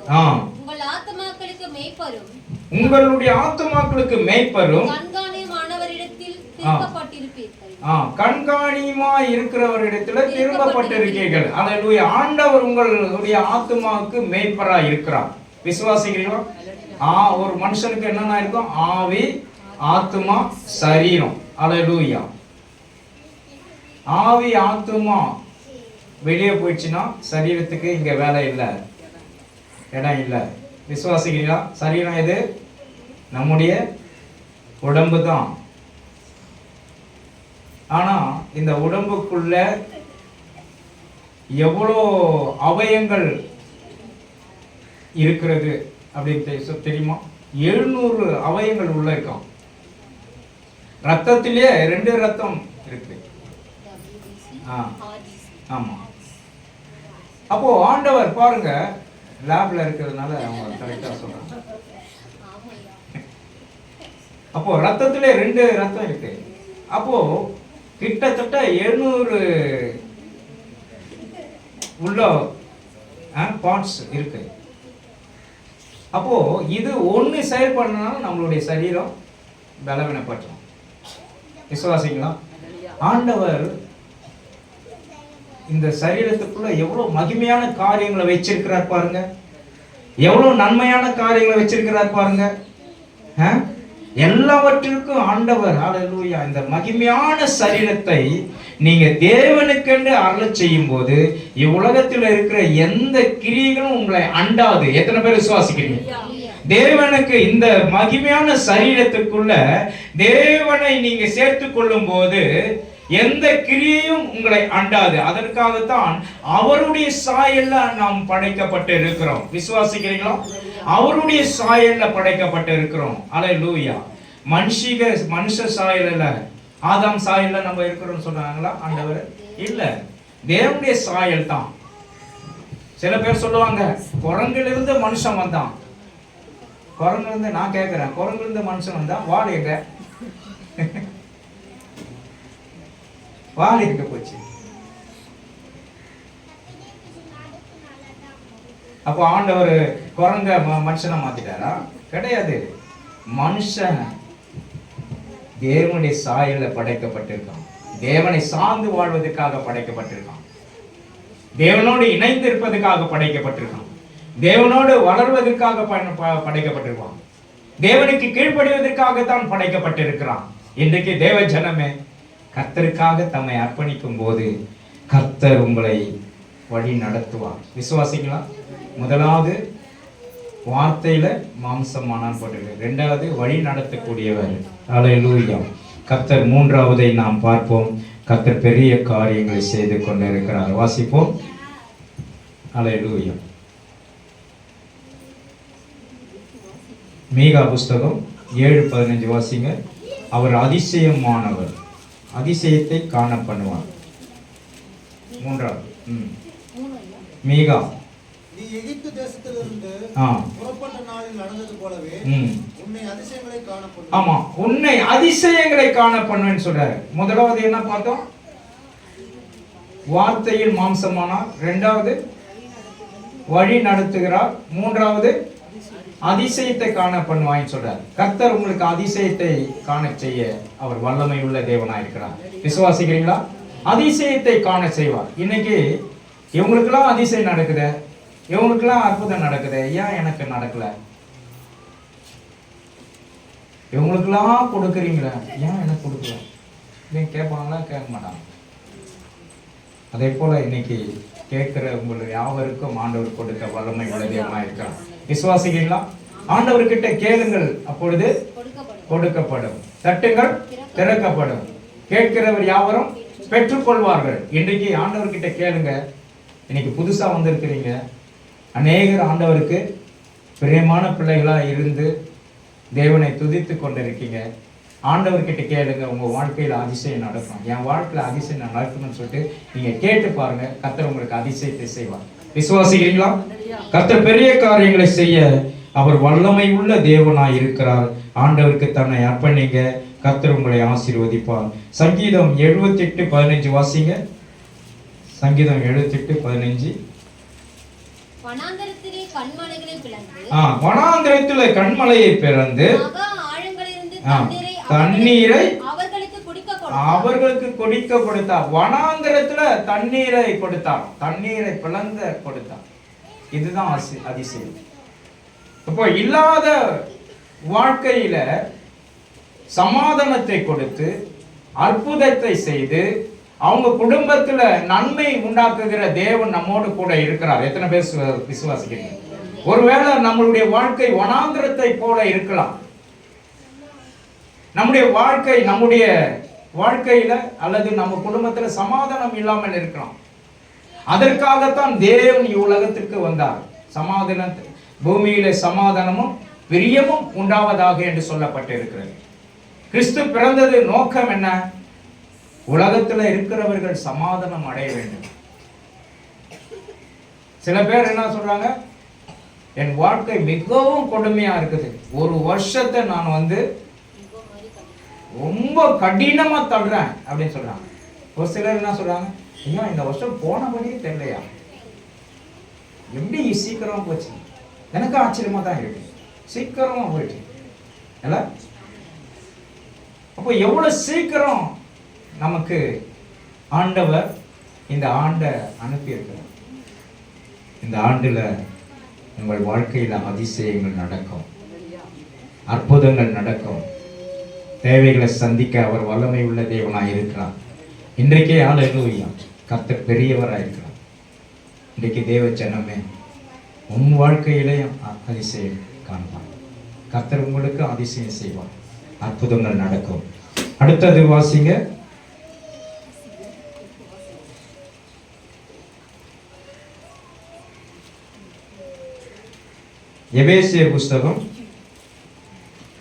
உங்கள் ஆத்துமாக்களுக்கு மேய்ப்பரும் உங்களுடைய ஆத்துமாக்களுக்கு மேய்ப்பரும் கண்காணியமானவரிடத்தில் திருப்பப்பட்டிருப்பீர்கள். கண்காணியுமா இருக்கிறவரிடத்துல திரும்பப்பட்டிருக்கீர்கள். அல்லேலூயா. ஆண்டவர் உங்களுடைய ஆத்துமாவுக்கு மேய்ப்பரா இருக்கிறார். விசுவாசிக்கிறீங்களா? ஒரு மனுஷனுக்கு என்னன்னா இருக்கும்? ஆவி, ஆத்துமா, சரீரம். அல்லேலூயா. ஆவி ஆத்துமா வெளியே போயிடுச்சுன்னா சரீரத்துக்கு இங்க வேலை இல்லை, இடம் இல்லை. விசுவாசிக்கிறீங்களா? சரீரம் எது? நம்முடைய உடம்பு தான். ஆனா இந்த உடம்புக்குள்ள எவ்வளோ அவயங்கள் இருக்கிறது அப்படின்னு தெரியுமா? 700 அவயங்கள் உள்ள இருக்கான். ரத்தத்திலே 2 ரத்தம் இருக்கு. ஆமா. அப்போ ஆண்டவர் பாருங்க, லேப்ல இருக்கிறதுனால அவங்க கரெக்டா சொல்றாங்க. அப்போ ரத்தத்திலே 2 ரத்தம் இருக்கு. அப்போ கிட்டத்தட்ட 700 உள்ள பார்ட்ஸ் இருக்கு. அப்போ இது ஒண்ணு செயல்படனாலும் நம்மளுடைய சரீரம் பலவீனப்படும். விசுவாசிங்களா? ஆண்டவர் இந்த சரீரத்துக்குள்ள எவ்வளவு மகிமையான காரியங்களை வச்சிருக்கிறார் பாருங்க, எவ்வளவு நன்மையான காரியங்களை வச்சிருக்கிறார் பாருங்க. எல்லாவற்றிற்கும் ஆண்டவர் ஹல்லேலூயா இந்த மகிமையான சரீரத்தை நீங்க தேவனுக்கென்று அருளச் செய்யும் போது இவ்வுலகத்தில் இருக்கிற எந்த கிரியைகளும் உங்களை அண்டாது. எத்தனை பேர் விசுவாசிக்கிறீங்க? தேவனுக்கு இந்த மகிமையான சரீரத்துக்குள்ள தேவனை நீங்க சேர்த்துக் கொள்ளும் போது எந்த கிரியையும் உங்களை அண்டாது. அதற்காகத்தான் அவருடைய சாயல்ல நாம் படைக்கப்பட்டு இருக்கிறோம். விசுவாசிக்கிறீங்களா? அவருடைய சாயல்ல படைக்கப்பட்டு இருக்கிறோம். அல்லேலூயா. மனுஷ சாயல் இல்ல, ஆதாம் சாயல்ல நம்ம இருக்கிறோம் சொன்னாங்களா ஆண்டவர்? இல்ல, தேவனுடைய சாயல் தான். சில பேர் சொல்லுவாங்க குரங்குல இருந்து மனுஷன் வந்தான். குரங்குல இருந்து நான் கேட்கிறேன், குரங்குல இருந்து மனுஷன் வந்தா வால் எங்க? வால் எங்க போச்சு? அப்போ ஆண்டவர் குரங்க மனுஷனை மாத்திட்டாரா? கிடையாது. மனுஷன் தேவனுடைய சாயல்ல படைக்கப்பட்டிருக்கான். தேவனை சார்ந்து வாழ்வதற்காக படைக்கப்பட்டிருக்கான். தேவனோடு இணைந்து இருப்பதற்காக படைக்கப்பட்டிருக்கான். தேவனோடு வளர்வதற்காக படைக்கப்பட்டிருக்கான். தேவனுக்கு கீழ்ப்படிவதற்காகத்தான் படைக்கப்பட்டிருக்கிறான். இன்றைக்கு தேவ ஜனமே, கர்த்தருக்காக தம்மை அர்ப்பணிக்கும் போது கர்த்தர் உங்களை வழி நடத்துவார். விசுவாசிங்களா? முதலாவது வார்த்தையில மாம்சமானான் போட்டிருக்கு. 2வது வழி நடத்தக்கூடியவர். அல்லேலூயா. கர்த்தர் 3வதை நாம் பார்ப்போம். கர்த்தர் பெரிய காரியங்களை செய்து கொண்டிருக்கிறார். வாசிப்போம். அல்லேலூயா. மீகா புஸ்தகம் 7:15 வாசிங்க. அவர் அதிசயமானவர், அதிசயத்தை காண பண்ணுவார். 3வது மீகா. நீ எகிப்து தேசத்திலிருந்து புறப்பட்ட நாளில் நடந்தது போலவே உன்னை அதிசயங்களை காண பண்ணுவேன். ஆமா, உன்னை அதிசயங்களை காண பண்ணுவேன்னு சொல்றாரு. முதலாவது என்ன பார்த்தோம்? வார்த்தையில் மாம்சமானார். 2வது வழி நடத்துகிறார். 3வது அதிசயத்தை காண பண்ணுவான்னு சொல்றார். கர்த்தர் உங்களுக்கு அதிசயத்தை காண செய்ய அவர் வல்லமை உள்ள தேவனாயிருக்கிறார். விசுவாசிக்கிறீங்களா? அதிசயத்தை காண செய்வார். இன்னைக்கு இவங்களுக்கெல்லாம் அதிசயம் நடக்குது, இவங்களுக்கெல்லாம் அற்புதம் நடக்குது, ஏன் எனக்கு நடக்கல? இவங்களுக்கெல்லாம் கொடுக்குறீங்களா, ஏன் எனக்கு கொடுக்கல? இல்லைங்க கேட்பாங்களா கேட்க மாட்டாங்க. அதே போல இன்னைக்கு கேட்கிற உங்களுக்கு யாவருக்கும் ஆண்டவர் கொடுக்க வல்லமை உள்ள தேவனாய் இருக்கிறார். விசுவாசிக்கிறீங்களா? ஆண்டவர்கிட்ட கேளுங்கள், அப்பொழுது கொடுக்கப்படும். தட்டுங்கள், திறக்கப்படும். கேட்கிறவர் யாவரும் பெற்றுக்கொள்வார்கள். இன்றைக்கு ஆண்டவர்கிட்ட கேளுங்க. இன்னைக்கு புதுசா வந்திருக்கிறீங்க, அநேகர் ஆண்டவருக்கு பிரியமான பிள்ளைகளா இருந்து தேவனை துதித்து கொண்டிருக்கீங்க. ஆண்டவர்கிட்ட கேளுங்க, உங்க வாழ்க்கையில அதிசயம் நடக்கும். என் வாழ்க்கையில அதிசயம் நடக்கணும்னு சொல்லிட்டு நீங்க கேட்டு பாருங்க. கர்த்தர் உங்களுக்கு அதிசயத்தை செய்வார். விசுவாசிக்கிறீங்களா? கர்த்தர் பெரிய காரியங்களை செய்ய அவர் வல்லமை உள்ள தேவனாய் இருக்கிறார். ஆண்டவருக்கு தன்னை அர்ப்பணிங்க, கர்த்தர் உங்களை ஆசீர்வதிப்பார். சங்கீதம் 78:15 வாசிங்க. சங்கீதம் 78:15. வனாந்தரத்திலே கன்மலைகளை பிளந்து, வனாந்தரத்திலே கன்மலையை பிளந்து தண்ணீரை அவர்களுக்கு குடிக்க கொடுத்தார். வனாந்தரத்துல தண்ணீரை கொடுத்தார், தண்ணீரை பிளந்த கொடுத்தார். இதுதான் அதிசயம். இப்போ இல்லாத வாழ்க்கையில சமாதானத்தை கொடுத்து அற்புதத்தை செய்து அவங்க குடும்பத்துல நன்மை உண்டாக்குகிற தேவன் நம்மோடு கூட இருக்கிறார். எத்தனை பேர் விசுவாசிக்கிறீங்க? ஒருவேளை நம்மளுடைய வாழ்க்கை வனாந்திரத்தை போல இருக்கலாம். நம்முடைய வாழ்க்கையில அல்லது நம்ம குடும்பத்துல சமாதானம் இல்லாமல் இருக்கலாம். அதற்காகத்தான் தேவன் இவ்வுலகத்திற்கு வந்தார். சமாதானத்தை, பூமியில சமாதானமும் பிரியமும் உண்டாவதாக என்று சொல்லப்பட்டிருக்கிறது. கிறிஸ்து பிறந்தது நோக்கம் என்ன? உலகத்துல இருக்கிறவர்கள் சமாதானம் அடைய வேண்டும். சில பேர் என்ன சொல்றாங்க, என் வாழ்க்கை மிகவும் கொடுமையா இருக்குது, ஒரு வருஷத்தை நான் ரொம்ப கடினமா தள்ளுறேன் அப்படின்னு சொல்றாங்க. ஒரு சிலர் என்ன சொல்றாங்க, ஐயா இந்த வருஷம் போனபடியே தெரியலையா, எப்படி சீக்கிரமா போச்சு. எனக்கு ஆச்சரியமா தான் இருக்கு, சீக்கிரமா போயிடுச்சு. அப்போ எவ்வளவு சீக்கிரம் நமக்கு ஆண்டவர் இந்த ஆண்டை அனுப்பி இருக்கிறார். இந்த ஆண்டுல உங்கள் வாழ்க்கையில அதிசயங்கள் நடக்கும், அற்புதங்கள் நடக்கும். தேவைகளை சந்திக்க அவர் வல்லமை உள்ள தேவனாய் இருக்கிறார். இன்றைக்கே ஹல்லேலூயா, கர்த்தர் பெரியவராய் இருக்கிறார். இன்றைக்கு தேவ ஜனமே, உன் வாழ்க்கையிலேயும் அதிசயம் காண்பார். கர்த்தர் உங்களுக்கு அதிசயம் செய்வார், அற்புதங்கள் நடக்கும். அடுத்தது வாசிங்க. எபேசியர் புஸ்தகம்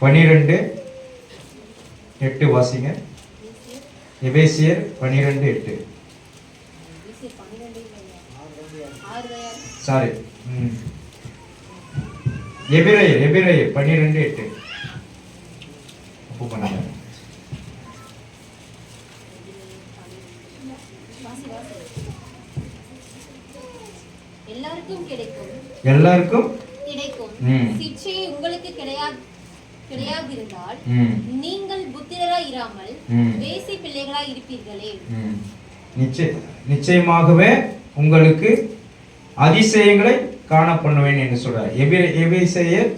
12:8 வாசிங்க. எபேசியர் 12:8. சாரி, எபிரேயர் 12:8. எல்லாருக்கும் சிட்சை உங்களுக்கு கிடையாதிருந்தால் நீங்கள் புத்திரராய் இராமல் வேசி பிள்ளைகளாய் இருப்பீர்களே. நிச்சயமாகவே உங்களுக்கு அதிசயங்களை காண பண்ணுவேன் என்று சொல்றார். எபேசியர்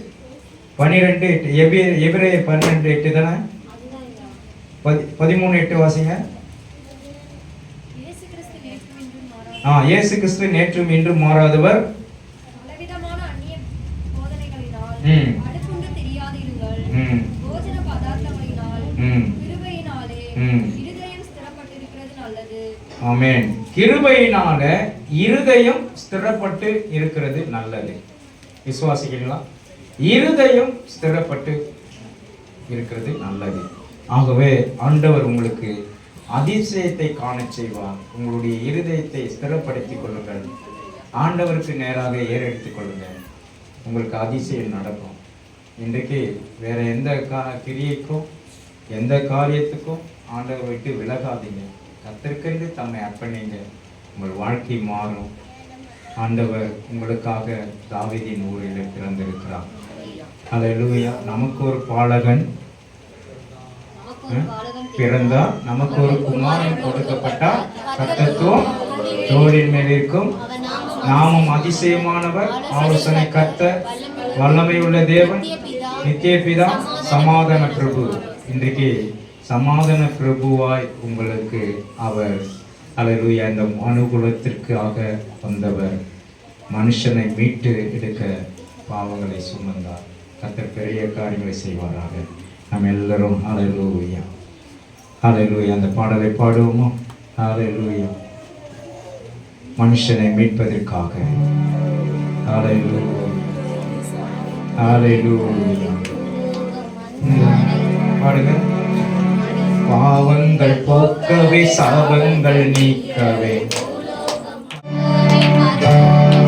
12:8. எபிரேயர் 12:8 தானே? 13:8 வாசிங்க. இயேசு கிறிஸ்து நேற்றும் இன்றும் மாறாதவர். ஆமென். கிருபையினால இருதயம் ஸ்திரப்பட்டு இருக்கிறது நல்லது. விசுவாசிக்கிறீங்களா? இருதயம் ஸ்திரப்பட்டு இருக்கிறது நல்லது. ஆகவே ஆண்டவர் உங்களுக்கு அதிசயத்தை காண செய்வார். உங்களுடைய இருதயத்தை ஸ்திரப்படுத்திக் கொள்ளுங்கள். ஆண்டவருக்கு நேராக ஏறெடுத்துக் கொள்ளுங்கள். உங்களுக்கு அதிசயம் நடக்கும். இன்றைக்கு வேற எந்த கிரியைக்கும் எந்த காரியத்துக்கும் ஆண்டவர் விட்டு விலகாதீங்க. கர்த்தருக்கென்று தம்மை அர்ப்பணிங்க. உங்கள் வாழ்க்கை மாறும். ஆண்டவர் உங்களுக்காக தாவீதின் ஊரில் பிறந்திருக்கிறார். ஹல்லேலூயா. நமக்கு ஒரு பாலகன் பிறந்தார், நமக்கு ஒரு குமாரன் கொடுக்கப்பட்டார். கர்த்தத்துவம் தோளின் மேல் இருக்கும். நாமும் அதிசயமானவர், ஆலோசனை கர்த்தர், வல்லமை உள்ள தேவன், நித்திய பிதா, சமாதான பிரபு. இன்றைக்கு சமாதான பிரபுவாய் உங்களுக்கு அவர் அல்லேலூயா இந்த மனுகுலத்திற்காக வந்தவர். மனுஷனை மீட்டு எடுக்க பாவங்களை சுமந்தார். கர்த்தர் பெரிய காரியங்களை செய்வாராக. நம்ம எல்லாரும் அல்லேலூயா அல்லேலூயா அந்த பாடலை பாடுவோமோ? அல்லேலூயா. மனுஷனை மீட்பதற்காக. அல்லேலூயா அல்லேலூயா. பாடுங்க. பாவங்கள் போக்கவே சாபங்கள் நீக்கவே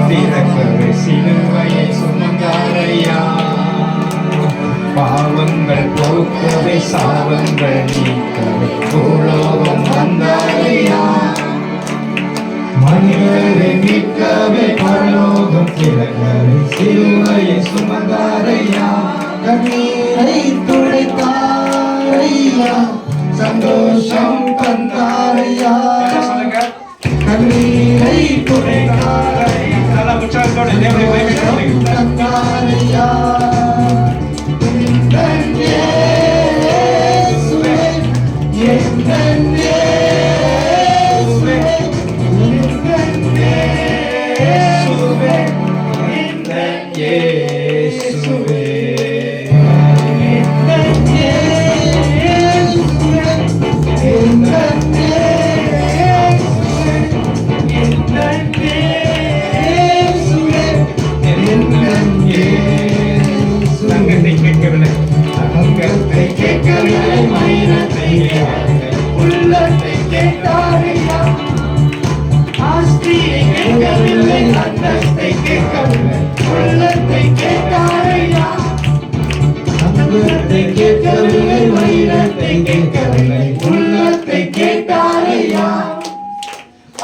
திறக்கவே சிலுவையை சுமந்தாரையா. பாவங்கள் போக்கவே சாபங்கள் நீக்கவே பூலோகம் வந்தாரையா. மனிதரை மீட்கவே பரலோகம் திறக்கவே சிலுவையை சுமந்தாரையா. கண்ணீரை துடைத்தாரையா, சந்தோஷம் தந்தாரையா. கண்ணீரை துடைத்தாரையா, தந்தாரையா. எந்தன் இயேசுவே, எந்தன் இயேசுவே, எந்தன் இயேசுவே, எந்தன் இயேசுவே. தங்கத்தை கேட்கவில்லை, தங்கத்தை கேட்கவில்லை, மயிரத்தை கேட்கவில்லை, உள்ளத்தை கேட்டாரையா. ஆஸ்தியை கேட்கவில்லை, அந்தஸ்தை கேட்கவில்லை, உள்ளத்தை கேட்டாரையா. தங்கத்தை கேட்கவில்லை, மயிரத்தை கேட்கவில்லை, உள்ளத்தை கேட்டாரையா.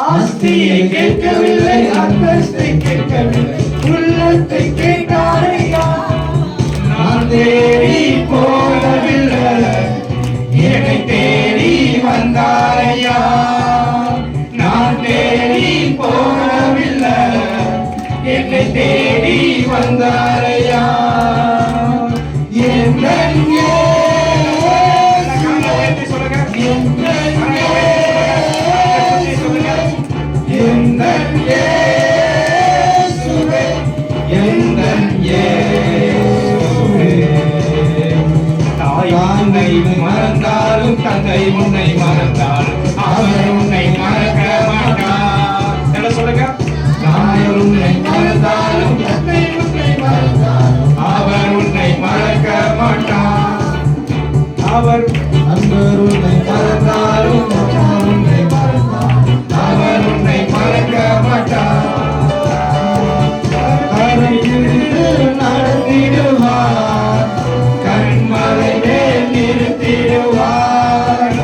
ஆஸ்தியை கேட்கவில்லை, அந்தஸ்தை கேட்கவில்லை, உள்ளத்தை கேட்டாரையா. நான் தேடி போகவில்லை, என்னை தேடி வந்தாரையா. நான் தேடி போகவில்லை, என்னை தேடி வந்தாரையா. எந்தன் இயேசுவே, எந்தன் இயேசுவே, எந்தன் இயேசுவே, எந்தன் இயேசுவே. தாய் உன்னை மறந்தாலும் தந்தை உன்னை மறந்தாலும் அவர் உன்னை மறக்க மாட்டார். என்ன சொல்லுங்க? தாய் உன்னை மறந்தாலும் தந்தை உன்னை மறந்தாலும் அவர் உன்னை மறக்க மாட்டார். அவர் உன்னை மறந்தாலும் உன்னை மறந்தாலும் அவர் உன்னை மறக்க மாட்டார். நடத்திடுவார், கண்மலை மேல் நிறுத்திடுவார்.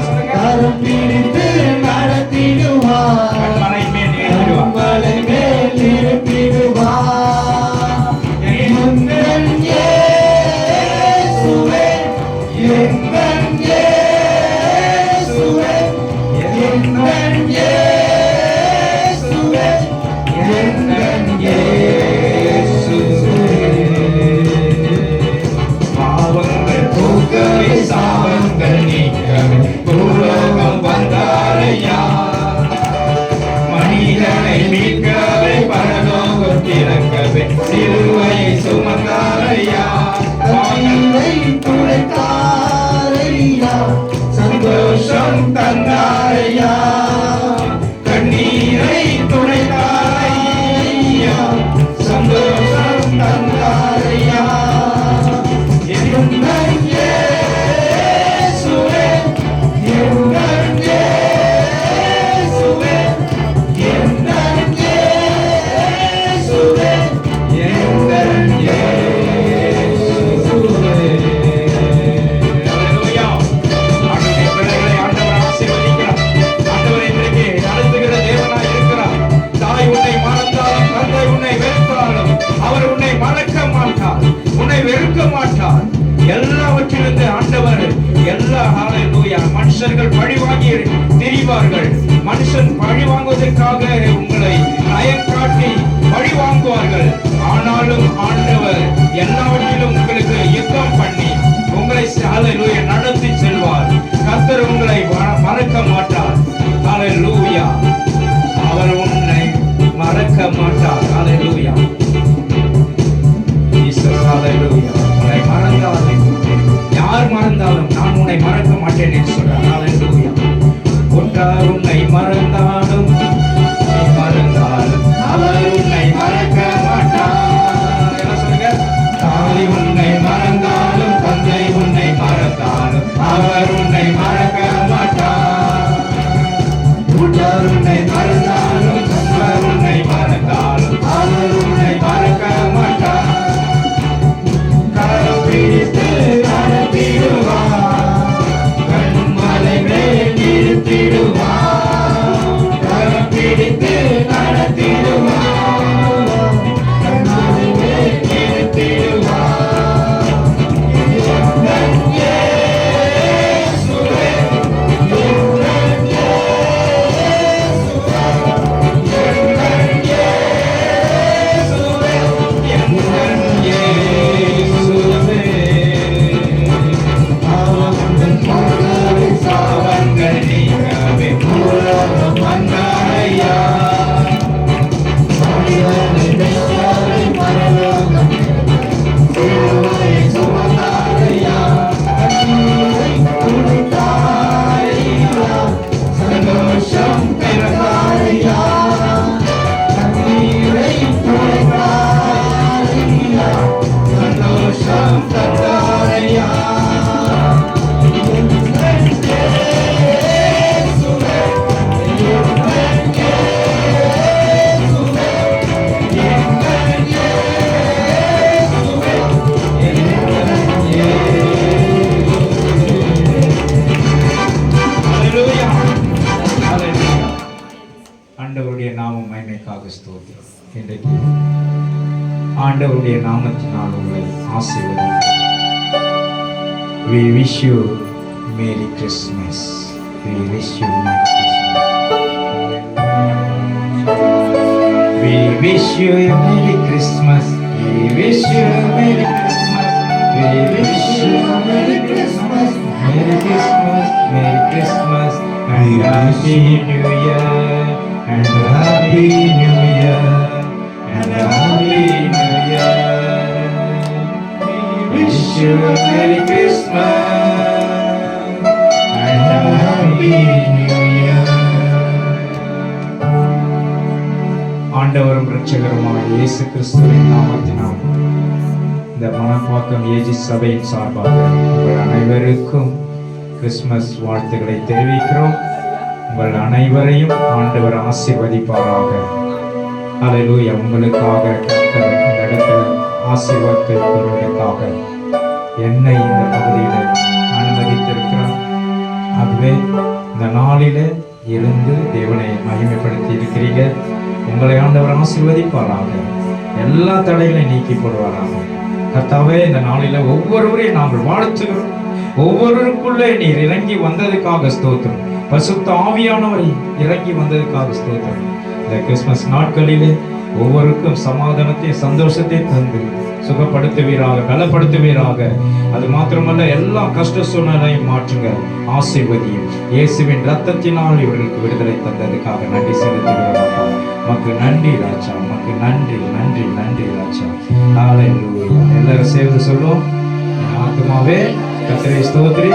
இன்றைக்கு ஆண்டவருடைய நாமத்தினால் உங்களை ஆசீர்வதிக்கிறேன். We wish you Merry Christmas. We wish you Merry Christmas. We wish you a Merry Christmas. We wish you a Merry Christmas. We wish you a Merry Christmas. Merry Christmas. Merry Christmas. And Happy New Year. And Happy New Year. And Happy New Year. We wish you a Merry Christmas. And Happy New Year. ஆண்டவரும் இரட்சகருமான இயேசு கிறிஸ்துவின் நாமத்தினால் இந்த மணப்பாக்கம் ஏஜி சபையின் சார்பாக உங்கள் அனைவருக்கும் கிறிஸ்துமஸ் வாழ்த்துக்களை தெரிவிக்கிறோம். உங்கள் அனைவரையும் ஆண்டவர் ஆசீர்வதிப்பாராக. அல்லேலூயா. உங்களுக்காக கர்த்தர் இந்த இடத்துல ஆசீர்வாதத்தை கூறுவதற்காக என்னை இந்த பகுதியில் அனுமதித்திருக்கிறார். ஆகவே இந்த நாளில இருந்து தேவனை மகிமைப்படுத்தி இருக்கிறீங்க. உங்களை ஆண்டவர் ஆசீர்வதிப்பாராக. எல்லா தடைகளையும் நீக்கி போடுவாராக. கர்த்தாவே, இந்த நாளில ஒவ்வொருவரையும் நாங்கள் வாழ்த்துகிறோம். ஒவ்வொருவருக்குள்ளே நீர் இறங்கி வந்ததுக்காக ஸ்தோத்திரம். பரிசுத்த ஆவியானவரை இறங்கி வந்ததுக்காக ஸ்தோத்திரம். இந்த கிறிஸ்துமஸ் நாட்களிலே ஒவ்வொருக்கும் சமாதானத்தையும் சந்தோஷத்தையும் தந்து சுகப்படுத்துவீராக, பலப்படுத்துவீராக. அது மாத்திரமல்ல, எல்லா கஷ்ட சூழ்நிலையும் மாற்றுங்க, ஆசீர்வதியும். இயேசுவின் ரத்தத்தினால் இவர்களுக்கு விடுதலை தந்ததுக்காக நன்றி செலுத்துகிறோம். மக்கு நன்றி ராஜா, மக்கு நன்றி நன்றி நன்றி ராஜா. ஹல்லேலூயா. எல்லாரும் சேர்ந்து சொல்லுவோம். என் ஆத்துமாவே கர்த்தரை ஸ்தோத்திரி,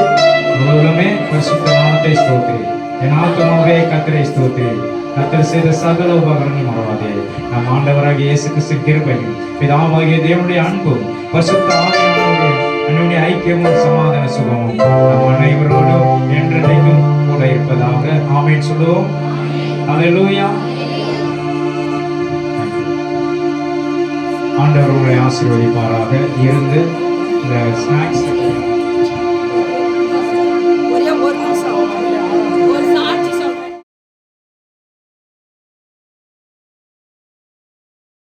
முழுவதுமே பரிசுத்த நாமத்தை ஸ்தோத்திரி. என் ஆத்துமாவே கர்த்தரை ஸ்தோத்திரி. கர்த்தர் செய்த சகல உபகாரங்களும் மறவாதே. நம் ஆண்டவராகிய இயேசு கிறிஸ்துவின் கிருபையும் பிதாவாகிய தேவனுடைய அன்பும் பரிசுத்த ஆவியானவருடைய அன்பின் ஐக்கியமும் சமாதான சுகமும் நம் அனைவரோடும் என்றென்றைக்கும் கூட இருப்பதாக. ஆமென் சொல்லுவோம். ஹல்லேலூயா. ஆண்டவர் உங்களை ஆசீர்வதிப்பாராக. இருந்து இந்த ஸ்நாக்ஸ்